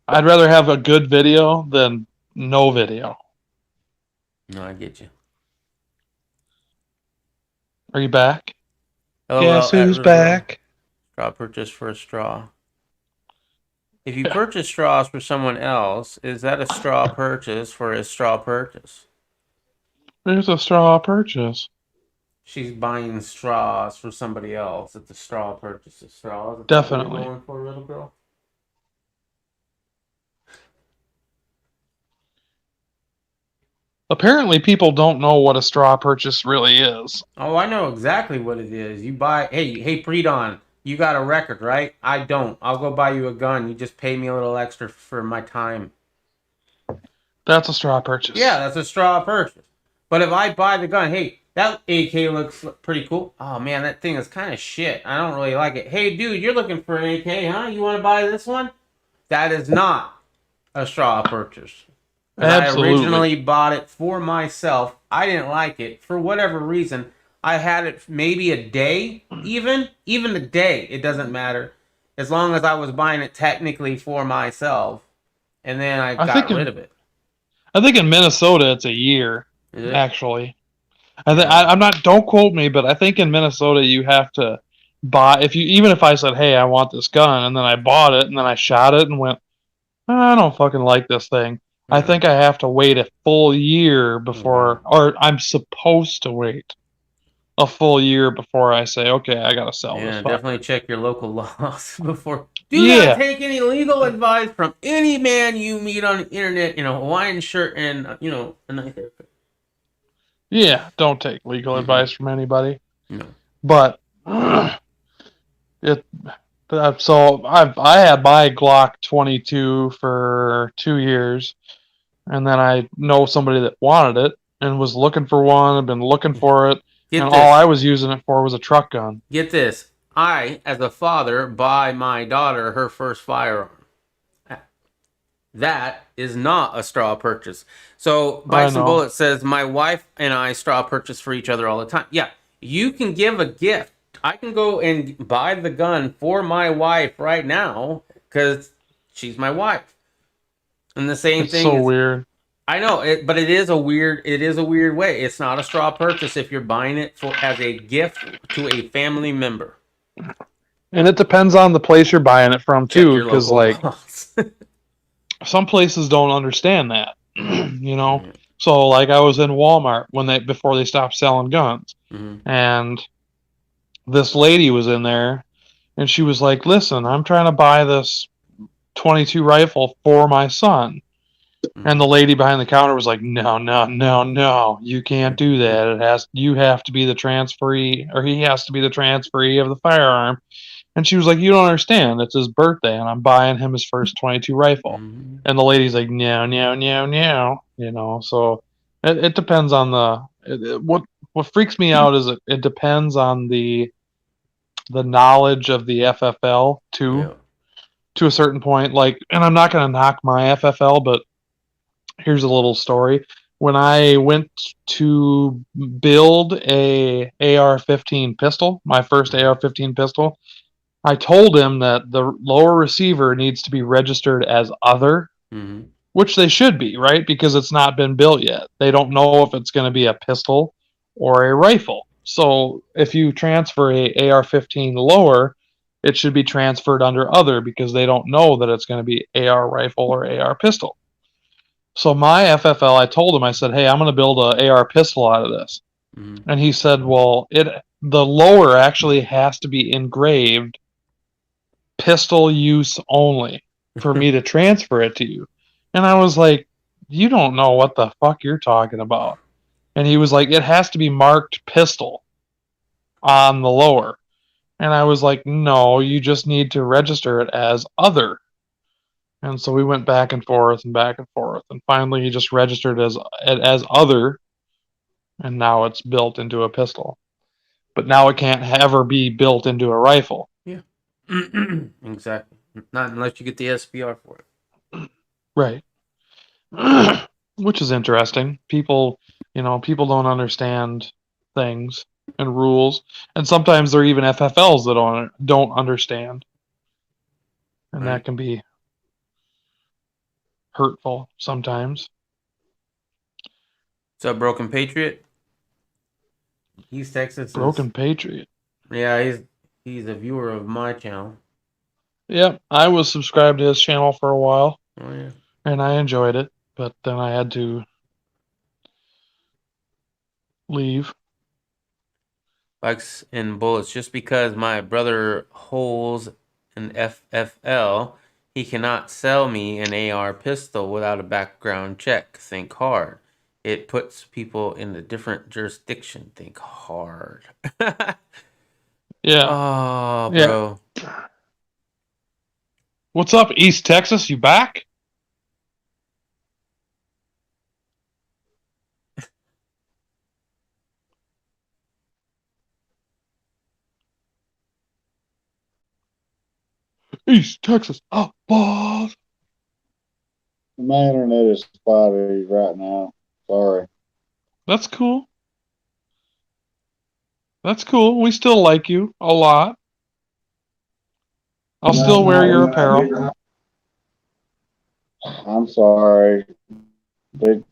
I'd rather have a good video than no video. No, I get you. Are you back? Guess who's back? Straw purchase for a straw. If you purchase straws for someone else, is that a straw purchase for a straw purchase? There's a straw purchase. She's buying straws for somebody else. It's a straw purchase of straws. Is that what Definitely. you're going for, little girl? Apparently, people don't know what a straw purchase really is. Oh, I know exactly what it is. You buy, hey, Predon, you got a record, right? I don't. I'll go buy you a gun. You just pay me a little extra for my time. That's a straw purchase. Yeah, that's a straw purchase. But if I buy the gun, hey, that AK looks pretty cool. Oh, man, that thing is kind of shit. I don't really like it. Hey, dude, you're looking for an AK, huh? You want to buy this one? That is not a straw purchase. Absolutely. I originally bought it for myself. I didn't like it. For whatever reason, I had it maybe a day, even a day. It doesn't matter. As long as I was buying it technically for myself. And then I got rid of it. I think in Minnesota it's a year, Is it? actually. I'm not, don't quote me, but I think in Minnesota you have to buy, even if I said, hey, I want this gun, and then I bought it, and then I shot it and went, I don't fucking like this thing. I think I have to wait a full year before, or I'm supposed to wait a full year before I say, okay, I gotta sell this. Yeah, fucker. definitely check your local laws before. Do not take any legal advice from any man you meet on the internet in a Hawaiian shirt and, a nice haircut. Yeah, don't take legal advice from anybody. No. But So I had my Glock 22 for 2 years, and then I know somebody that wanted it and was looking for one. I've been looking for it, Get and this. all I was using it for was a truck gun. Get this. I, as a father, buy my daughter her first firearm. That is not a straw purchase. So Bison Bullet says, my wife and I straw purchase for each other all the time. Yeah, you can give a gift. I can go and buy the gun for my wife right now because she's my wife. And the same It's thing. so weird. I know, but it is a weird way. It's not a straw purchase if you're buying it for as a gift to a family member. And it depends on the place you're buying it from too, because like some places don't understand that, you know. Yeah. So like I was in Walmart before they stopped selling guns, and this lady was in there, and she was like, "Listen, I'm trying to buy this 22 rifle for my son." And the lady behind the counter was like, no, you can't do that. You have to be the transferee, or he has to be the transferee of the firearm. And she was like, you don't understand. It's his birthday, and I'm buying him his first 22 rifle. And the lady's like, no. You know, so it depends on what freaks me out is it depends on the knowledge of the FFL too, to a certain point. Like, and I'm not going to knock my FFL, but here's a little story. When I went to build a AR-15 pistol, my first AR-15 pistol, I told him that the lower receiver needs to be registered as other, which they should be, right? Because it's not been built yet. They don't know if it's going to be a pistol or a rifle. So if you transfer a AR-15 lower, it should be transferred under other because they don't know that it's going to be AR rifle or AR pistol. So my FFL, I told him, I said, hey, I'm going to build a AR pistol out of this. And he said, well, the lower actually has to be engraved pistol use only for me to transfer it to you. And I was like, you don't know what the fuck you're talking about. And he was like, it has to be marked pistol on the lower. And I was like, no, you just need to register it as other. And so we went back and forth. And finally he just registered as other. And now it's built into a pistol. But now it can't ever be built into a rifle. Yeah. Exactly. Not unless you get the SPR for it. Right. Which is interesting. People don't understand things and rules. And sometimes there are even FFLs that don't understand. And that can be hurtful sometimes. What's up, Broken Patriot? East Texas. Broken Patriot. Yeah, he's a viewer of my channel. Yep, I was subscribed to his channel for a while. Oh yeah. And I enjoyed it, but then I had to leave. Bikes and bullets. Just because my brother holds an FFL, he cannot sell me an AR pistol without a background check. Think hard. It puts people in a different jurisdiction. Think hard. Yeah. Oh, bro. Yeah. What's up, East Texas? You back? East Texas. Oh, boss. My internet is spotty right now. Sorry. That's cool. That's cool. We still like you a lot. I'll still wear your apparel. I'm sorry. That's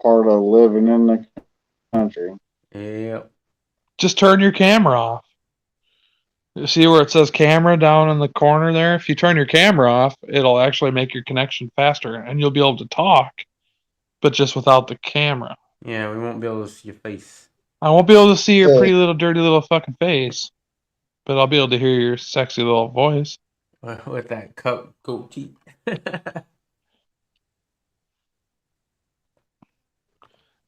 part of living in the country. Yep. Just turn your camera off. You see where it says camera down in the corner there? If you turn your camera off, it'll actually make your connection faster and you'll be able to talk, but just without the camera. Yeah, we won't be able to see your face. I won't be able to see your pretty little dirty little fucking face, but I'll be able to hear your sexy little voice. With that cup goatee.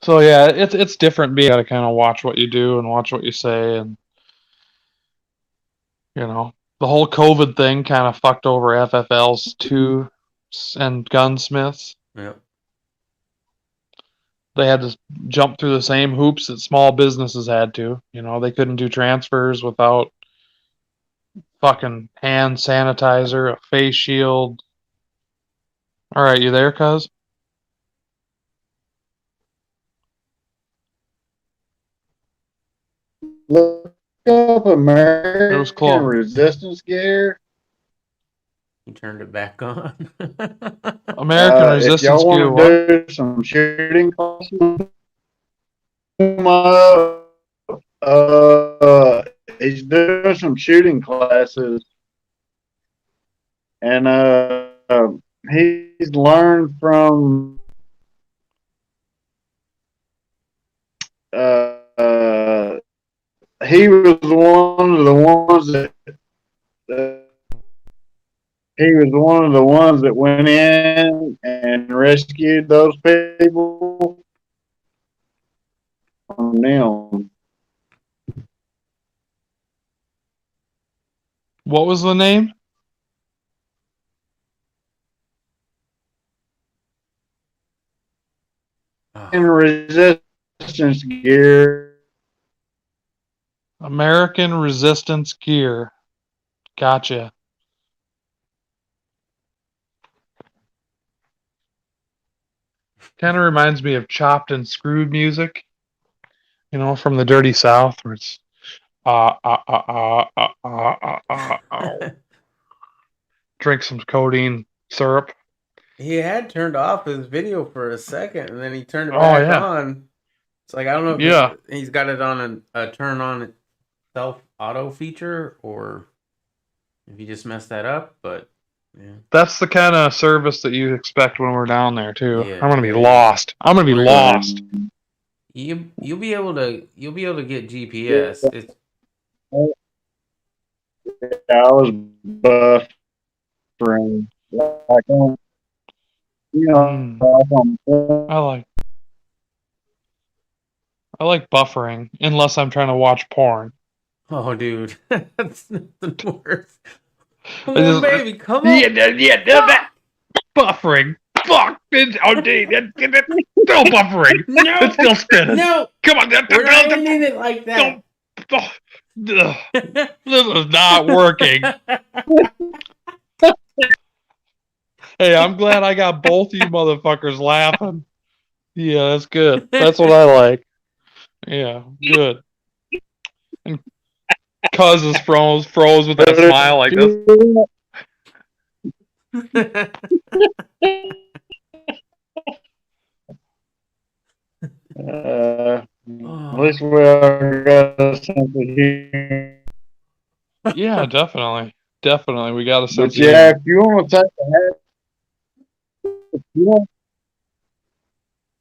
So yeah, it's different. You got to kind of watch what you do and watch what you say, and You know, the whole COVID thing kind of fucked over FFLs too, and gunsmiths. Yep. They had to jump through the same hoops that small businesses had to. You know, they couldn't do transfers without fucking hand sanitizer, a face shield. All right, you there, cuz? Look up It was American close. Resistance Gear. He turned it back on. American If Resistance y'all Gear. want What? to do some shooting classes, he's doing some shooting classes, and he's learned from he was one of the ones that he was one of the ones that went in and rescued those people from them. What was the name? In Resistance Gear. American Resistance Gear. Gotcha. Kind of reminds me of chopped and screwed music, you know, from the Dirty South, where it's drink some codeine syrup. He had turned off his video for a second, and then he turned it Oh, back yeah. on. It's like I don't know if Yeah. he's got it on a turn on self auto feature, or if he just messed that up. But yeah, That's the kind of service that you expect when we're down there too. Yeah. I'm gonna be lost. I'm gonna be lost. you'll be able to get GPS. It's I was buffering. Like on, you know, I like buffering unless I'm trying to watch porn. oh, dude, that's nothing worse. Come I on, just- baby, come on. that buffering. Fuck, it's outdated. Still buffering. No, It's still spinning. no, Come on, we're not ending it like that. This is not working. Hey, I'm glad I got both you motherfuckers laughing. Yeah, that's good. That's what I like. Yeah, good. And Cuz is froze with that smile like this. At least we all got a sense of humor. Yeah, definitely. Definitely. We got a sense But of yeah, humor. if you want to take if you want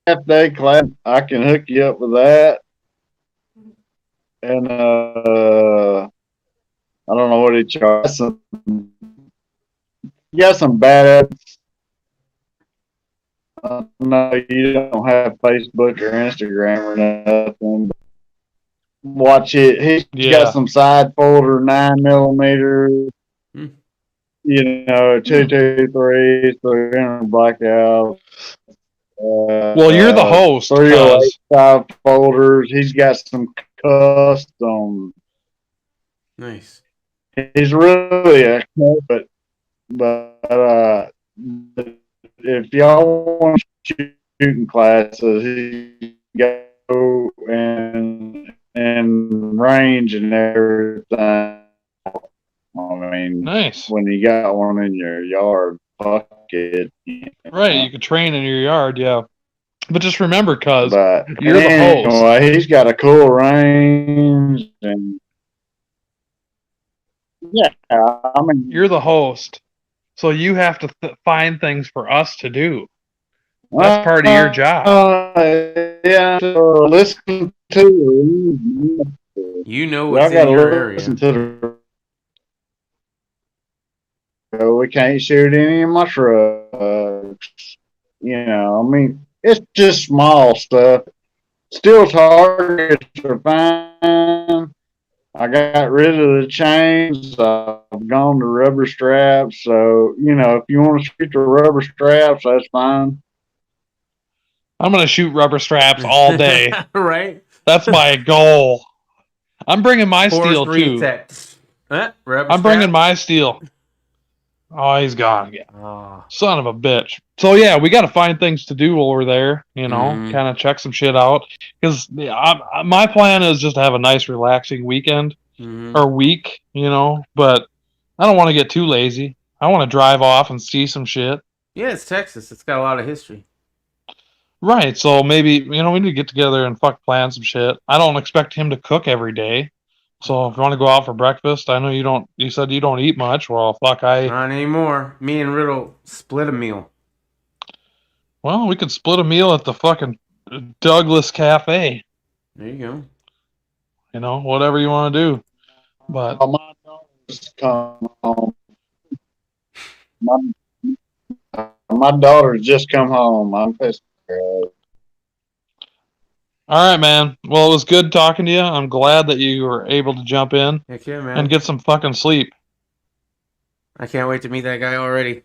half-day class, I can hook you up with that. And I don't know what he charges. You got some bad apps. No, you don't have Facebook or Instagram or nothing. But watch it. He's Yeah. got some side folder 9mm. You know, 223, 300 blackout. Well, you're the host, 308 cuz. five folders. He's got some custom. Nice. He's really a but if y'all want shooting classes, he go and range and everything. I mean, Nice. when you got one in your yard, fuck it. Right, you could train in your yard, yeah. But just remember, cuz, But you're the host. anyway, he's got a cool range, and yeah, I mean, You're the host. So you have to find things for us to do. That's part of your job. Yeah, so listen to. You know Y'all what's in gotta your listen area. to we can't shoot any of my trucks. You know, I mean, it's just small stuff. Still targets are fine. I got rid of the chains. I've gone to rubber straps. So, if you want to shoot the rubber straps, that's fine. I'm gonna shoot rubber straps all day. Right? That's my goal. I'm bringing my steel Forced too. reset. Rubber I'm bringing strap? my steel. Oh, he's gone again. Oh. Son of a bitch. So yeah, we got to find things to do while we're there. Kind of check some shit out. Because my plan is just to have a nice, relaxing weekend or week. But I don't want to get too lazy. I want to drive off and see some shit. Yeah, it's Texas. It's got a lot of history. Right. So maybe we need to get together and plan some shit. I don't expect him to cook every day. So if you want to go out for breakfast, I know you don't. You said you don't eat much. Well, fuck, Not anymore. Me and Riddle split a meal. Well, we could split a meal at the fucking Douglas Cafe. There you go. Whatever you want to do. But my daughter's come home. My daughter's just come home. I'm pissed. all right, man. Well, it was good talking to you. I'm glad that you were able to jump in Heck yeah, man. and get some fucking sleep. I can't wait to meet that guy already.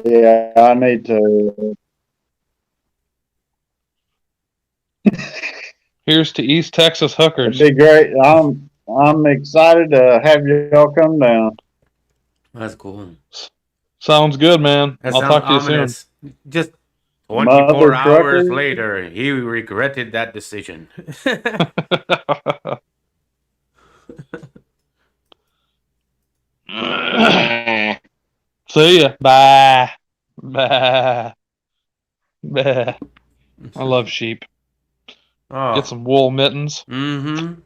Yeah, I need to. Here's to East Texas hookers. It'd be great. I'm excited to have y'all come down. That's cool. Sounds good, man. That I'll sounds talk to you ominous. Just 24 Mother hours trucker. later, he regretted that decision. See ya. Bye. Bye. Bye. I love sheep. Oh. Get some wool mittens. Mm-hmm.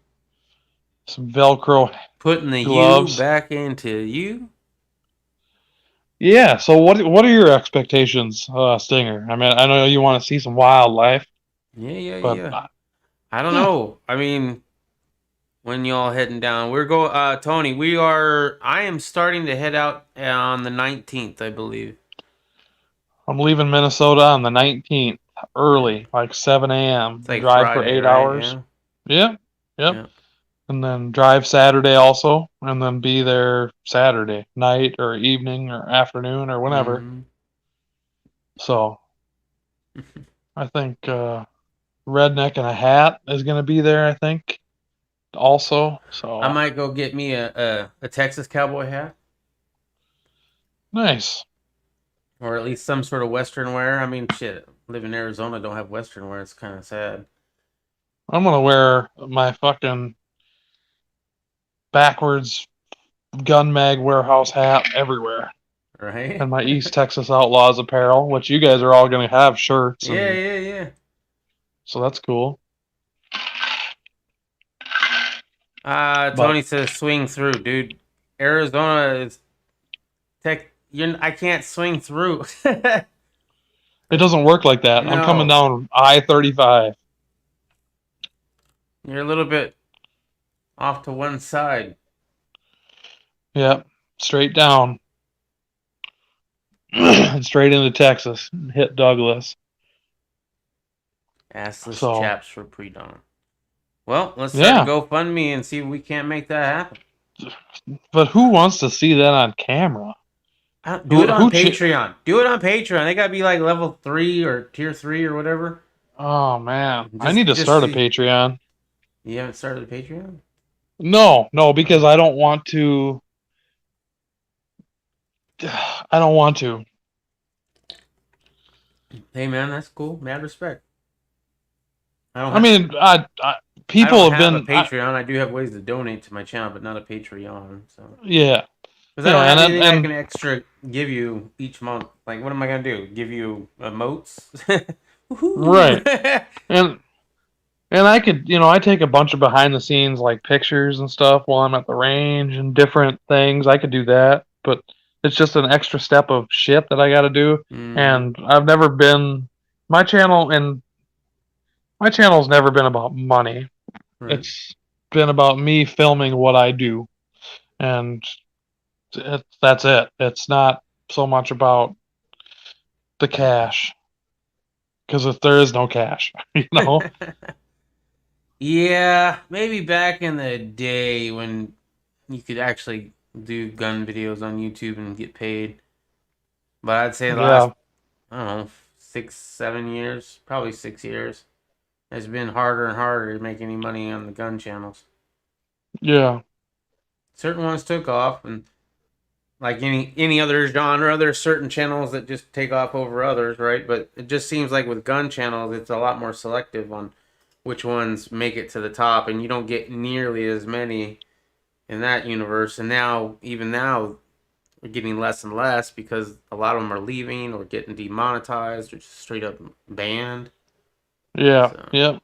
Some Velcro Putting the gloves. you back into you. Yeah. So what are your expectations, Stinger? I mean, I know you want to see some wildlife. Yeah, but yeah. I don't know. I mean, when y'all heading down, Tony. I am starting to head out on the 19th, I believe. I'm leaving Minnesota on the 19th, early, like 7 a.m. Like drive for Friday, 8 right? hours. Yeah. Yep. Yeah. And then drive Saturday also, and then be there Saturday night or evening or afternoon or whenever. Mhm. So I think Redneck and a Hat is going to be there, I think, also. So I might go get me a Texas cowboy hat, nice. or at least some sort of Western wear. I mean, shit, live in Arizona, don't have Western wear. It's kind of sad. I'm going to wear my fucking backwards gun mag warehouse hat everywhere. Right? And my East Texas Outlaws apparel, which you guys are all going to have shirts. Yeah. So that's cool. Tony says swing through, dude. Arizona is I can't swing through. It doesn't work like that. No. I'm coming down I-35. You're a little bit off to one side. Yep, straight down. And straight into Texas. Hit Douglas. Assless So- chaps for pre-dawn. Well, let's start a GoFundMe and see if we can't make that happen. But who wants to see that on camera? Do it on Who Patreon. Do it on Patreon. They gotta be like level 3 or tier 3 or whatever. Oh, man. I Just- need to just start a see- Patreon. You haven't started a Patreon? No, because I don't want to. I don't want to. Hey man, that's cool. Mad respect. I mean, people I don't have have been. a Patreon. I do have ways to donate to my channel, but not a Patreon. So Yeah. because I don't have anything I and- can extra give you each month. Like, what am I gonna do? Give you emotes? Right. And I could, I take a bunch of behind the scenes like pictures and stuff while I'm at the range and different things. I could do that, but it's just an extra step of shit that I got to do. And I've never been my channel's never been about money. Right. It's been about me filming what I do, and that's it. It's not so much about the cash, because if there is no cash, Yeah, maybe back in the day when you could actually do gun videos on YouTube and get paid. But I'd say the last, Yeah, I don't know, 6, 7 years, probably 6 years, it's been harder and harder to make any money on the gun channels. yeah, Certain ones took off, and like any other genre, there's certain channels that just take off over others, right? But it just seems like with gun channels, it's a lot more selective on which ones make it to the top, and you don't get nearly as many in that universe. And now, even now, we're getting less and less because a lot of them are leaving or getting demonetized or just straight up banned. yeah, So yeah,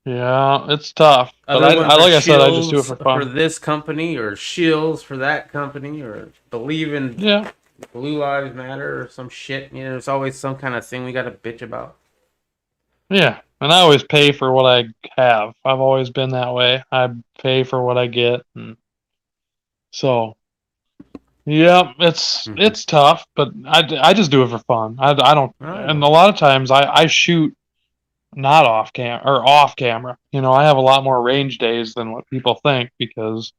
yeah. It's tough, but other ones I are like I said, I just do it shills for for fun. this company or shills for that company or believe in Yeah, Blue Lives Matter or some shit. You know, there's always some kind of thing we got to bitch about. yeah. And I always pay for what I have. I've always been that way. I pay for what I get, and so yeah, Mhm. it's tough, but I just do it for fun. I don't, I and know. a lot of times I shoot not off camera. You know, I have a lot more range days than what people think because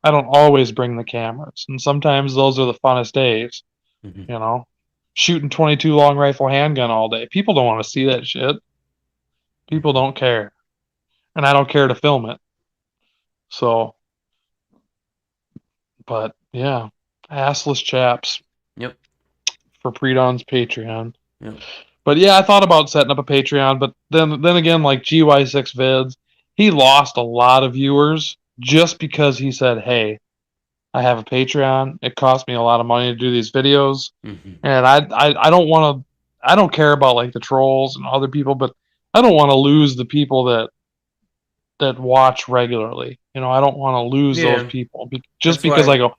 I don't always bring the cameras, and sometimes those are the funnest days. Mhm. You know, shooting 22 long rifle handgun all day. People don't want to see that shit. People don't care, and I don't care to film it. So, but yeah, assless chaps Yep. for Predon's Patreon. Yep. But yeah, I thought about setting up a Patreon, but then again, like GY6 Vids, he lost a lot of viewers just because he said, "Hey, I have a Patreon. It costs me a lot of money to do these videos, Mhm. and I don't want to. I don't care about like the trolls and other people, but I don't want to lose the people that watch regularly. You know, I don't want to lose those Yeah. people just That's because I why go,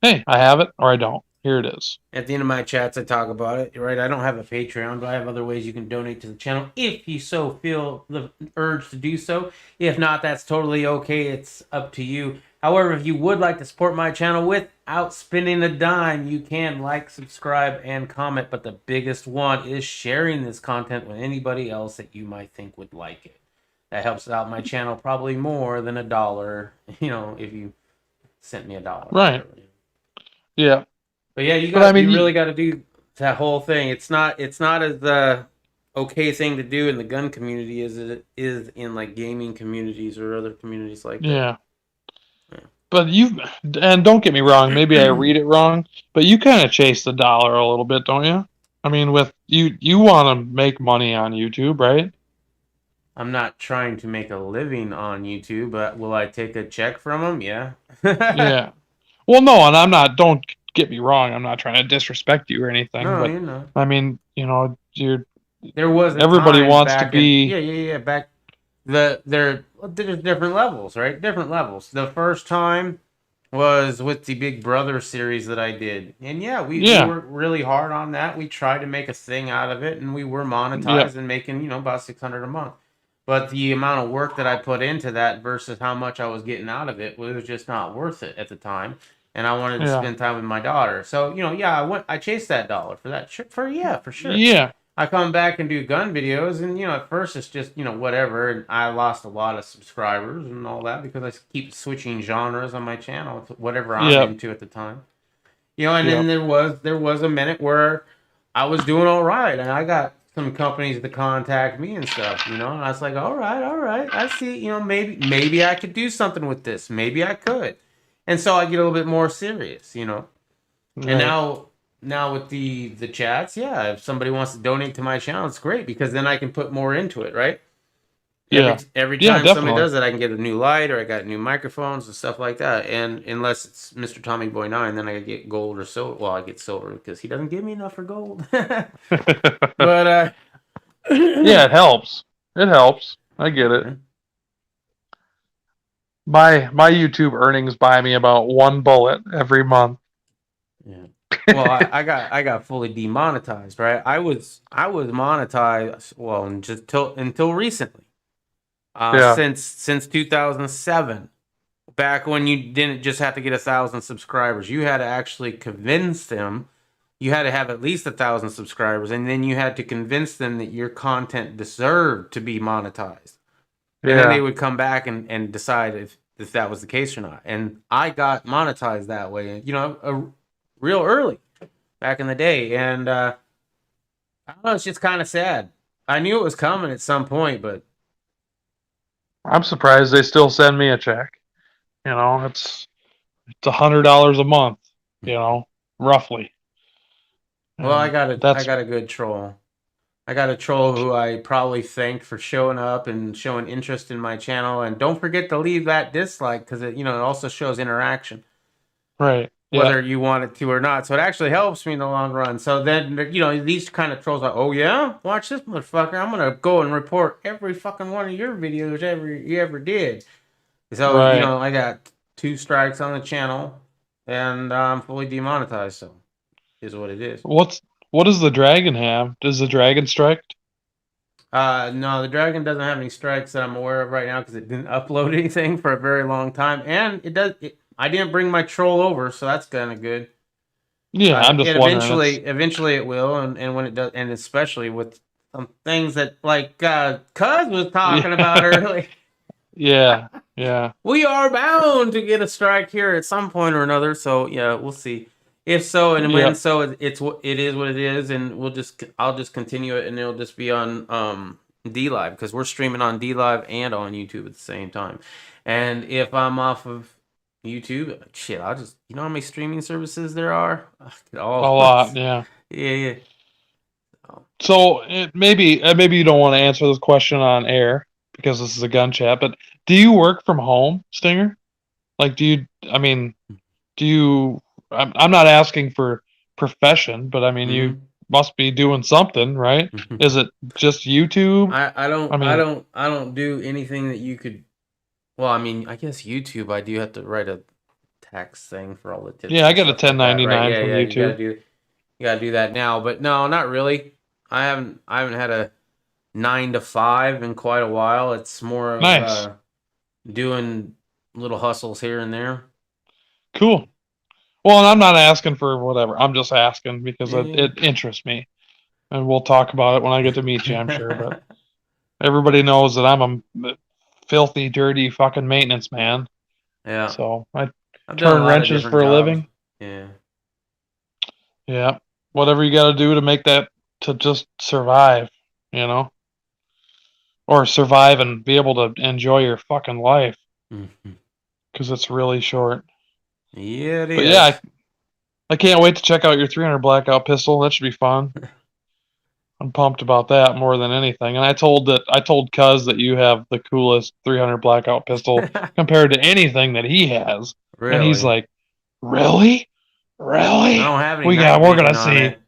hey, I have it or I don't. Here it is. at the end of my chats, I talk about it. Right? I don't have a Patreon, but I have other ways you can donate to the channel if you so feel the urge to do so. If not, that's totally okay. It's up to you. However, if you would like to support my channel without spending a dime, you can like, subscribe, and comment. But the biggest one is sharing this content with anybody else that you might think would like it. That helps out my channel probably more than $1. You know, if you sent me $1 or Right. whatever. Yeah. But yeah, But I mean, you really got to do that whole thing. It's not as okay thing to do in the gun community as it is in like gaming communities or other communities like that. yeah. Yeah. But and don't get me wrong, maybe I read it wrong, but you kind of chase the dollar a little bit, don't you? I mean, with you want to make money on YouTube, right? I'm not trying to make a living on YouTube, but will I take a check from them? Yeah. Yeah. Well, no, and I'm not. Don't get me wrong. I'm not trying to disrespect you or anything, No, but you know. I mean, you know, you're There was a everybody time wants to back in be. back there's different levels, right? Different levels. The first time was with the Big Brother series that I did. And yeah, we Yeah. worked really hard on that. We tried to make a thing out of it and we were Yep. monetized and making, about 600 a month. But the amount of work that I put into that versus how much I was getting out of it was just not worth it at the time. And I wanted to Yeah. spend time with my daughter. So, yeah, I chased that dollar for that for sure. Yeah. I come back and do gun videos, and at first it's just whatever, and I lost a lot of subscribers and all that because I keep switching genres on my channel to whatever I'm Yep. into at the time. And then Yep. there was a minute where I was doing all right, and I got some companies to contact me and stuff, and I was like, all right, I see, maybe I could do something with this, maybe I could, and so I get a little bit more serious, And Right. now with the chats, yeah, if somebody wants to donate to my channel, it's great because then I can put more into it, right? Every Yeah. every Yeah. time somebody Definitely. does it, I can get a new light or I got new microphones and stuff like that. And unless it's Mr. Tommy Boy 9, then I get gold or silver. Well, I get silver because he doesn't give me enough for gold. But Yeah, it helps. It helps. I get it. My YouTube earnings buy me about one bullet every month. Yeah. Well, I got fully demonetized, right? I was monetized just until recently. Yeah. Since 2007, back when you didn't just have to get 1,000 subscribers, you had to actually convince them. You had to have at least 1,000 subscribers, and then you had to convince them that your content deserved to be monetized. And then they Yeah. would come back and decide if that was the case or not. And I got monetized that way, real early back in the day. And I don't know, it's just kind of sad. I knew it was coming at some point, but I'm surprised they still send me a check. You know, it's $100 a month. You know, roughly. well, I And got that's a good troll. I got a troll who I probably thanked for showing up and showing interest in my channel. And don't forget to leave that dislike because it also shows interaction, right. whether Yeah. you want it to or not. So it actually helps me in the long run. So then, these kind of trolls are, oh yeah, watch this motherfucker. I'm gonna go and report every fucking one of your videos you ever did. So Right. I got 2 strikes on the channel, and I'm fully demonetized. So is what it is. What does the dragon have? Does the dragon strike? No, the dragon doesn't have any strikes that I'm aware of right now because it didn't upload anything for a very long time, and I didn't bring my troll over, so that's kind of good. Yeah, I'm just It wondering. eventually it will, and when it does, and especially with some things that like Cuz was talking about earlier. Yeah. Yeah. We are bound to get a strike here at some point or another. So yeah, we'll see. If so, and when Yep. so, it is what it is, and I'll just continue it, and it'll just be on D Live because we're streaming on D Live and on YouTube at the same time. And if I'm off of YouTube, shit, I'll just how many streaming services there are? A lot. Yeah. Yeah. So maybe you don't want to answer this question on air because this is a gun chat, but do you work from home, Stinger? Like, do you? I mean, do you? I'm not asking for profession, but I mean, you must be doing something, right? Is it just YouTube? I don't I mean- I don't do anything that you could. Well, I mean, I guess YouTube. I do have to write a tax thing for all the tips. Yeah, I and get a stuff like that, 1099 right? Yeah, from yeah, YouTube. You gotta do that now, but no, not really. I haven't had a 9 to 5 in quite a while. It's more of Nice. doing little hustles here and there. Cool. Well, and I'm not asking for whatever. I'm just asking because Yeah. it interests me, and we'll talk about it when I get to meet you. I'm sure, but everybody knows that I'm a filthy, dirty, fucking maintenance man. Yeah. So I I've done a turn lot of wrenches different for a jobs. living. Yeah. Yeah. Whatever you got to do to make that to just survive, or survive and be able to enjoy your fucking life because it's really short. Yeah, it But is. yeah, I can't wait to check out your 300 blackout pistol. That should be fun. I'm pumped about that more than anything. And I told Cuz that you have the coolest 300 blackout pistol compared to anything that he has. Really? And he's like, "Really? Really? I don't have any. We're night gonna vision on see." it.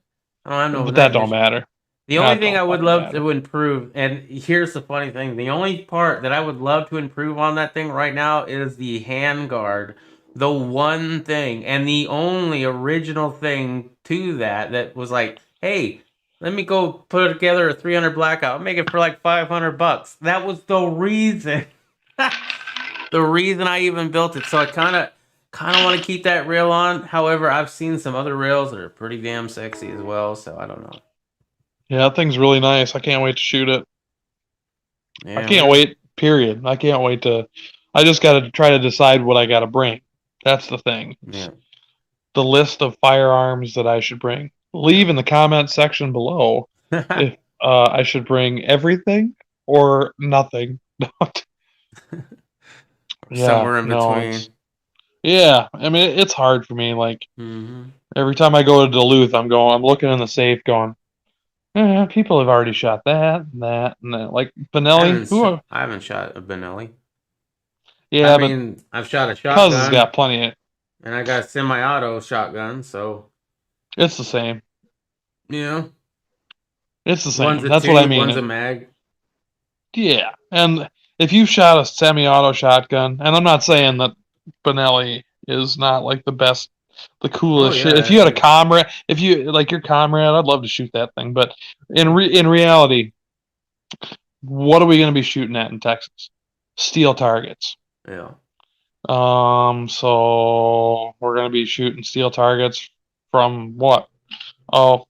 I don't have no. But night that don't vision. matter. The only That thing don't I would fucking love matter. to improve, and here's the funny thing: the only part that I would love to improve on that thing right now is the handguard. The one thing, and the only original thing to that was like, hey, let me go put together a 300 blackout, I'll make it for like $500. That was the reason. The reason I even built it. So I kind of want to keep that rail on. However, I've seen some other rails that are pretty damn sexy as well. So I don't know. Yeah, that thing's really nice. I can't wait to shoot it. Yeah, I can't wait, period. I can't wait to. I just got to try to decide what I got to bring. That's the thing. Yeah. The list of firearms that I should bring. Leave in the comment section below if I should bring everything or nothing. Somewhere in no, between. yeah, I mean it's hard for me. Like Mm-hmm. every time I go to Duluth, I'm looking in the safe, going, people have already shot that and that and that. Like Benelli, I haven't shot a Benelli. yeah, I mean, I've shot a but Cuz has shotgun, got plenty of. and I got a semi-auto shotgun, so It's the same. It's the same. One's a That's tube, what I mean. One's a mag. Yeah, and if you shot a semi-auto shotgun, and I'm not saying that Benelli is not like the best, the coolest shit. If you had a comrade, if you like your comrade, I'd love to shoot that thing. But in reality, what are we going to be shooting at in Texas? Steel targets. Yeah. So we're going to be shooting steel targets from what?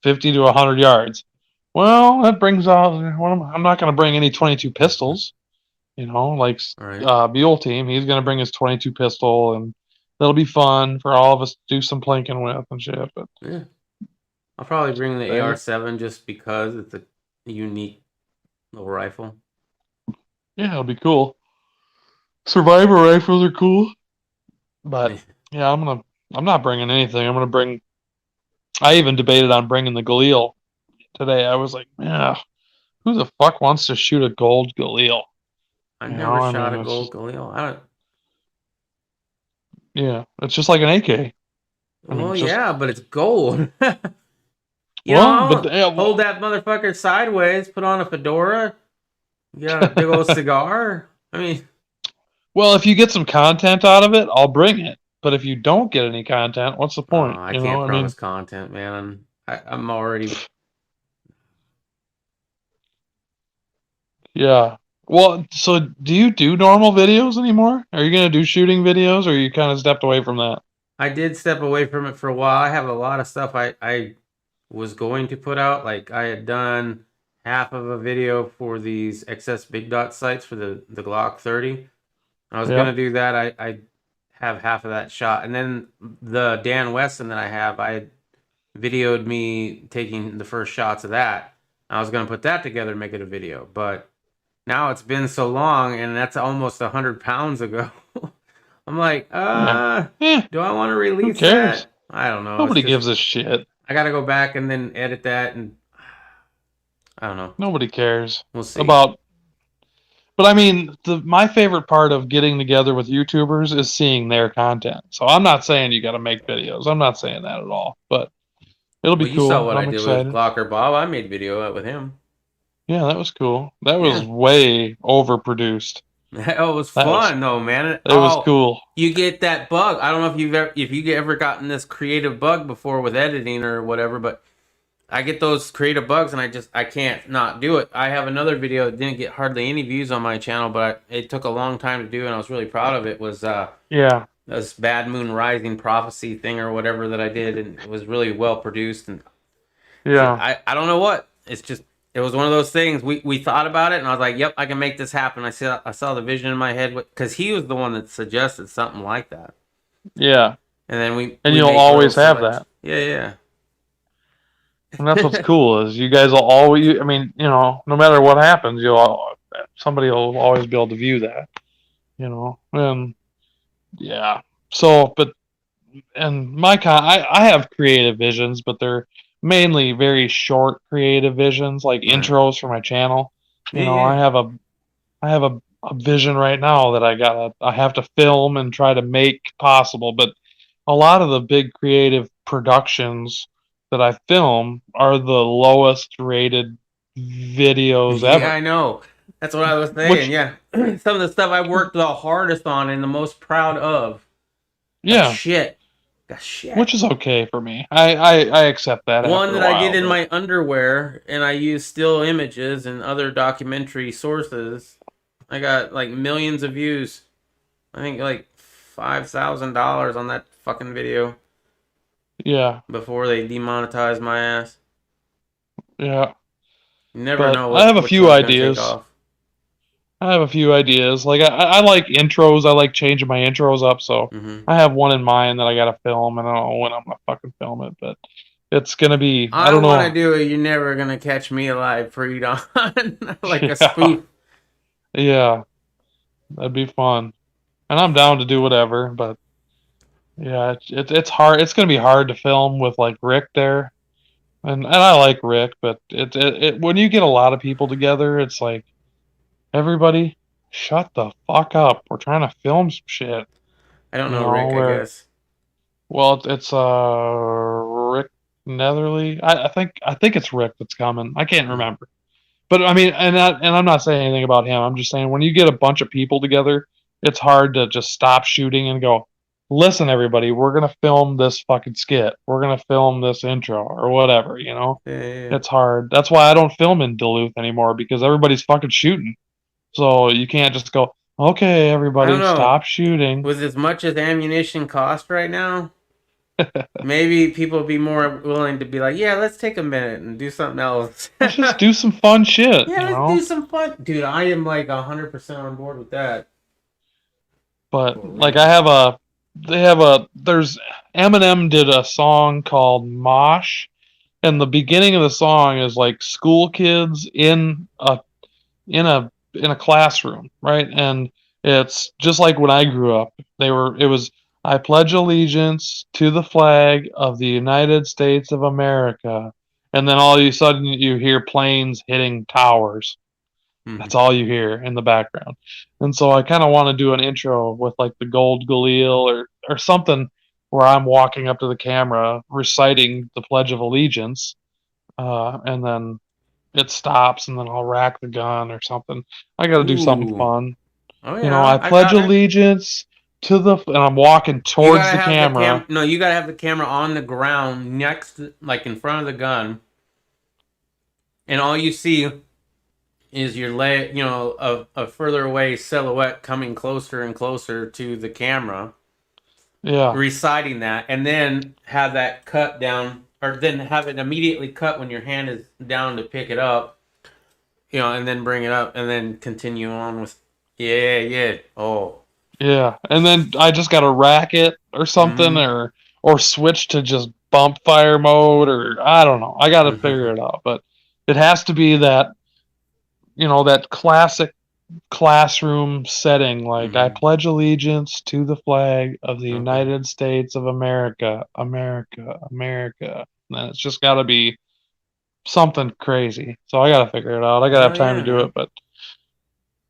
50 to 100 yards. Well, that brings out. Well, I'm not going to bring any 22 pistols. You know, like All right. Mule Team, he's gonna bring his 22 pistol, and that'll be fun for all of us to do some plinking with and shit. But Yeah. I'll probably bring the There. AR-7 just because it's a unique little rifle. yeah, it'll be cool. Survivor rifles are cool, but yeah, I'm not bringing anything. I'm gonna bring. I even debated on bringing the Galil today. I was like, yeah, who the fuck wants to shoot a gold Galil? I You never know, I shot mean, a it's gold just- Galil. I don't. Yeah, it's just like an AK. I mean, Well, just- yeah, but it's gold. You Well, know, but, yeah, well- hold that motherfucker sideways, put on a fedora, you got a big old cigar. I mean, Well, if you get some content out of it, I'll bring it. But if you don't get any content, what's the point? I you can't know, promise content, man. I'm already. Yeah. Well, so do you do normal videos anymore? Are you gonna do shooting videos, or you kind of stepped away from that? I did step away from it for a while. I have a lot of stuff I was going to put out. Like I had done half of a video for these XS Big Dot sights for the Glock 30. I was Yeah. gonna do that. I have half of that shot, and then the Dan Weston that I have, I videoed me taking the first shots of that. I was gonna put that together and make it a video, but now it's been so long, and that's almost 100 pounds ago. I'm like, do I want to release cares? that? I don't know. Nobody gives a shit. I gotta go back and then edit that, and I don't know. Nobody cares. We'll see. But I mean, my favorite part of getting together with YouTubers is seeing their content. So I'm not saying you got to make videos. I'm not saying that at all. But it'll be Well, cool. You saw what I'm I did excited. with Glocker Bob. I made video out with him. Yeah, that was cool. That was Yeah. way overproduced. It was That was- fun though, man. It was cool. You get that bug. I don't know if you've ever gotten this creative bug before with editing or whatever, but I get those creative bugs and I can't not do it. I have another video that didn't get hardly any views on my channel, but it took a long time to do, and I was really proud of it. Was Yeah. this Bad Moon Rising prophecy thing or whatever that I did, and it was really well produced. And Yeah. I don't know what. It's just it was one of those things. We thought about it, and I was like, "Yep, I can make this happen." I saw the vision in my head because he was the one that suggested something like that. Yeah. And then we And we you'll made always little have selections. that. Yeah. And that's what's cool is you guys will always, I mean, you know, no matter what happens, somebody will always be able to view that, you know, and yeah. So, but, and I have creative visions, but they're mainly very short creative visions, like intros for my channel. You know, I have a vision right now that I have to film and try to make possible, but a lot of the big creative productions that I film are the lowest rated videos ever. Yeah, I know. That's what I was saying. Yeah, some of the stuff I worked the hardest on and the most proud of. Yeah. Shit. Which is okay for me. I accept that. One after that a I did while, in but- my underwear, and I used still images and other documentary sources. I got like millions of views. I think like $5,000 on that fucking video. Yeah. Before they demonetized my ass. Yeah. You never But know. I have a which few one's gonna take ideas. off. I have a few ideas. Like I like intros. I like changing my intros up. So Mhm. I have one in mind that I gotta film, and I don't know when I'm gonna fucking film it, but it's gonna be. I I don't want to know. do it. You're never gonna catch me alive. Freed on like Yeah. a spoof. Yeah, that'd be fun, and I'm down to do whatever. But yeah, it's hard. It's gonna be hard to film with like Rick there, and I like Rick, but it when you get a lot of people together, it's like everybody shut the fuck up. We're trying to film some shit. I don't You know Rick. I where- guess. Well, it's Rick Netherly. I think it's Rick that's coming. I can't remember. But I mean, and I'm not saying anything about him. I'm just saying when you get a bunch of people together, it's hard to just stop shooting and go, listen, everybody, we're gonna film this fucking skit. We're gonna film this intro or whatever. You know, Yeah. it's hard. That's why I don't film in Duluth anymore because everybody's fucking shooting. So you can't just go, okay, everybody, I don't know. stop shooting. With as much as ammunition cost right now, Maybe people would be more willing to be like, yeah, let's take a minute and do something else. Let's just do some fun shit. Yeah, you let's know? do some fun. Dude, I am like 100% on board with that. But like there's Eminem did a song called Mosh, and the beginning of the song is like school kids in a classroom, right? And it's just like when I grew up. It was I pledge allegiance to the flag of the United States of America. And then all of a sudden you hear planes hitting towers. That's all you hear in the background. And so I kind of want to do an intro with like the Gold Galil or something where I'm walking up to the camera reciting the Pledge of Allegiance. And then it stops and then I'll rack the gun or something. I got to do something Ooh. fun. Oh yeah, You know, I pledge got it. allegiance to and I'm walking You towards gotta the have camera. No, you gotta have the camera on the ground next, like in front of the gun, and all you see is your leg, a further away silhouette coming closer and closer to the camera, Yeah. reciting that, and then have that cut down, or then have it immediately cut when your hand is down to pick it up, and then bring it up, and then continue on with, oh. Yeah. And then I just got to rack it or something or switch to just bump fire mode or I don't know. I got to figure it out, but it has to be that that classic classroom setting like I pledge allegiance to the flag of the United States of America, America, America. And then it's just got to be something crazy. So I got to figure it out. I got to have time to do it, but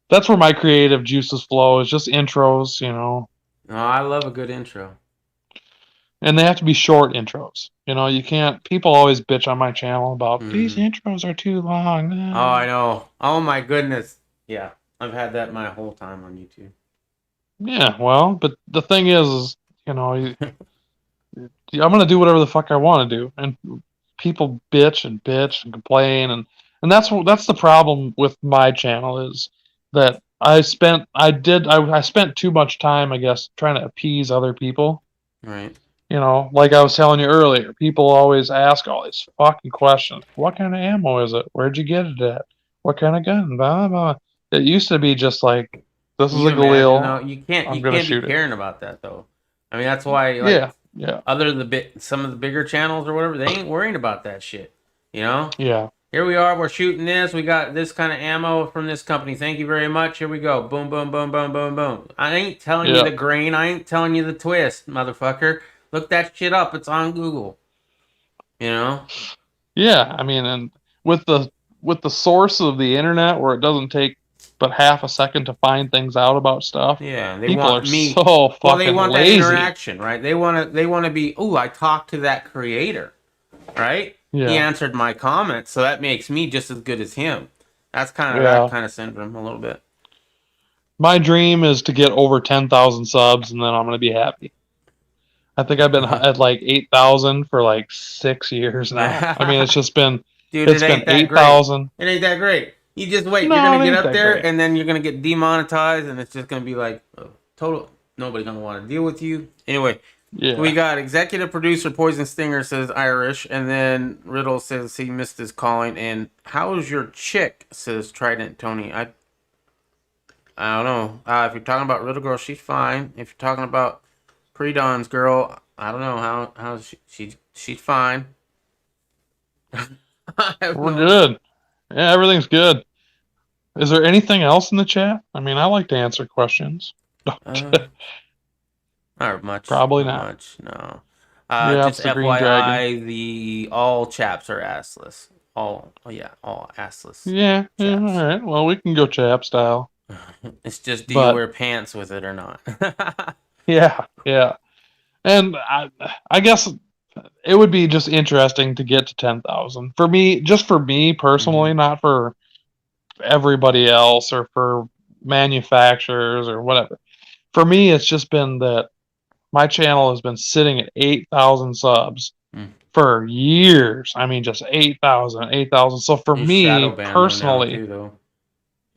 that's where my creative juices flow is just intros, Oh, I love a good intro. And they have to be short intros. You can't. People always bitch on my channel about these intros are too long. Oh, I know. Oh my goodness. Yeah, I've had that my whole time on YouTube. Yeah, well, but the thing is I'm gonna do whatever the fuck I want to do, and people bitch and complain, and that's the problem with my channel is that I spent too much time, I guess, trying to appease other people. Right. Like I was telling you earlier, people always ask all these fucking questions. What kind of ammo is it? Where'd you get it at? What kind of gun? Blah, blah. It used to be just like, this is a Galil. You can't I'm be gonna shoot caring about that though. I mean, that's why. Yeah. Other than some of the bigger channels or whatever, they ain't worrying about that shit. Yeah. Here we are. We're shooting this. We got this kind of ammo from this company. Thank you very much. Here we go. Boom, boom, boom, boom, boom, boom. I ain't telling you the grain. I ain't telling you the twist, motherfucker. Look that shit up. It's on Google. Yeah, I mean, and with the source of the internet where it doesn't take but half a second to find things out about stuff. Yeah, people are so fucking they want lazy. that interaction, right? They want to be, I talked to that creator, right? Yeah. He answered my comments, so that makes me just as good as him. That's kind of that kind of syndrome a little bit. My dream is to get over 10,000 subs, and then I'm gonna be happy. I think I've been at like 8,000 for like 6 years now. I mean, it's just been, dude, it's been 8,000. It ain't that great. You just wait. No, you're gonna it get ain't up that there, great. and then you're gonna get demonetized, and it's just gonna be like total. Nobody's gonna want to deal with you. Anyway, we got executive producer Poison Stinger says Irish, and then Riddle says he missed his calling. And how's your chick? Says Trident Tony. I don't know. If you're talking about Riddle Girl, she's fine. If you're talking about Pre-Dawn's girl, I don't know how she's fine. We're good. Yeah, everything's good. Is there anything else in the chat? I mean, I like to answer questions. Not much. Probably not. Much, no. Yeah, Just it's the Green FYI, Dragon. all chaps are assless. All assless. Yeah, all right. Well, we can go chap style. It's just, do you wear pants with it or not? Yeah. And I guess it would be just interesting to get to 10,000 for me, just for me personally, not for everybody else or for manufacturers or whatever. For me, it's just been that my channel has been sitting at 8,000 subs for years. I mean, just 8,000. So for me personally,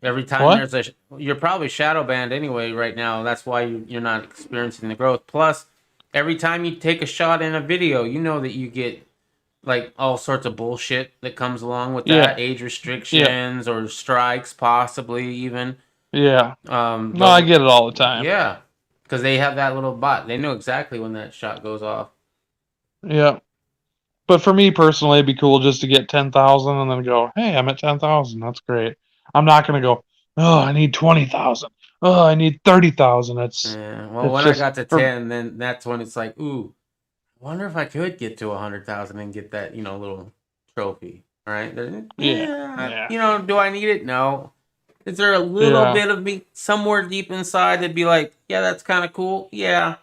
every time you're probably shadow banned anyway right now. That's why you're not experiencing the growth. Plus, every time you take a shot in a video, you know that you get like all sorts of bullshit that comes along with that, age restrictions or strikes, possibly even. Yeah. No, I get it all the time. Yeah, because they have that little bot. They know exactly when that shot goes off. Yeah. But for me personally, it'd be cool just to get 10,000 and then go, hey, I'm at 10,000. That's great. I'm not going to go, oh, I need 20,000. Oh, I need 30,000. Yeah. Well, when I got to 10, then that's when it's like, ooh, I wonder if I could get to 100,000 and get that, little trophy. All right. Yeah. Do I need it? No. Is there a little bit of me somewhere deep inside that'd be like, yeah, that's kind of cool? Yeah.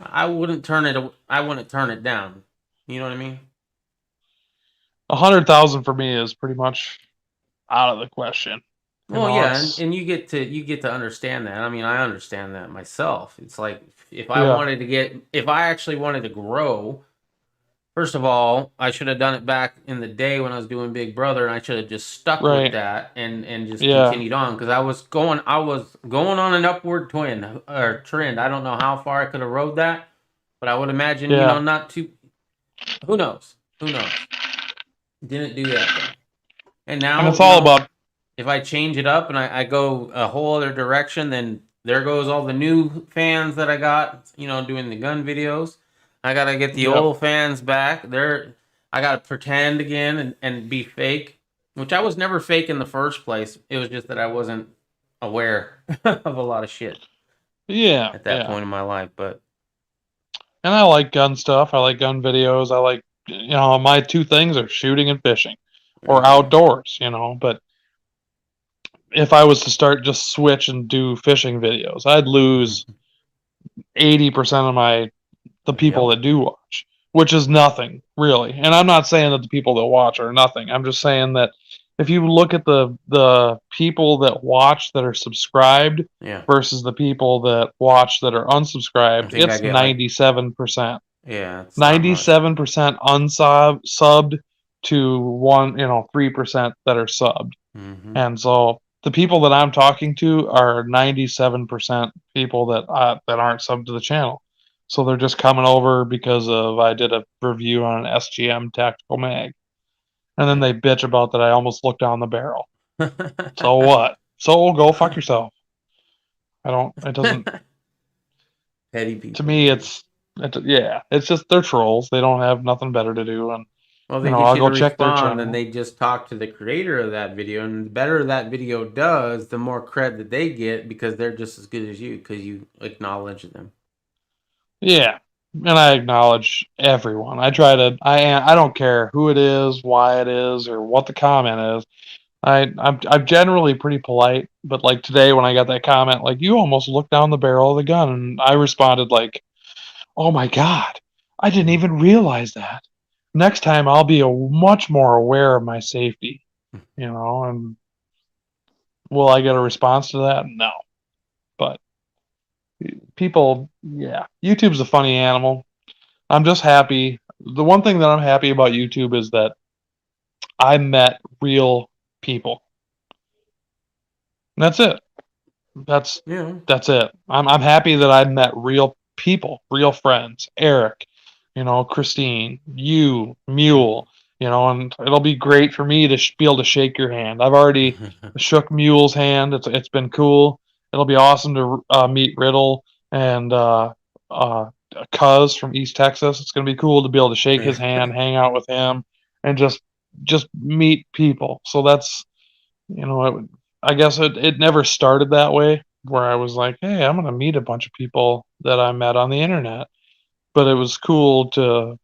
I wouldn't turn it down. You know what I mean? 100,000 for me is pretty much out of the question. Well, yeah, and you get to understand that. I mean, I understand that myself. It's like if I actually wanted to grow, first of all, I should have done it back in the day when I was doing Big Brother, and I should have just stuck with that and just continued on, because I was going on an upward trend. I don't know how far I could have rode that, but I would imagine not too. Who knows? Didn't do that though. And now it's all about. If I change it up and I go a whole other direction, then there goes all the new fans that I got, doing the gun videos. I got to get the old fans back. I got to pretend again and be fake, which I was never fake in the first place. It was just that I wasn't aware of a lot of shit. Yeah. At that point in my life, but. And I like gun stuff. I like gun videos. I like, my two things are shooting and fishing or outdoors, but if I was to start just switch and do fishing videos, I'd lose 80% of the people that do watch, which is nothing really. And I'm not saying that the people that watch are nothing. I'm just saying that if you look at the people that watch that are subscribed versus the people that watch that are unsubscribed, it's 97%. Yeah, 97% unsubbed to 3% that are subbed. Mm-hmm. And so the people that I'm talking to are 97% people that aren't subbed to the channel. So they're just coming over because I did a review on an SGM tactical mag. And then they bitch about that I almost looked down the barrel. So what? So go fuck yourself. It doesn't. Petty people. To me, it's just they're trolls. They don't have nothing better to do. And well, they I'll go check their channel. And they just talk to the creator of that video, and the better that video does, the more cred that they get, because they're just as good as you, because you acknowledge them. Yeah, and I acknowledge everyone. I don't care who it is, why it is, or what the comment is. I'm generally pretty polite, but like today when I got that comment, like, you almost looked down the barrel of the gun, and I responded like, oh my God, I didn't even realize that. Next time I'll be much more aware of my safety, and will I get a response to that? No. But people, YouTube's a funny animal. I'm just happy. The one thing that I'm happy about YouTube is that I met real people. And that's it. That's it. I'm happy that I met real people, real friends. Eric, Christine, you, Mule, and it'll be great for me to be able to shake your hand. I've already shook Mule's hand. It's been cool. It'll be awesome to meet Riddle and Cuz from East Texas. It's gonna be cool to be able to shake his hand, hang out with him, and just meet people. So that's, I guess it never started that way, where I was like, hey, I'm gonna meet a bunch of people that I met on the internet. But it was cool to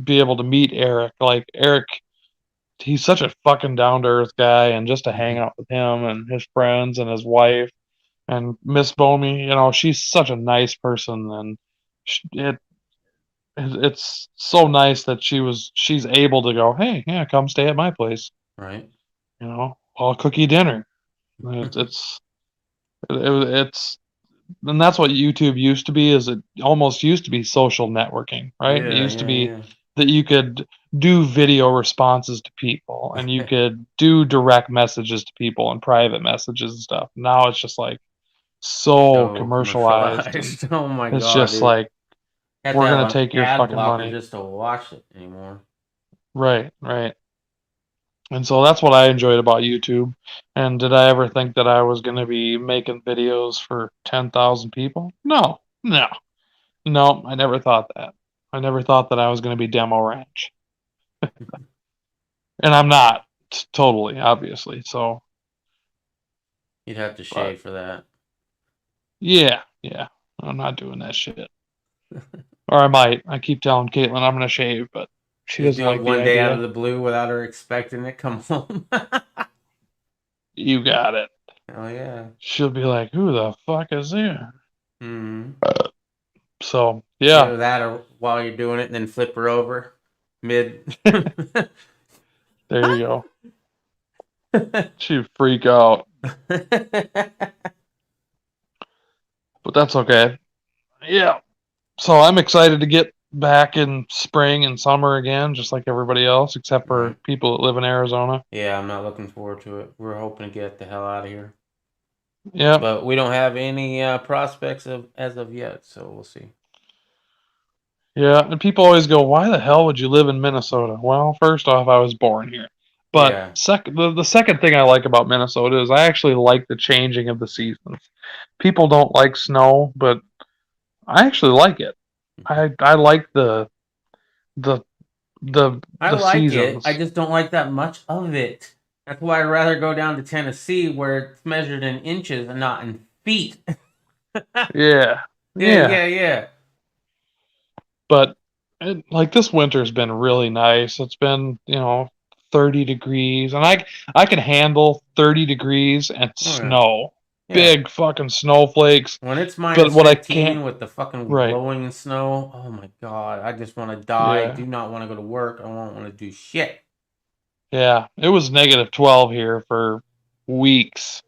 be able to meet Eric. Like, Eric, he's such a fucking down-to-earth guy, and just to hang out with him and his friends and his wife and Miss Bomey, she's such a nice person, and it's so nice that she's able to go, hey, yeah, come stay at my place. Right. I'll cook you dinner. It's and that's what YouTube used to be. Is it almost used to be social networking, right? It used to be that you could do video responses to people, and you could do direct messages to people and private messages and stuff. Now it's just like so commercialized. Oh my God! It's just dude. like have we're to have gonna an take your ad fucking blocker money. just to watch it anymore. Right, right. And so that's what I enjoyed about YouTube. And did I ever think that I was going to be making videos for 10,000 people? No, no, no. I never thought that. I never thought that I was going to be Demo Ranch. And I'm not totally, obviously. So, You'd have to shave for that. yeah, yeah. I'm not doing that shit. Or I might. I keep telling Caitlin I'm going to shave, but she Just doesn't do it like one the day out idea. of the blue without her expecting it. Come home. You got it. Oh yeah. She'll be like, who the fuck is here? Mm-hmm. So, yeah. Do that or while you're doing it, and then flip her over mid. There you go. She'd freak out. But that's okay. Yeah. So I'm excited to get back in spring and summer again, just like everybody else, except for people that live in Arizona. Yeah, I'm not looking forward to it. We're hoping to get the hell out of here. Yeah. But we don't have any prospects as of yet, so we'll see. Yeah. And people always go, why the hell would you live in Minnesota? Well, first off, I was born here. But Yeah. the second thing I like about Minnesota is I actually like the changing of the seasons. People don't like snow, but I actually like it. I like the I like seasons. it. I just don't like that much of it. That's why I'd rather go down to Tennessee where it's measured in inches and not in feet. Yeah. Yeah. But like this winter's been really nice. It's been, 30 degrees, and I can handle 30 degrees and snow. Yeah. Big fucking snowflakes. When it's But minus what I 15 can't- with the fucking Right. blowing snow, oh my god, I just want to die. Yeah. I do not want to go to work. I don't want to do shit. Yeah, it was negative 12 here for weeks,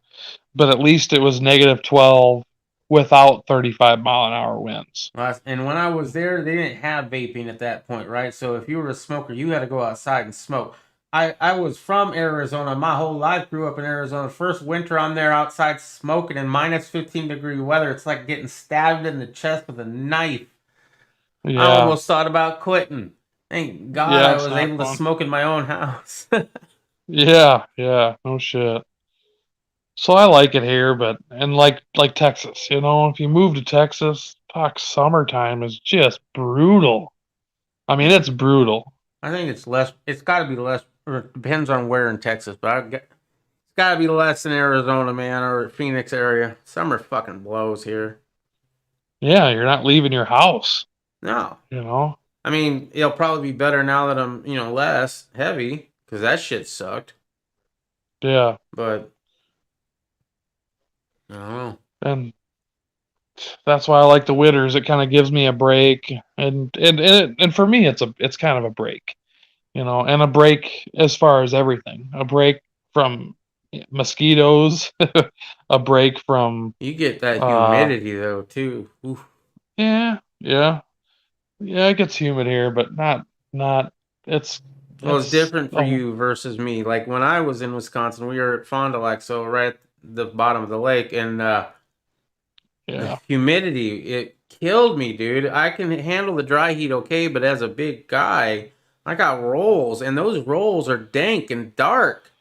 but at least it was negative 12 without 35-mile-an-hour winds. And when I was there, they didn't have vaping at that point, right? So if you were a smoker, you had to go outside and smoke. I was from Arizona. My whole life grew up in Arizona. First winter I'm there outside smoking in minus 15-degree weather. It's like getting stabbed in the chest with a knife. Yeah. I almost thought about quitting. Thank God Yeah, I it's was not able to fun. smoke in my own house. Yeah, no shit. So I like it here, but like Texas, if you move to Texas, fuck, summertime is just brutal. I mean, it's brutal. I think it's less. It's got to be less. Or it depends on where in Texas, but it's got to be less in Arizona, man, or Phoenix area. Summer fucking blows here. Yeah, you're not leaving your house. No. I mean, it'll probably be better now that I'm, less heavy, because that shit sucked. Yeah. But I don't know. And that's why I like the winters. It kind of gives me a break, and for me, it's kind of a break, and a break as far as everything. A break from mosquitoes, a break from. You get that humidity though too. Oof. Yeah. It gets humid here, but not. It's different for you versus me. Like when I was in Wisconsin, we were at Fond du Lac, so right at the bottom of the lake, and the humidity, it killed me, dude. I can handle the dry heat okay, but as a big guy, I got rolls, and those rolls are dank and dark,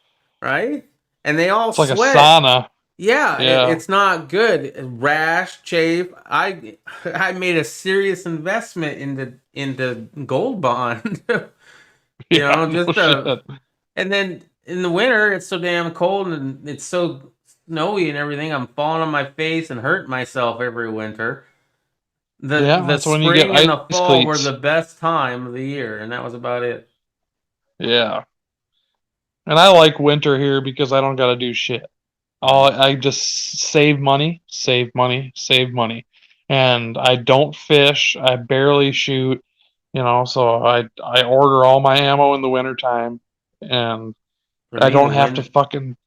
right? And they all like sweat. a sauna. Yeah. It's not good. Rash, chafe. I made a serious investment into Gold Bond. And then in the winter it's so damn cold and it's so snowy and everything. I'm falling on my face and hurting myself every winter. The spring and the fall were the best time of the year, and that was about it. Yeah. And I like winter here because I don't got to do shit. I just save money, and I don't fish. I barely shoot, so I order all my ammo in the wintertime, and I don't have to fucking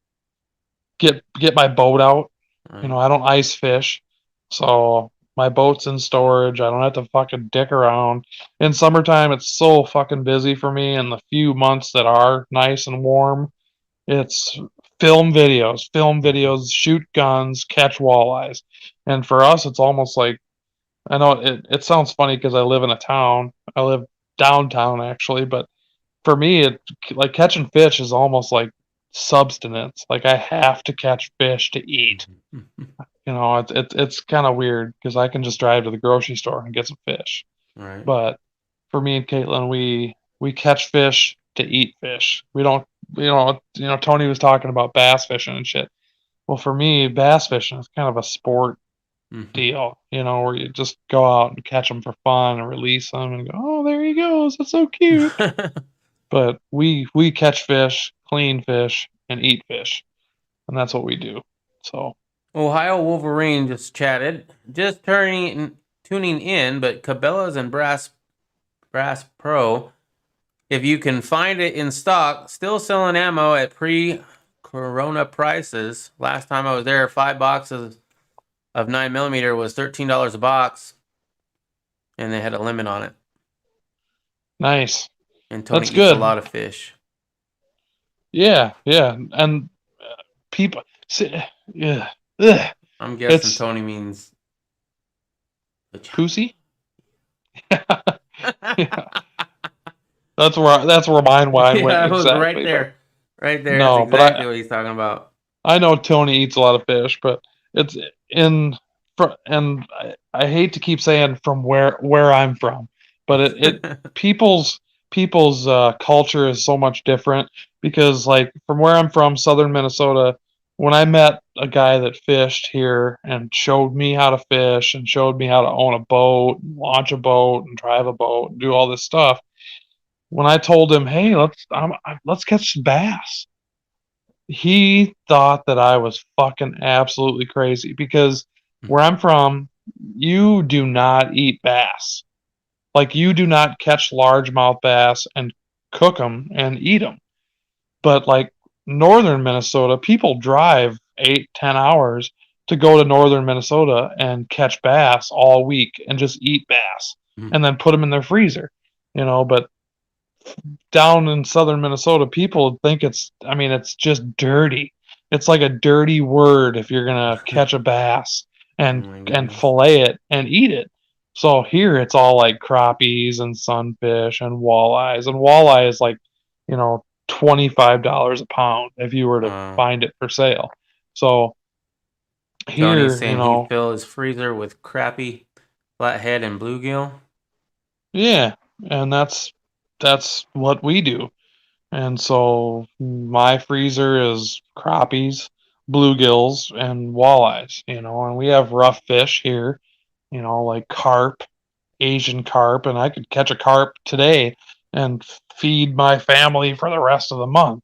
get my boat out. Right. I don't ice fish, so my boat's in storage. I don't have to fucking dick around. In summertime, it's so fucking busy for me, and the few months that are nice and warm, it's film videos, shoot guns, catch walleyes. And for us, it's almost like I know it sounds funny because I live in a town. I live downtown actually, but for me, it like catching fish is almost like subsistence. Like I have to catch fish to eat. You know, it's kind of weird because I can just drive to the grocery store and get some fish. Right. But for me and Caitlin, we catch fish to eat fish. We don't, Tony was talking about bass fishing and shit. Well, for me, bass fishing is kind of a sport deal, where you just go out and catch them for fun and release them and go, oh, there he goes. That's so cute. But we catch fish, clean fish, and eat fish, and that's what we do. So Ohio Wolverine just chatted, just tuning in, but Cabela's and Brass Pro, if you can find it in stock, still selling ammo at pre-corona prices. Last time I was there, 5 boxes of 9mm was $13 a box, and they had a limit on it. nice. And Tony That's eats good. a lot of fish. Yeah, and people, yeah, ugh. I'm guessing It's- Tony means pussy. Yeah. That's where mine went yeah, it was exactly. right there. Right there. No, That's but exactly what he's talking about. I know Tony eats a lot of fish, but it's and I hate to keep saying from where I'm from, but it people's culture is so much different because like from where I'm from, southern Minnesota, when I met a guy that fished here and showed me how to fish and showed me how to own a boat, and launch a boat and drive a boat and do all this stuff, when I told him, "Hey, let's catch some bass," he thought that I was fucking absolutely crazy because where I'm from, you do not eat bass. Like you do not catch largemouth bass and cook them and eat them. But like northern Minnesota, people drive 8-10 hours to go to northern Minnesota and catch bass all week and just eat bass and then put them in their freezer. But down in southern Minnesota, people think it's just dirty. It's like a dirty word if you're gonna catch a bass and fillet it and eat it. So here it's all like crappies and sunfish and walleyes. And walleye is like, $25 a pound if you were to find it for sale. So here, Tony's saying he'd fill his freezer with crappie, flathead, and bluegill. yeah, and that's what we do. And so my freezer is crappies, bluegills, and walleyes, and we have rough fish here, like carp, Asian carp, and I could catch a carp today and feed my family for the rest of the month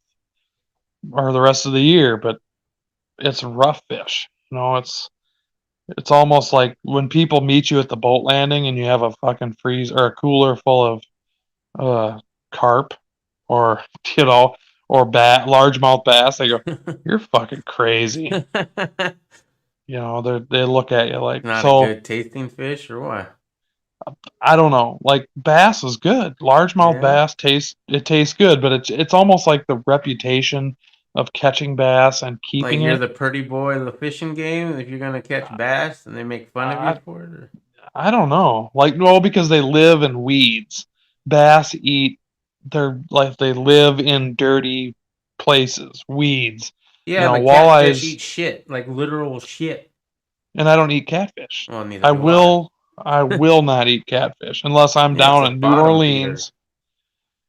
or the rest of the year, but it's rough fish. It's almost like when people meet you at the boat landing and you have a fucking freezer or a cooler full of carp or or largemouth bass. They go, "You're fucking crazy." They look at you like, Not so a good tasting fish or what? I don't know. Like bass is good. Largemouth bass tastes good, but it's almost like the reputation of catching bass and keeping Like you're it. the pretty boy of the fishing game if you're gonna catch bass and they make fun of you for it? Or? I don't know. Like, no, because they live in weeds. Bass eat. They live in dirty places, weeds. Yeah, but walleyes catfish eat shit, like literal shit. And I don't eat catfish. Well, neither I do will. I will not eat catfish unless I'm down in New Orleans.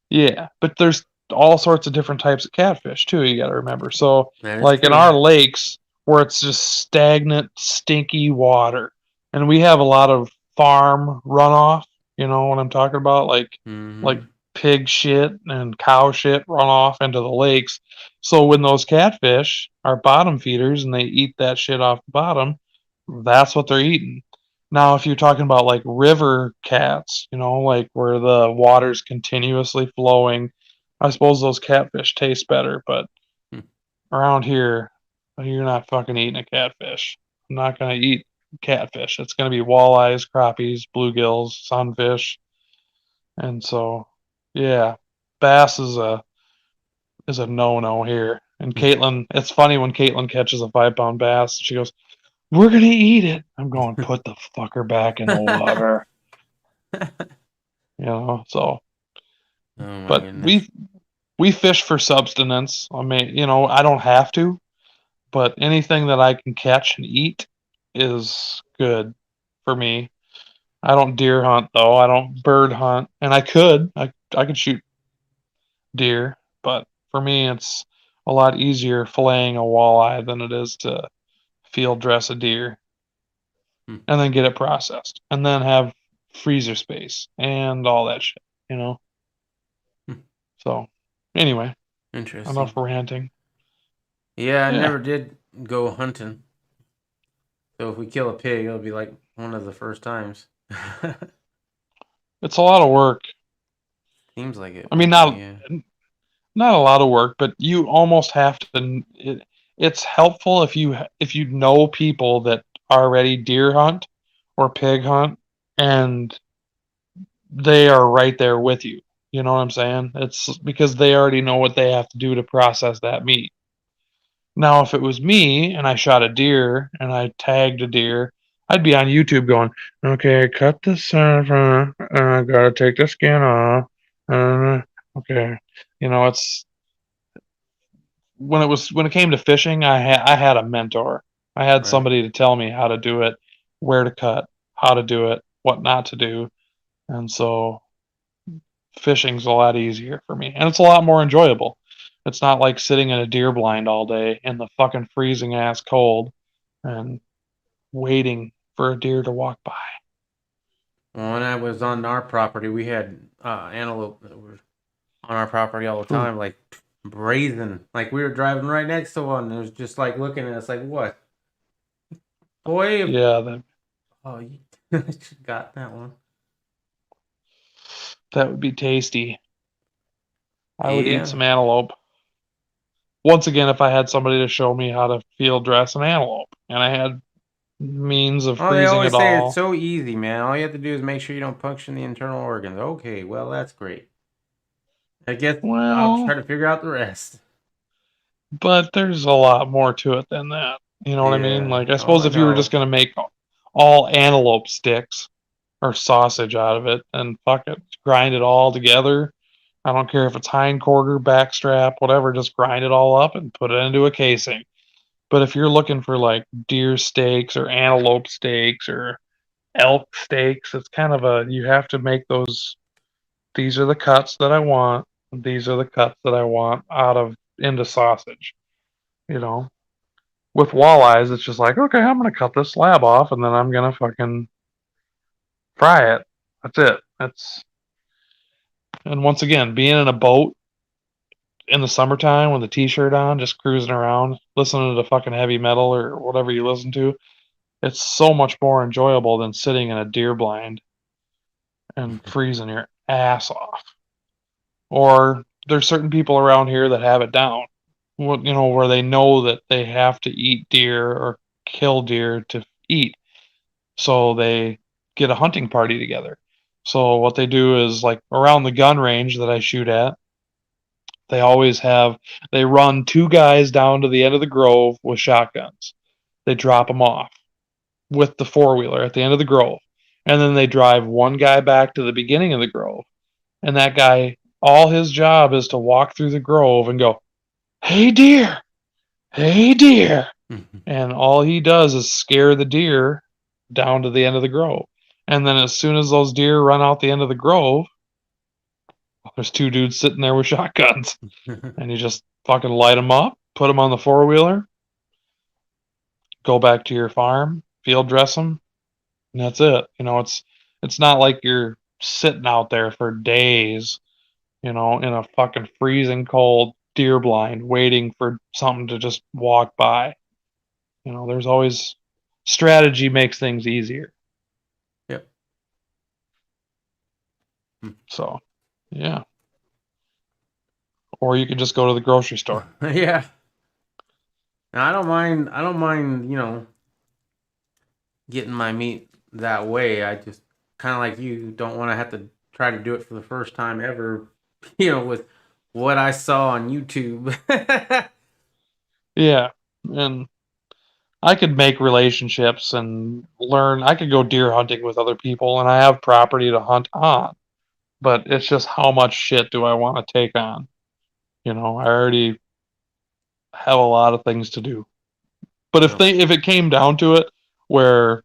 Yeah, but there's all sorts of different types of catfish too. You got to remember. So, like in our lakes, where it's just stagnant, stinky water, and we have a lot of farm runoff. You know what I'm talking about? Like pig shit and cow shit run off into the lakes. So when those catfish are bottom feeders and they eat that shit off the bottom, that's what they're eating. Now, if you're talking about like river cats, like where the water's continuously flowing, I suppose those catfish taste better. But around here, you're not fucking eating a catfish. I'm not going to eat catfish. It's going to be walleyes, crappies, bluegills, sunfish. And so, yeah, bass is a no-no here. And Caitlin, it's funny when Caitlin catches a 5-pound bass, she goes, we're gonna eat it. I'm going, put the fucker back in the water. So. Oh my But goodness. we fish for subsistence. I mean, I don't have to, but anything that I can catch and eat is good for me. I don't deer hunt though. I don't bird hunt, and I could. I could shoot deer, but for me, it's a lot easier filleting a walleye than it is to field dress a deer Hmm. and then get it processed and then have freezer space and all that shit. Hmm. So, anyway, Interesting. enough ranting. Yeah, I Yeah. never did go hunting. So if we kill a pig, it'll be like one of the first times. It's a lot of work. Seems like it. I mean, Yeah. not a lot of work, but you almost have to. It's helpful if you know people that already deer hunt or pig hunt, and they are right there with you. You know what I'm saying? It's because they already know what they have to do to process that meat. Now, if it was me and I shot a deer and I tagged a deer, I'd be on YouTube going, okay, cut the center, I gotta take the skin off. Okay, it's when it came to fishing, I had a mentor. I had Right. somebody to tell me how to do it, where to cut, how to do it, what not to do, and so fishing's a lot easier for me, and it's a lot more enjoyable. It's not like sitting in a deer blind all day in the fucking freezing ass cold and waiting for a deer to walk by. When I was on our property, we had antelope that were on our property all the time, like brazen. Like we were driving right next to one, and it was just like looking at us, like, "What, boy?" Yeah, Oh, you got that one. that would be tasty. I would Yeah. eat some antelope. Once again, if I had somebody to show me how to field dress an antelope, and I had means of Oh, they freezing always it say all. it's so easy, man. All you have to do is make sure you don't puncture the internal organs. Okay, well, that's great. I guess I'll try to figure out the rest. But there's a lot more to it than that. You know what I mean? Yeah. Like, I Oh, suppose I if you were know. just going to make all antelope sticks or sausage out of it and fuck it, grind it all together. I don't care if it's hind quarter, backstrap, whatever, just grind it all up and put it into a casing. But if you're looking for like deer steaks or antelope steaks or elk steaks, it's kind of you have to make those. These are the cuts that I want. These are the cuts that I want out of into sausage. You know, with walleyes, it's just like, okay, I'm gonna cut this slab off and then I'm gonna fucking fry it. That's it. And once again, being in a boat in the summertime with a t-shirt on, just cruising around, listening to the fucking heavy metal or whatever you listen to, it's so much more enjoyable than sitting in a deer blind and freezing your ass off. Or there's certain people around here that have it down, where they know that they have to eat deer or kill deer to eat. So they get a hunting party together. So what they do is, like, around the gun range that I shoot at, they run two guys down to the end of the grove with shotguns. They drop them off with the four-wheeler at the end of the grove. And then they drive one guy back to the beginning of the grove. And that guy, all his job is to walk through the grove and go, "Hey deer, hey deer." And all he does is scare the deer down to the end of the grove. And then as soon as those deer run out the end of the grove, there's two dudes sitting there with shotguns. And you just fucking light them up, put them on the four-wheeler, go back to your farm, field dress them, and that's it. It's not like you're sitting out there for days, in a fucking freezing cold deer blind waiting for something to just walk by. There's always strategy makes things easier. Yep. So, yeah. Or you could just go to the grocery store. Yeah. Now, I don't mind, getting my meat that way. I just kind of like you don't want to have to try to do it for the first time ever, with what I saw on YouTube. Yeah. And I could make relationships and learn. I could go deer hunting with other people, and I have property to hunt on. But it's just how much shit do I want to take on? I already have a lot of things to do. But if it came down to it, where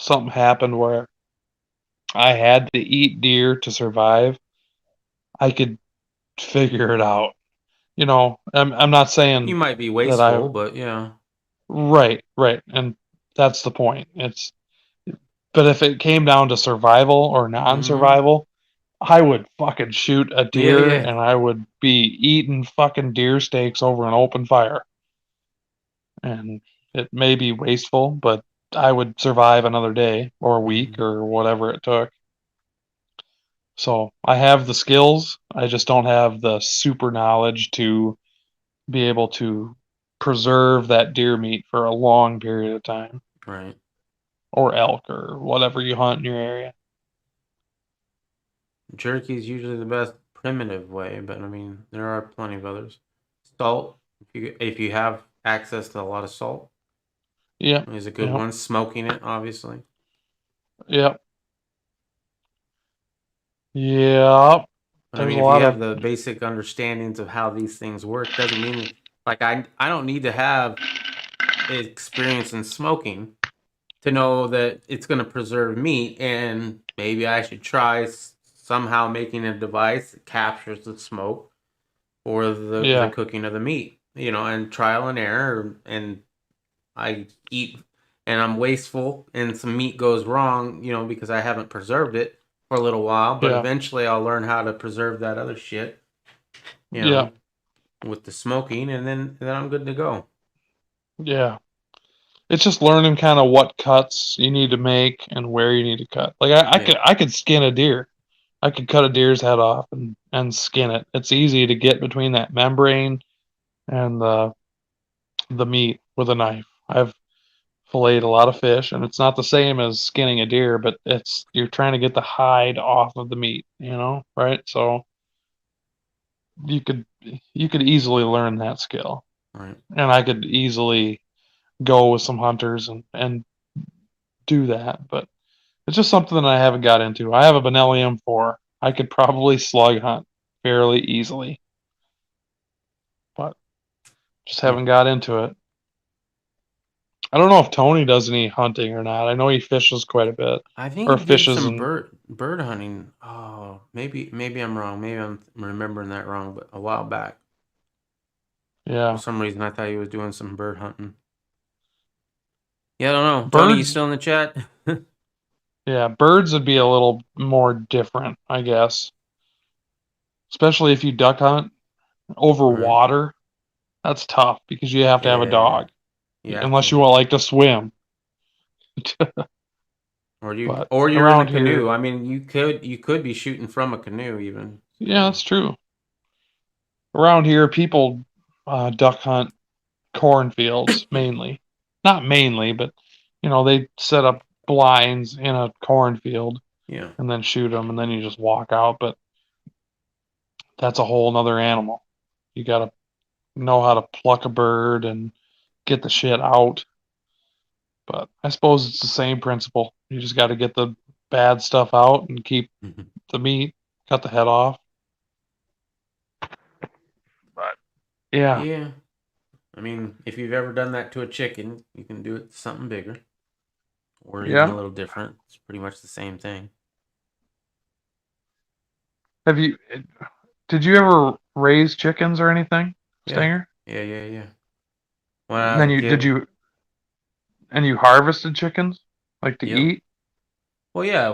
something happened where I had to eat deer to survive, I could figure it out. I'm not saying You might be that I wasteful, but yeah. right, and that's the point. But if it came down to survival or non-survival, I would fucking shoot a deer Yeah. and I would be eating fucking deer steaks over an open fire. And it may be wasteful, but I would survive another day or week or whatever it took. So I have the skills. I just don't have the super knowledge to be able to preserve that deer meat for a long period of time, Right. or elk or whatever you hunt in your area. Jerky is usually the best primitive way, but I mean there are plenty of others. Salt, if you have access to a lot of salt, Yeah, is a good one. Smoking it, obviously. Yep. Yep. I mean, if you have the basic understandings of how these things work, doesn't mean like I don't need to have experience in smoking to know that it's going to preserve meat, and maybe I should try somehow making a device that captures the smoke or the cooking of the meat, and trial and error. And I eat and I'm wasteful and some meat goes wrong, because I haven't preserved it for a little while, but eventually I'll learn how to preserve that other shit, with the smoking, and then I'm good to go. Yeah. It's just learning kind of what cuts you need to make and where you need to cut. Like I could skin a deer. I could cut a deer's head off and skin it. It's easy to get between that membrane and the meat with a knife. I've filleted a lot of fish, and it's not the same as skinning a deer, but you're trying to get the hide off of the meat, right? So you could easily learn that skill. Right. And I could easily go with some hunters and do that, but it's just something that I haven't got into. I have a Benelli M4. I could probably slug hunt fairly easily, but just haven't got into it. I don't know if Tony does any hunting or not. I know he fishes quite a bit. I think he did some bird hunting. Oh, maybe I'm wrong. Maybe I'm remembering that wrong, but a while back. Yeah. For some reason, I thought he was doing some bird hunting. Yeah, I don't know. Tony, you still in the chat? Yeah, birds would be a little more different, I guess. Especially if you duck hunt over water. That's tough because you have to have a dog. Yeah. Unless you like to swim. Or you're in a canoe. Here, I mean, you could be shooting from a canoe even. Yeah, that's true. Around here, people duck hunt cornfields mainly. Not mainly, but they set up blinds in a cornfield. Yeah. And then shoot them, and then you just walk out. But that's a whole nother animal. You gotta know how to pluck a bird and get the shit out. But I suppose it's the same principle. You just got to get the bad stuff out and keep the meat, cut the head off. But yeah. Yeah. I mean, if you've ever done that to a chicken, you can do it to something bigger. Or even a little different. It's pretty much the same thing. Did you ever raise chickens or anything, Stinger? Yeah. And then you harvested chickens, like to eat? Well, yeah,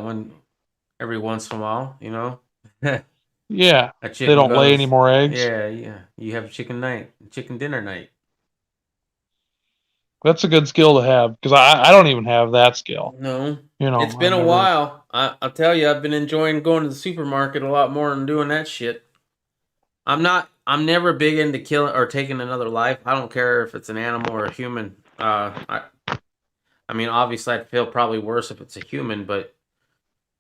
every once in a while, Yeah. They don't lay any more eggs. Yeah. You have chicken dinner night. That's a good skill to have because I don't even have that skill. No. It's been a while. I'll tell you, I've been enjoying going to the supermarket a lot more than doing that shit. I'm never big into killing or taking another life. I don't care if it's an animal or a human. I mean, obviously, I'd feel probably worse if it's a human, but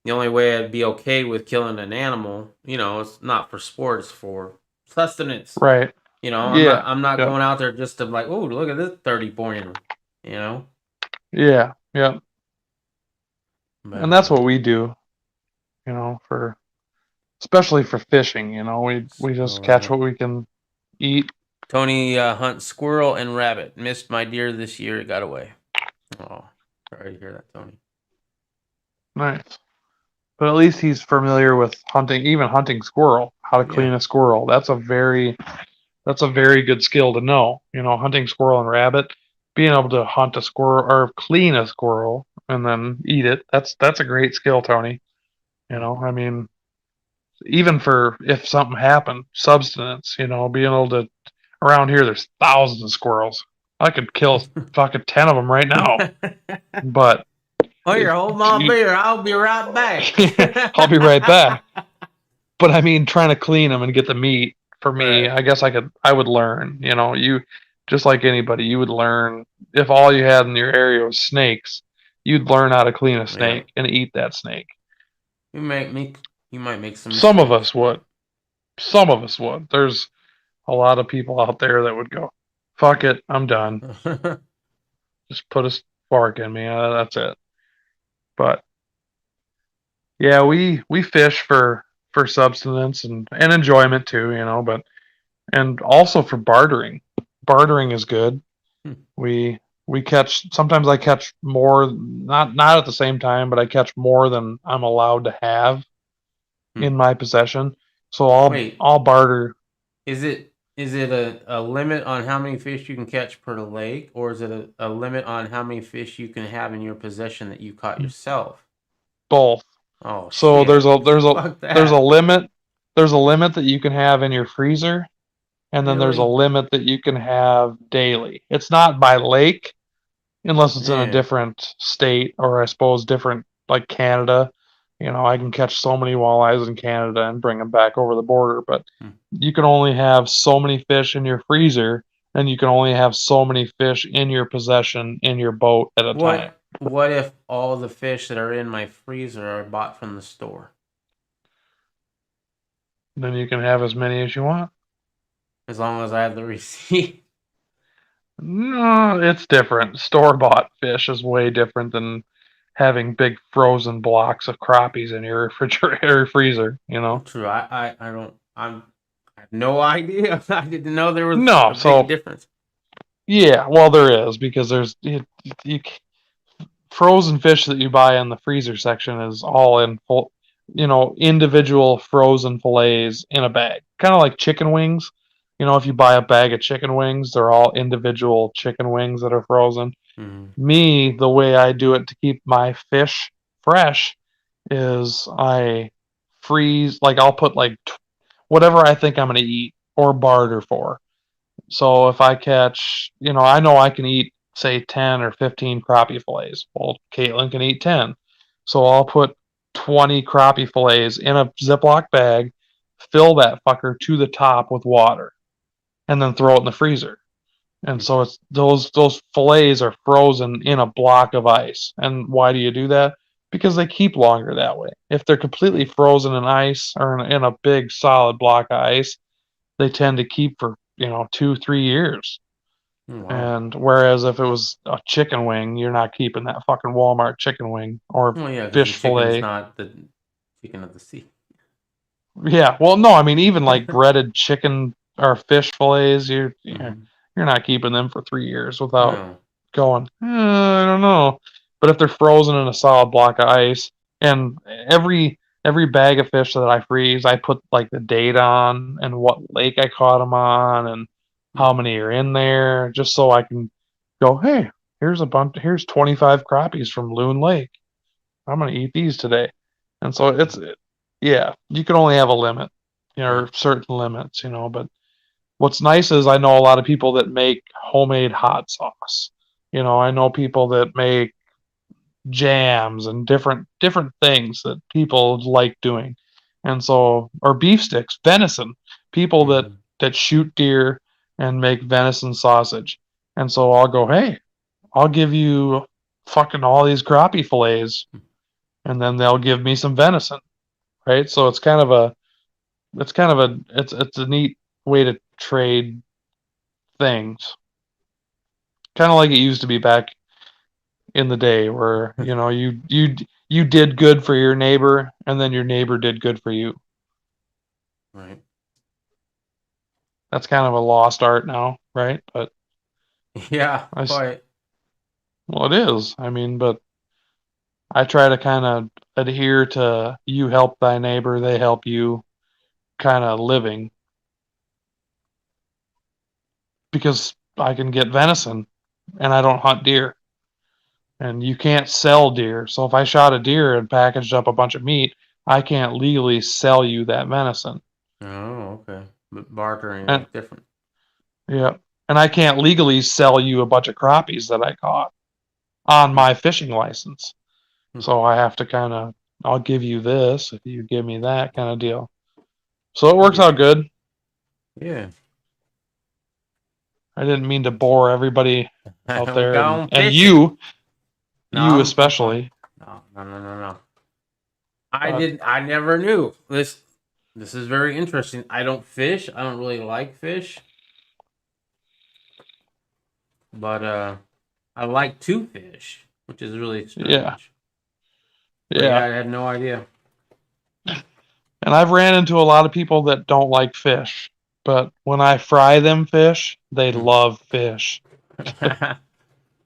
the only way I'd be okay with killing an animal, it's not for sport, it's for sustenance. Right. I'm not going out there just to like, oh, look at this 30 pointer. You know. Yeah, yeah. But, And that's what we do, you know, for especially for fishing. You know, we just catch what we can eat. Tony hunts squirrel and rabbit. Missed my deer this year. It got away. Oh, sorry to hear that, Tony. Nice. But at least he's familiar with hunting, even hunting squirrel, how to clean a squirrel. That's a very good skill to know. You know, hunting squirrel and rabbit, being able to hunt a squirrel or clean a squirrel and then eat it. That's a great skill, Tony. You know, I mean, even for if something happened, subsistence. You know, being able to. Around here, there's thousands of squirrels. I could kill fucking 10 of them right now. But oh, you're holding on beer. I'll be right back. I'll be right back. But I mean, trying to clean them and get the meat for me, I guess I would learn. You know, you just like anybody, you would learn if all you had in your area was snakes, you'd learn how to clean a snake and eat that snake. You might make some. Some of us would. Some of us would. There's a lot of people out there that would go, "Fuck it, I'm done. Just put a spark in me. That's it." But yeah, we fish for subsistence and enjoyment too, you know, but and also for bartering. Bartering is good. We catch, sometimes I catch more, not at the same time, but I catch more than I'm allowed to have in my possession. So I'll barter. Is it a limit on how many fish you can catch per lake, or is it a limit on how many fish you can have in your possession that you caught yourself? Both. Oh, so shit. there's a limit. There's a limit that you can have in your freezer, and then there's a limit that you can have daily. It's not by lake, unless it's in a different state, or I suppose different, like Canada. You know, I can catch so many walleyes in Canada and bring them back over the border, but you can only have so many fish in your freezer, and you can only have so many fish in your possession in your boat at a time. What if all the fish that are in my freezer are bought from the store? Then you can have as many as you want. As long as I have the receipt. No, it's different. Store-bought fish is way different than having big frozen blocks of crappies in your refrigerator freezer, you know. True. I have no idea. I didn't know there was a big difference. Yeah, well, there is, because there's frozen fish that you buy in the freezer section is all in full, you know, individual frozen fillets in a bag, kind of like chicken wings. You know, if you buy a bag of chicken wings, they're all individual chicken wings that are frozen. Me, the way I do it to keep my fish fresh is I freeze, like I'll put like whatever I think I'm going to eat or barter for. So if I catch, you know I can eat, say, 10 or 15 crappie fillets. Well, Caitlin can eat 10. So I'll put 20 crappie fillets in a Ziploc bag, fill that fucker to the top with water, and then throw it in the freezer. And so it's those fillets are frozen in a block of ice. And why do you do that? Because they keep longer that way. If they're completely frozen in ice or in a big solid block of ice, they tend to keep for 2-3 years. Wow. And whereas if it was a chicken wing, you're not keeping that fucking Walmart chicken wing or fish fillet. Not the chicken of the sea. Yeah, well, no, I mean, even like breaded chicken or fish fillets, you're not keeping them for 3 years without going, I don't know. But if they're frozen in a solid block of ice, and every bag of fish that I freeze, I put like the date on and what lake I caught them on and how many are in there, just so I can go, hey, here's 25 crappies from Loon Lake. I'm going to eat these today. And so you can only have a limit, or certain limits, but what's nice is I know a lot of people that make homemade hot sauce. I know people that make jams and different things that people like doing. And so, or beef sticks, venison, people that shoot deer and make venison sausage. And so I'll go, hey, I'll give you fucking all these crappie fillets, and then they'll give me some venison, right? So it's a neat way to trade things. kind of like it used to be back in the day, where you know you did good for your neighbor, and then your neighbor did good for you. Right. That's kind of a lost art now, right? But Yeah, I s- quite. well, it is. I mean, but I try to kind of adhere to you help thy neighbor, they help you kind of living, because I can get venison and I don't hunt deer. And you can't sell deer. So if I shot a deer and packaged up a bunch of meat, I can't legally sell you that venison. Oh, okay. But bartering And is different. yeah, and I can't legally sell you a bunch of crappies that I caught on my fishing license. So I have to kind of, I'll give you this if you give me that kind of deal. So it works out good. Yeah. I didn't mean to bore everybody out We're there, going and fishing. you No, I'm especially. No. But I never knew. This is very interesting. I don't fish. I don't really like fish. But I like to fish, which is really strange. Yeah. But yeah, I Yeah. had no idea. And I've ran into a lot of people that don't like fish, but when I fry them fish, they love fish.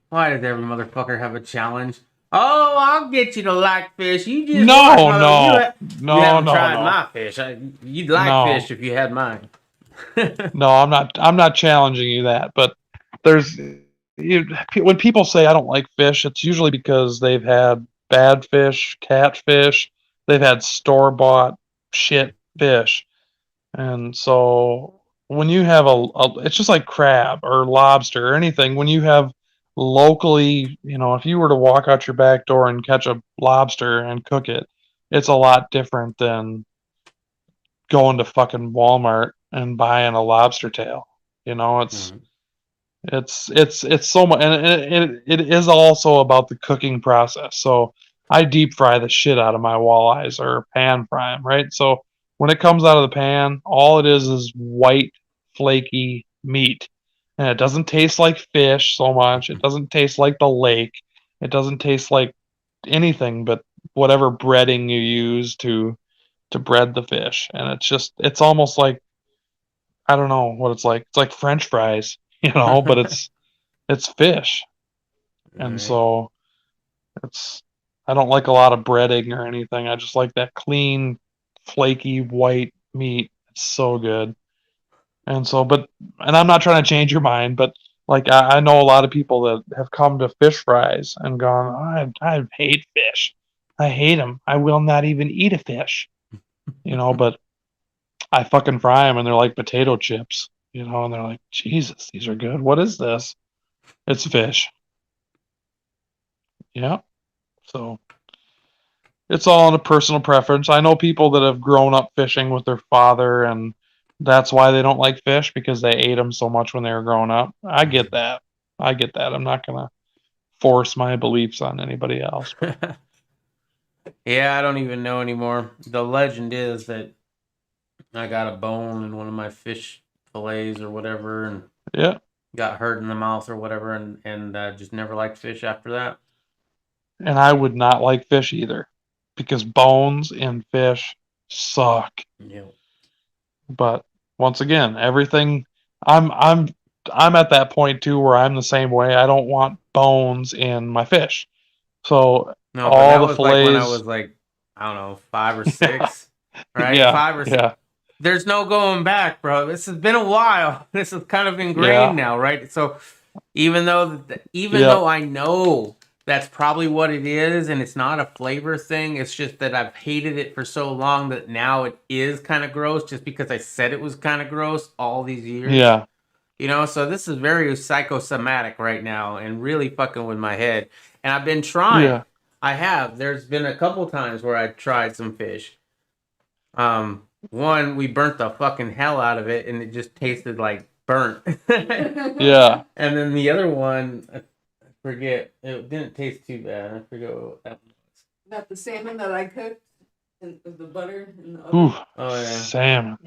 Why does every motherfucker have a challenge? Oh, I'll get you to like fish. You just No, watch, no. you haven't No, tried no. my fish. You'd like No. fish if you had mine. No, I'm not challenging you that, but when people say I don't like fish, it's usually because they've had bad fish, catfish, they've had store-bought shit fish. And so when you have it's just like crab or lobster or anything, when you have locally, if you were to walk out your back door and catch a lobster and cook it, it's a lot different than going to fucking Walmart and buying a lobster tail. It's so much, and it is also about the cooking process. So I deep fry the shit out of my walleyes, or pan fry them, right? So when it comes out of the pan, all it is white, flaky meat, and it doesn't taste like fish so much. It doesn't taste like the lake. It doesn't taste like anything but whatever breading you use to bread the fish, and it's almost like, I don't know what it's like. It's like French fries, but it's fish. And Right. so I don't like a lot of breading or anything. I just like that clean, flaky white meat. It's so good. And so, and I'm not trying to change your mind, but like I know a lot of people that have come to fish fries and gone, I hate fish. I hate them. I will not even eat a fish, but I fucking fry them and they're like potato chips, and they're like, Jesus, these are good. What is this? It's fish. Yeah. So it's all in a personal preference. I know people that have grown up fishing with their father, and that's why they don't like fish, because they ate them so much when they were growing up. I get that. I'm not going to force my beliefs on anybody else. Yeah, I don't even know anymore. The legend is that I got a bone in one of my fish fillets or whatever, and Yeah. got hurt in the mouth or whatever, and just never liked fish after that. And I would not like fish either, because bones in fish suck. Yeah. But once again, everything, I'm at that point too where I'm the same way. I don't want bones in my fish. So No, but all that the was like when I fillets, was like, I don't know, 5 or 6, right? yeah, 5 or 6. yeah, There's no going back, bro. This has been a while. This is kind of ingrained now, right? So even though I know that's probably what it is, and it's not a flavor thing, it's just that I've hated it for so long that now it is kind of gross, just because I said it was kind of gross all these years. yeah. So this is very psychosomatic right now and really fucking with my head. And I've been trying. Yeah. I have. There's been a couple times where I tried some fish. One, we burnt the fucking hell out of it, and it just tasted like burnt. Yeah. And then the other one, I forget, it didn't taste too bad. I forget what that one was. Not the salmon that I cooked and the butter and the Ooh, Oh, yeah. salmon.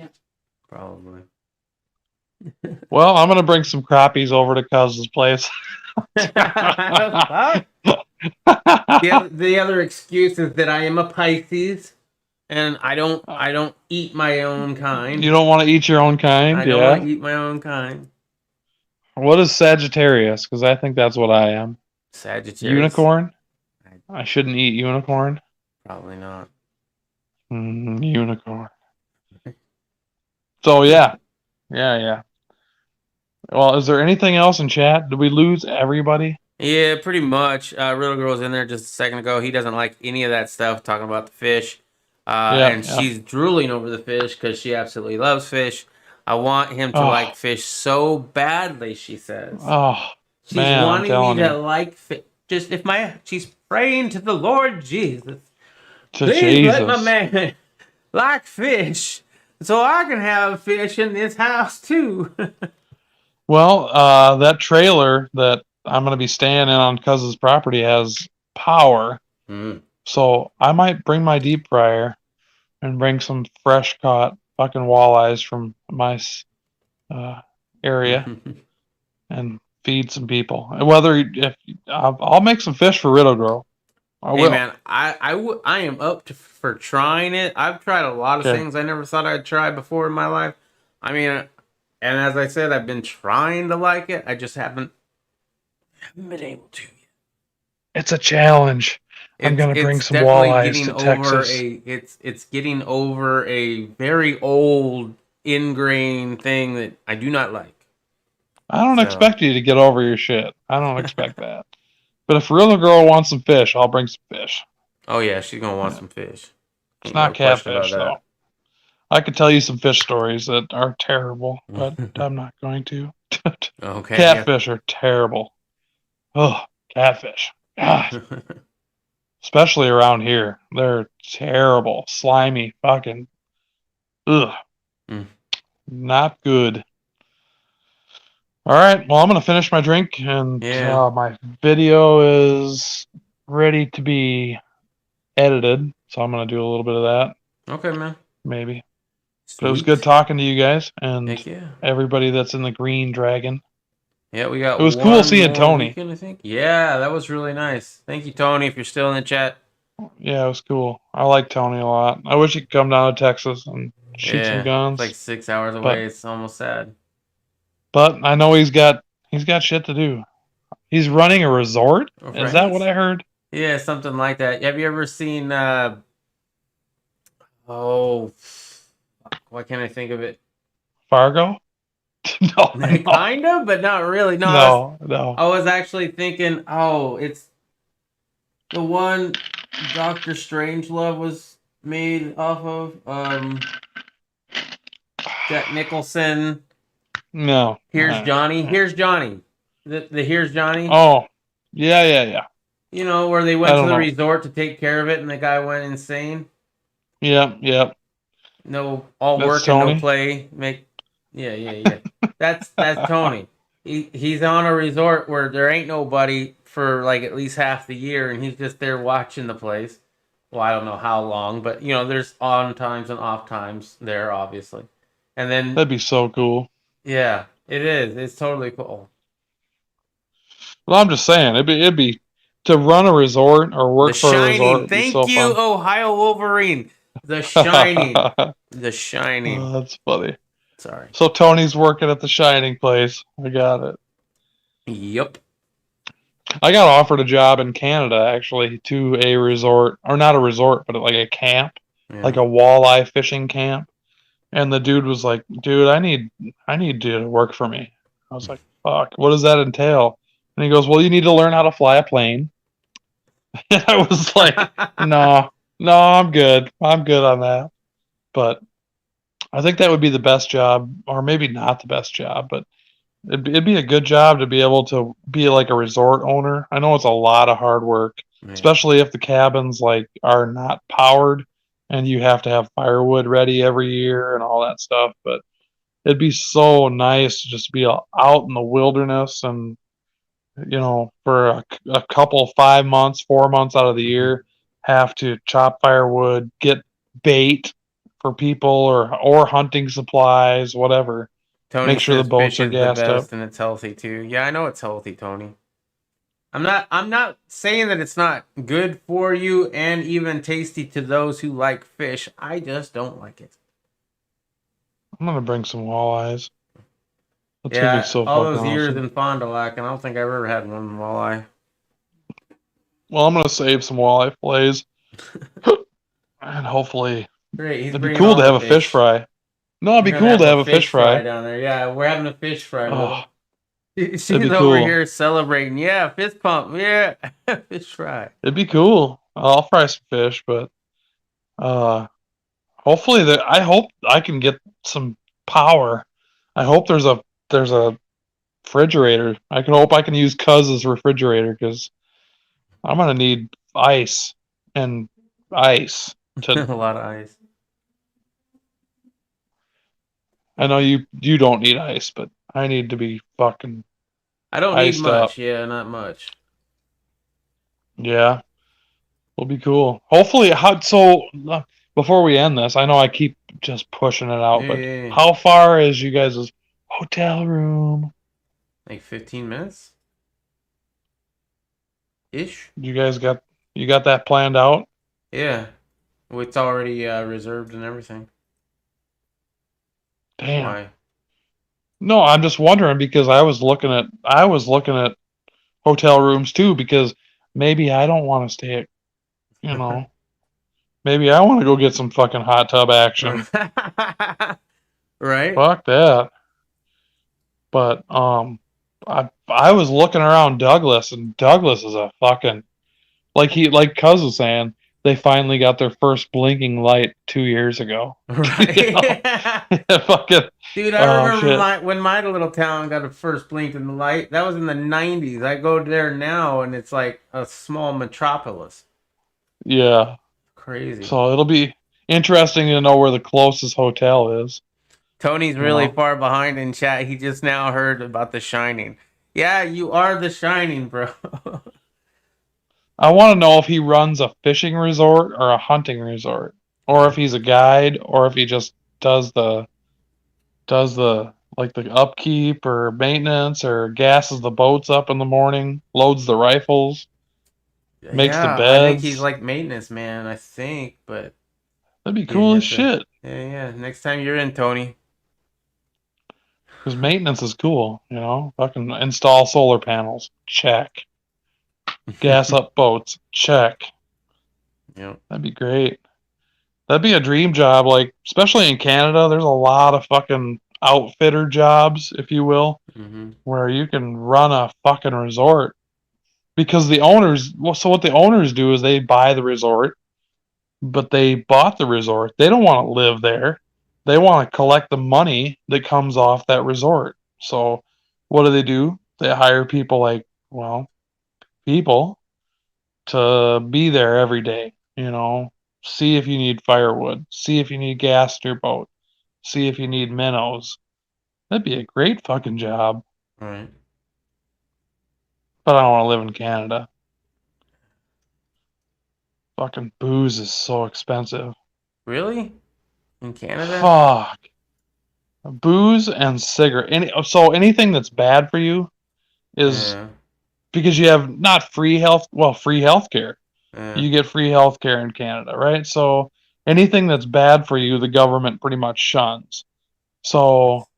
Probably. Well, I'm gonna bring some crappies over to Cuz's place. The other excuse is that I am a Pisces, and I don't eat my own kind. You don't want to eat your own kind? I don't want to eat my own kind. What is Sagittarius? Because I think that's what I am. Sagittarius. Unicorn? I shouldn't eat unicorn. Probably not. Unicorn. So yeah. Well, is there anything else in chat? Did we lose everybody? Yeah, pretty much. Real Girl's in there just a second ago. He doesn't like any of that stuff, talking about the fish. She's drooling over the fish because she absolutely loves fish. I want him to like fish so badly, she says. Oh, she's man, wanting me to like fish. Just she's praying to the Lord Jesus. Please let my man like fish so I can have fish in this house too. Well, that trailer that I'm going to be staying in on Cuz's property has power. So I might bring my deep fryer and bring some fresh caught fucking walleyes from my area and feed some people. And I'll make some fish for Riddle Girl. Hey man, I am up for trying it. I've tried a lot of things I never thought I'd try before in my life. I mean, and as I said, I've been trying to like it. I just haven't been able to yet. It's a challenge. I'm gonna bring some walleyes to Texas. It's getting over a very old ingrained thing that I do not like. I don't expect you to get over your shit. I don't expect that. But if Real Girl wants some fish, I'll bring some fish. Oh yeah, she's gonna want some fish. It's not catfish though. I could tell you some fish stories that are terrible, but I'm not going to. Okay. Catfish are terrible. Oh, catfish. God. Especially around here. They're terrible. Slimy. Fucking. Ugh. Not good. All right. Well, I'm going to finish my drink, and my video is ready to be edited. So I'm going to do a little bit of that. Okay, man. Maybe. But it was good talking to you guys and everybody that's in the Green Dragon. Yeah, we got. It was cool seeing Tony. Weekend, I think. Yeah, that was really nice. Thank you, Tony, if you're still in the chat. Yeah, it was cool. I like Tony a lot. I wish he could come down to Texas and shoot some guns. It's like 6 hours away. It's almost sad. But I know he's got shit to do. He's running a resort. Right. Is that what I heard? Yeah, something like that. Have you ever seen? Why can't I think of it? Fargo? No, kind of, but not really. No. I was actually thinking. Oh, it's the one Dr. Strangelove was made off of. Jack Nicholson. No. Here's Johnny. Here's Johnny. The Here's Johnny. Oh, yeah. You know, where they went to the resort to take care of it, and the guy went insane. Yeah. No, all work and no play. Yeah. That's Tony. He's on a resort where there ain't nobody for like at least half the year, and he's just there watching the place. Well, I don't know how long, but you know, there's on times and off times there, obviously. And then that'd be so cool. Yeah, it is. It's totally cool. Well, I'm just saying, it'd be to run a resort or work for a resort. Thank you, fun. Ohio Wolverine. The Shining. The Shining. Oh, that's funny. Sorry. So Tony's working at the Shining place. I got it. Yep. I got offered a job in Canada, actually, to a resort, or not a resort, but like a camp, like a walleye fishing camp. And the dude was like, "Dude, I need you to work for me." I was like, "Fuck, what does that entail?" And he goes, "Well, you need to learn how to fly a plane." And I was like, No, I'm good. I'm good on that. But I think that would be the best job, or maybe not the best job, but it'd be a good job to be able to be like a resort owner. I know it's a lot of hard work, especially if the cabins like are not powered and you have to have firewood ready every year and all that stuff. But it'd be so nice to just be out in the wilderness and, you know, for a couple, 5 months, 4 months out of the year, have to chop firewood, get bait for people or hunting supplies, whatever. Tony, make sure the boats are gassed up. And it's healthy too. Yeah, I know it's healthy, Tony. I'm not saying that it's not good for you and even tasty to those who like fish. I just don't like it. I'm gonna bring some walleyes. That's gonna be Yeah, so all fucking those years awesome. in Fond du Lac, and I don't think I've ever had one walleye. Well, I'm gonna save some walleye fillets, and hopefully Great, he's it'd be bringing cool all to the have a fish fry. No, it'd We're be gonna cool to have a fish fish fry. down there. Yeah, we're having a fish fry. Oh, She's that'd be over cool. here celebrating. Yeah, fist pump. Yeah, fish fry. It'd be cool. I'll fry some fish, but hopefully I hope I can get some power. I hope there's a refrigerator. I can hope I can use Cuz's refrigerator because I'm gonna need ice and ice A to. lot of ice. I know you don't need ice, but I need to be fucking I don't need iced much. up. Yeah, not much. Yeah, will be cool. Hopefully, before we end this, I know I keep just pushing it out, but Yeah. how far is you guys' hotel room? Like 15 minutes? Ish? You guys got that planned out? Yeah. It's already reserved and everything. Damn. Why? No, I'm just wondering because I was looking at hotel rooms too because maybe I don't want to stay at, maybe I want to go get some fucking hot tub action. Right? Fuck that. But I was looking around Douglas, and Douglas is a fucking like Cuz was saying, they finally got their first blinking light 2 years ago. Right? Fucking Dude, I remember shit. when my little town got a first blink in the light. That was in the 90s. I go there now, and it's like a small metropolis. Yeah. Crazy. So it'll be interesting to know where the closest hotel is. Tony's really far behind in chat. He just now heard about The Shining. Yeah, you are The Shining, bro. I want to know if he runs a fishing resort or a hunting resort, or if he's a guide, or if he just does the like the upkeep or maintenance or gasses the boats up in the morning, loads the rifles, makes the Yeah, beds. I think he's like maintenance man, I think, but That'd be cool as shit. Yeah. Next time you're in, Tony. Because maintenance is cool, Fucking install solar panels, check. Gas up boats, check. Yep. That'd be great. That'd be a dream job, like especially in Canada. There's a lot of fucking outfitter jobs, if you will, where you can run a fucking resort. Because the owners, so what the owners do is they buy the resort, but they bought the resort. They don't want to live there. They want to collect the money that comes off that resort. So what do? They hire people people to be there every day, see if you need firewood, see if you need gas in your boat, see if you need minnows. That'd be a great fucking job. Right. But I don't want to live in Canada. Fucking booze is so expensive. Really? In Canada? Fuck. Booze and cigarette. So anything that's bad for you is because you have not free healthcare. You get free healthcare in Canada, right? So anything that's bad for you, the government pretty much shuns. So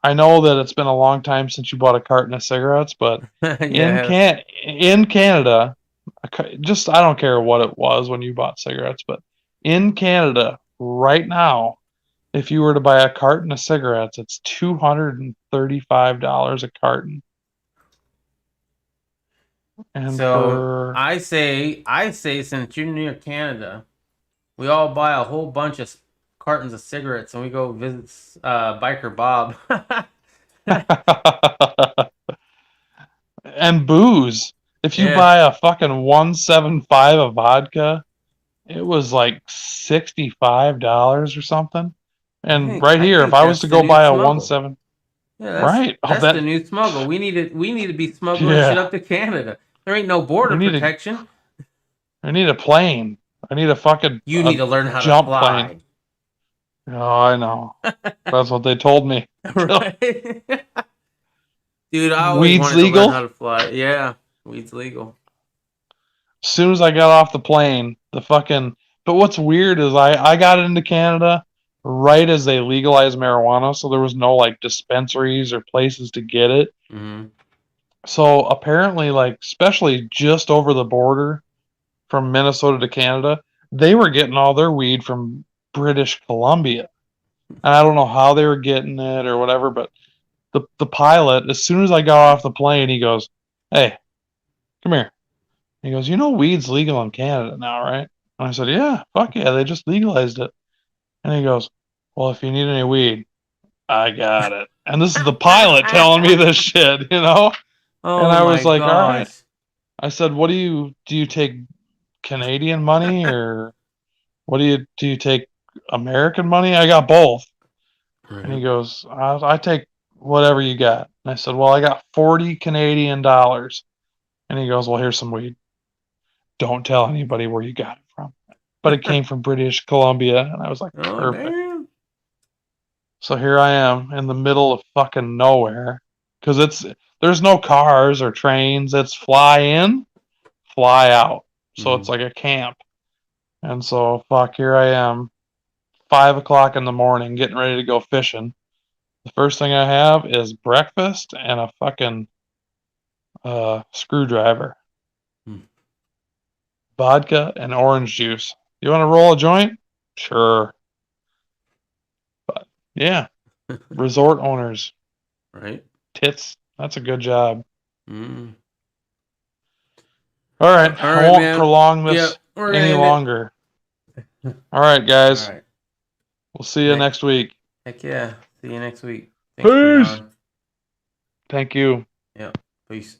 I know that it's been a long time since you bought a carton of cigarettes, but in Canada, I don't care what it was when you bought cigarettes, but in Canada right now, if you were to buy a carton of cigarettes, it's $235 a carton. And so I say since you're near Canada, we all buy a whole bunch of cartons of cigarettes and we go visit Biker Bob. And booze. If you buy a fucking 175 of vodka, it was like $65 or something. And if I was to go buy a 17, right? That's the new smuggle. We need to be smuggling shit up to Canada. There ain't no border protection. I need a plane. I need a fucking. You need to learn how jump to fly. Plane. Oh, I know. That's what they told me. Right? Dude, I always wanted to learn how to fly. Yeah. Weed's legal. As soon as I got off the plane, but what's weird is I got into Canada right as they legalized marijuana, so there was no like dispensaries or places to get it. Mm-hmm. So apparently, like, especially just over the border from Minnesota to Canada, they were getting all their weed from British Columbia. And I don't know how they were getting it or whatever, but the pilot, as soon as I got off the plane, he goes, "Hey, come here." He goes, "You know weed's legal in Canada now, right?" And I said, "Yeah, fuck yeah, they just legalized it." And he goes, "Well, if you need any weed, I got it." And this is the pilot telling me this shit, you know? Oh, and I was my like, all right. gosh. I said, "What do you take Canadian money or what do you take American money?" "I got both." Right. And he goes, I take whatever you got." And I said, "Well, I got 40 Canadian dollars." And he goes, "Well, here's some weed. Don't tell anybody where you got it from." But it came from British Columbia. And I was like, Oh, perfect. damn. So here I am in the middle of fucking nowhere. Because there's no cars or trains. It's fly in, fly out. So it's like a camp. And so, here I am, 5 o'clock in the morning, getting ready to go fishing. The first thing I have is breakfast and a fucking screwdriver. Vodka and orange juice. You want to roll a joint? Sure. But, yeah. Resort owners. Right. Tits. That's a good job. Mm. All right. All I right, won't man. prolong this Yeah, we're gonna any end it. longer. All right, guys. All right. We'll see you next week. Heck yeah. See you next week. Thanks, Peace. Bernard. Thank you. Yeah. Peace.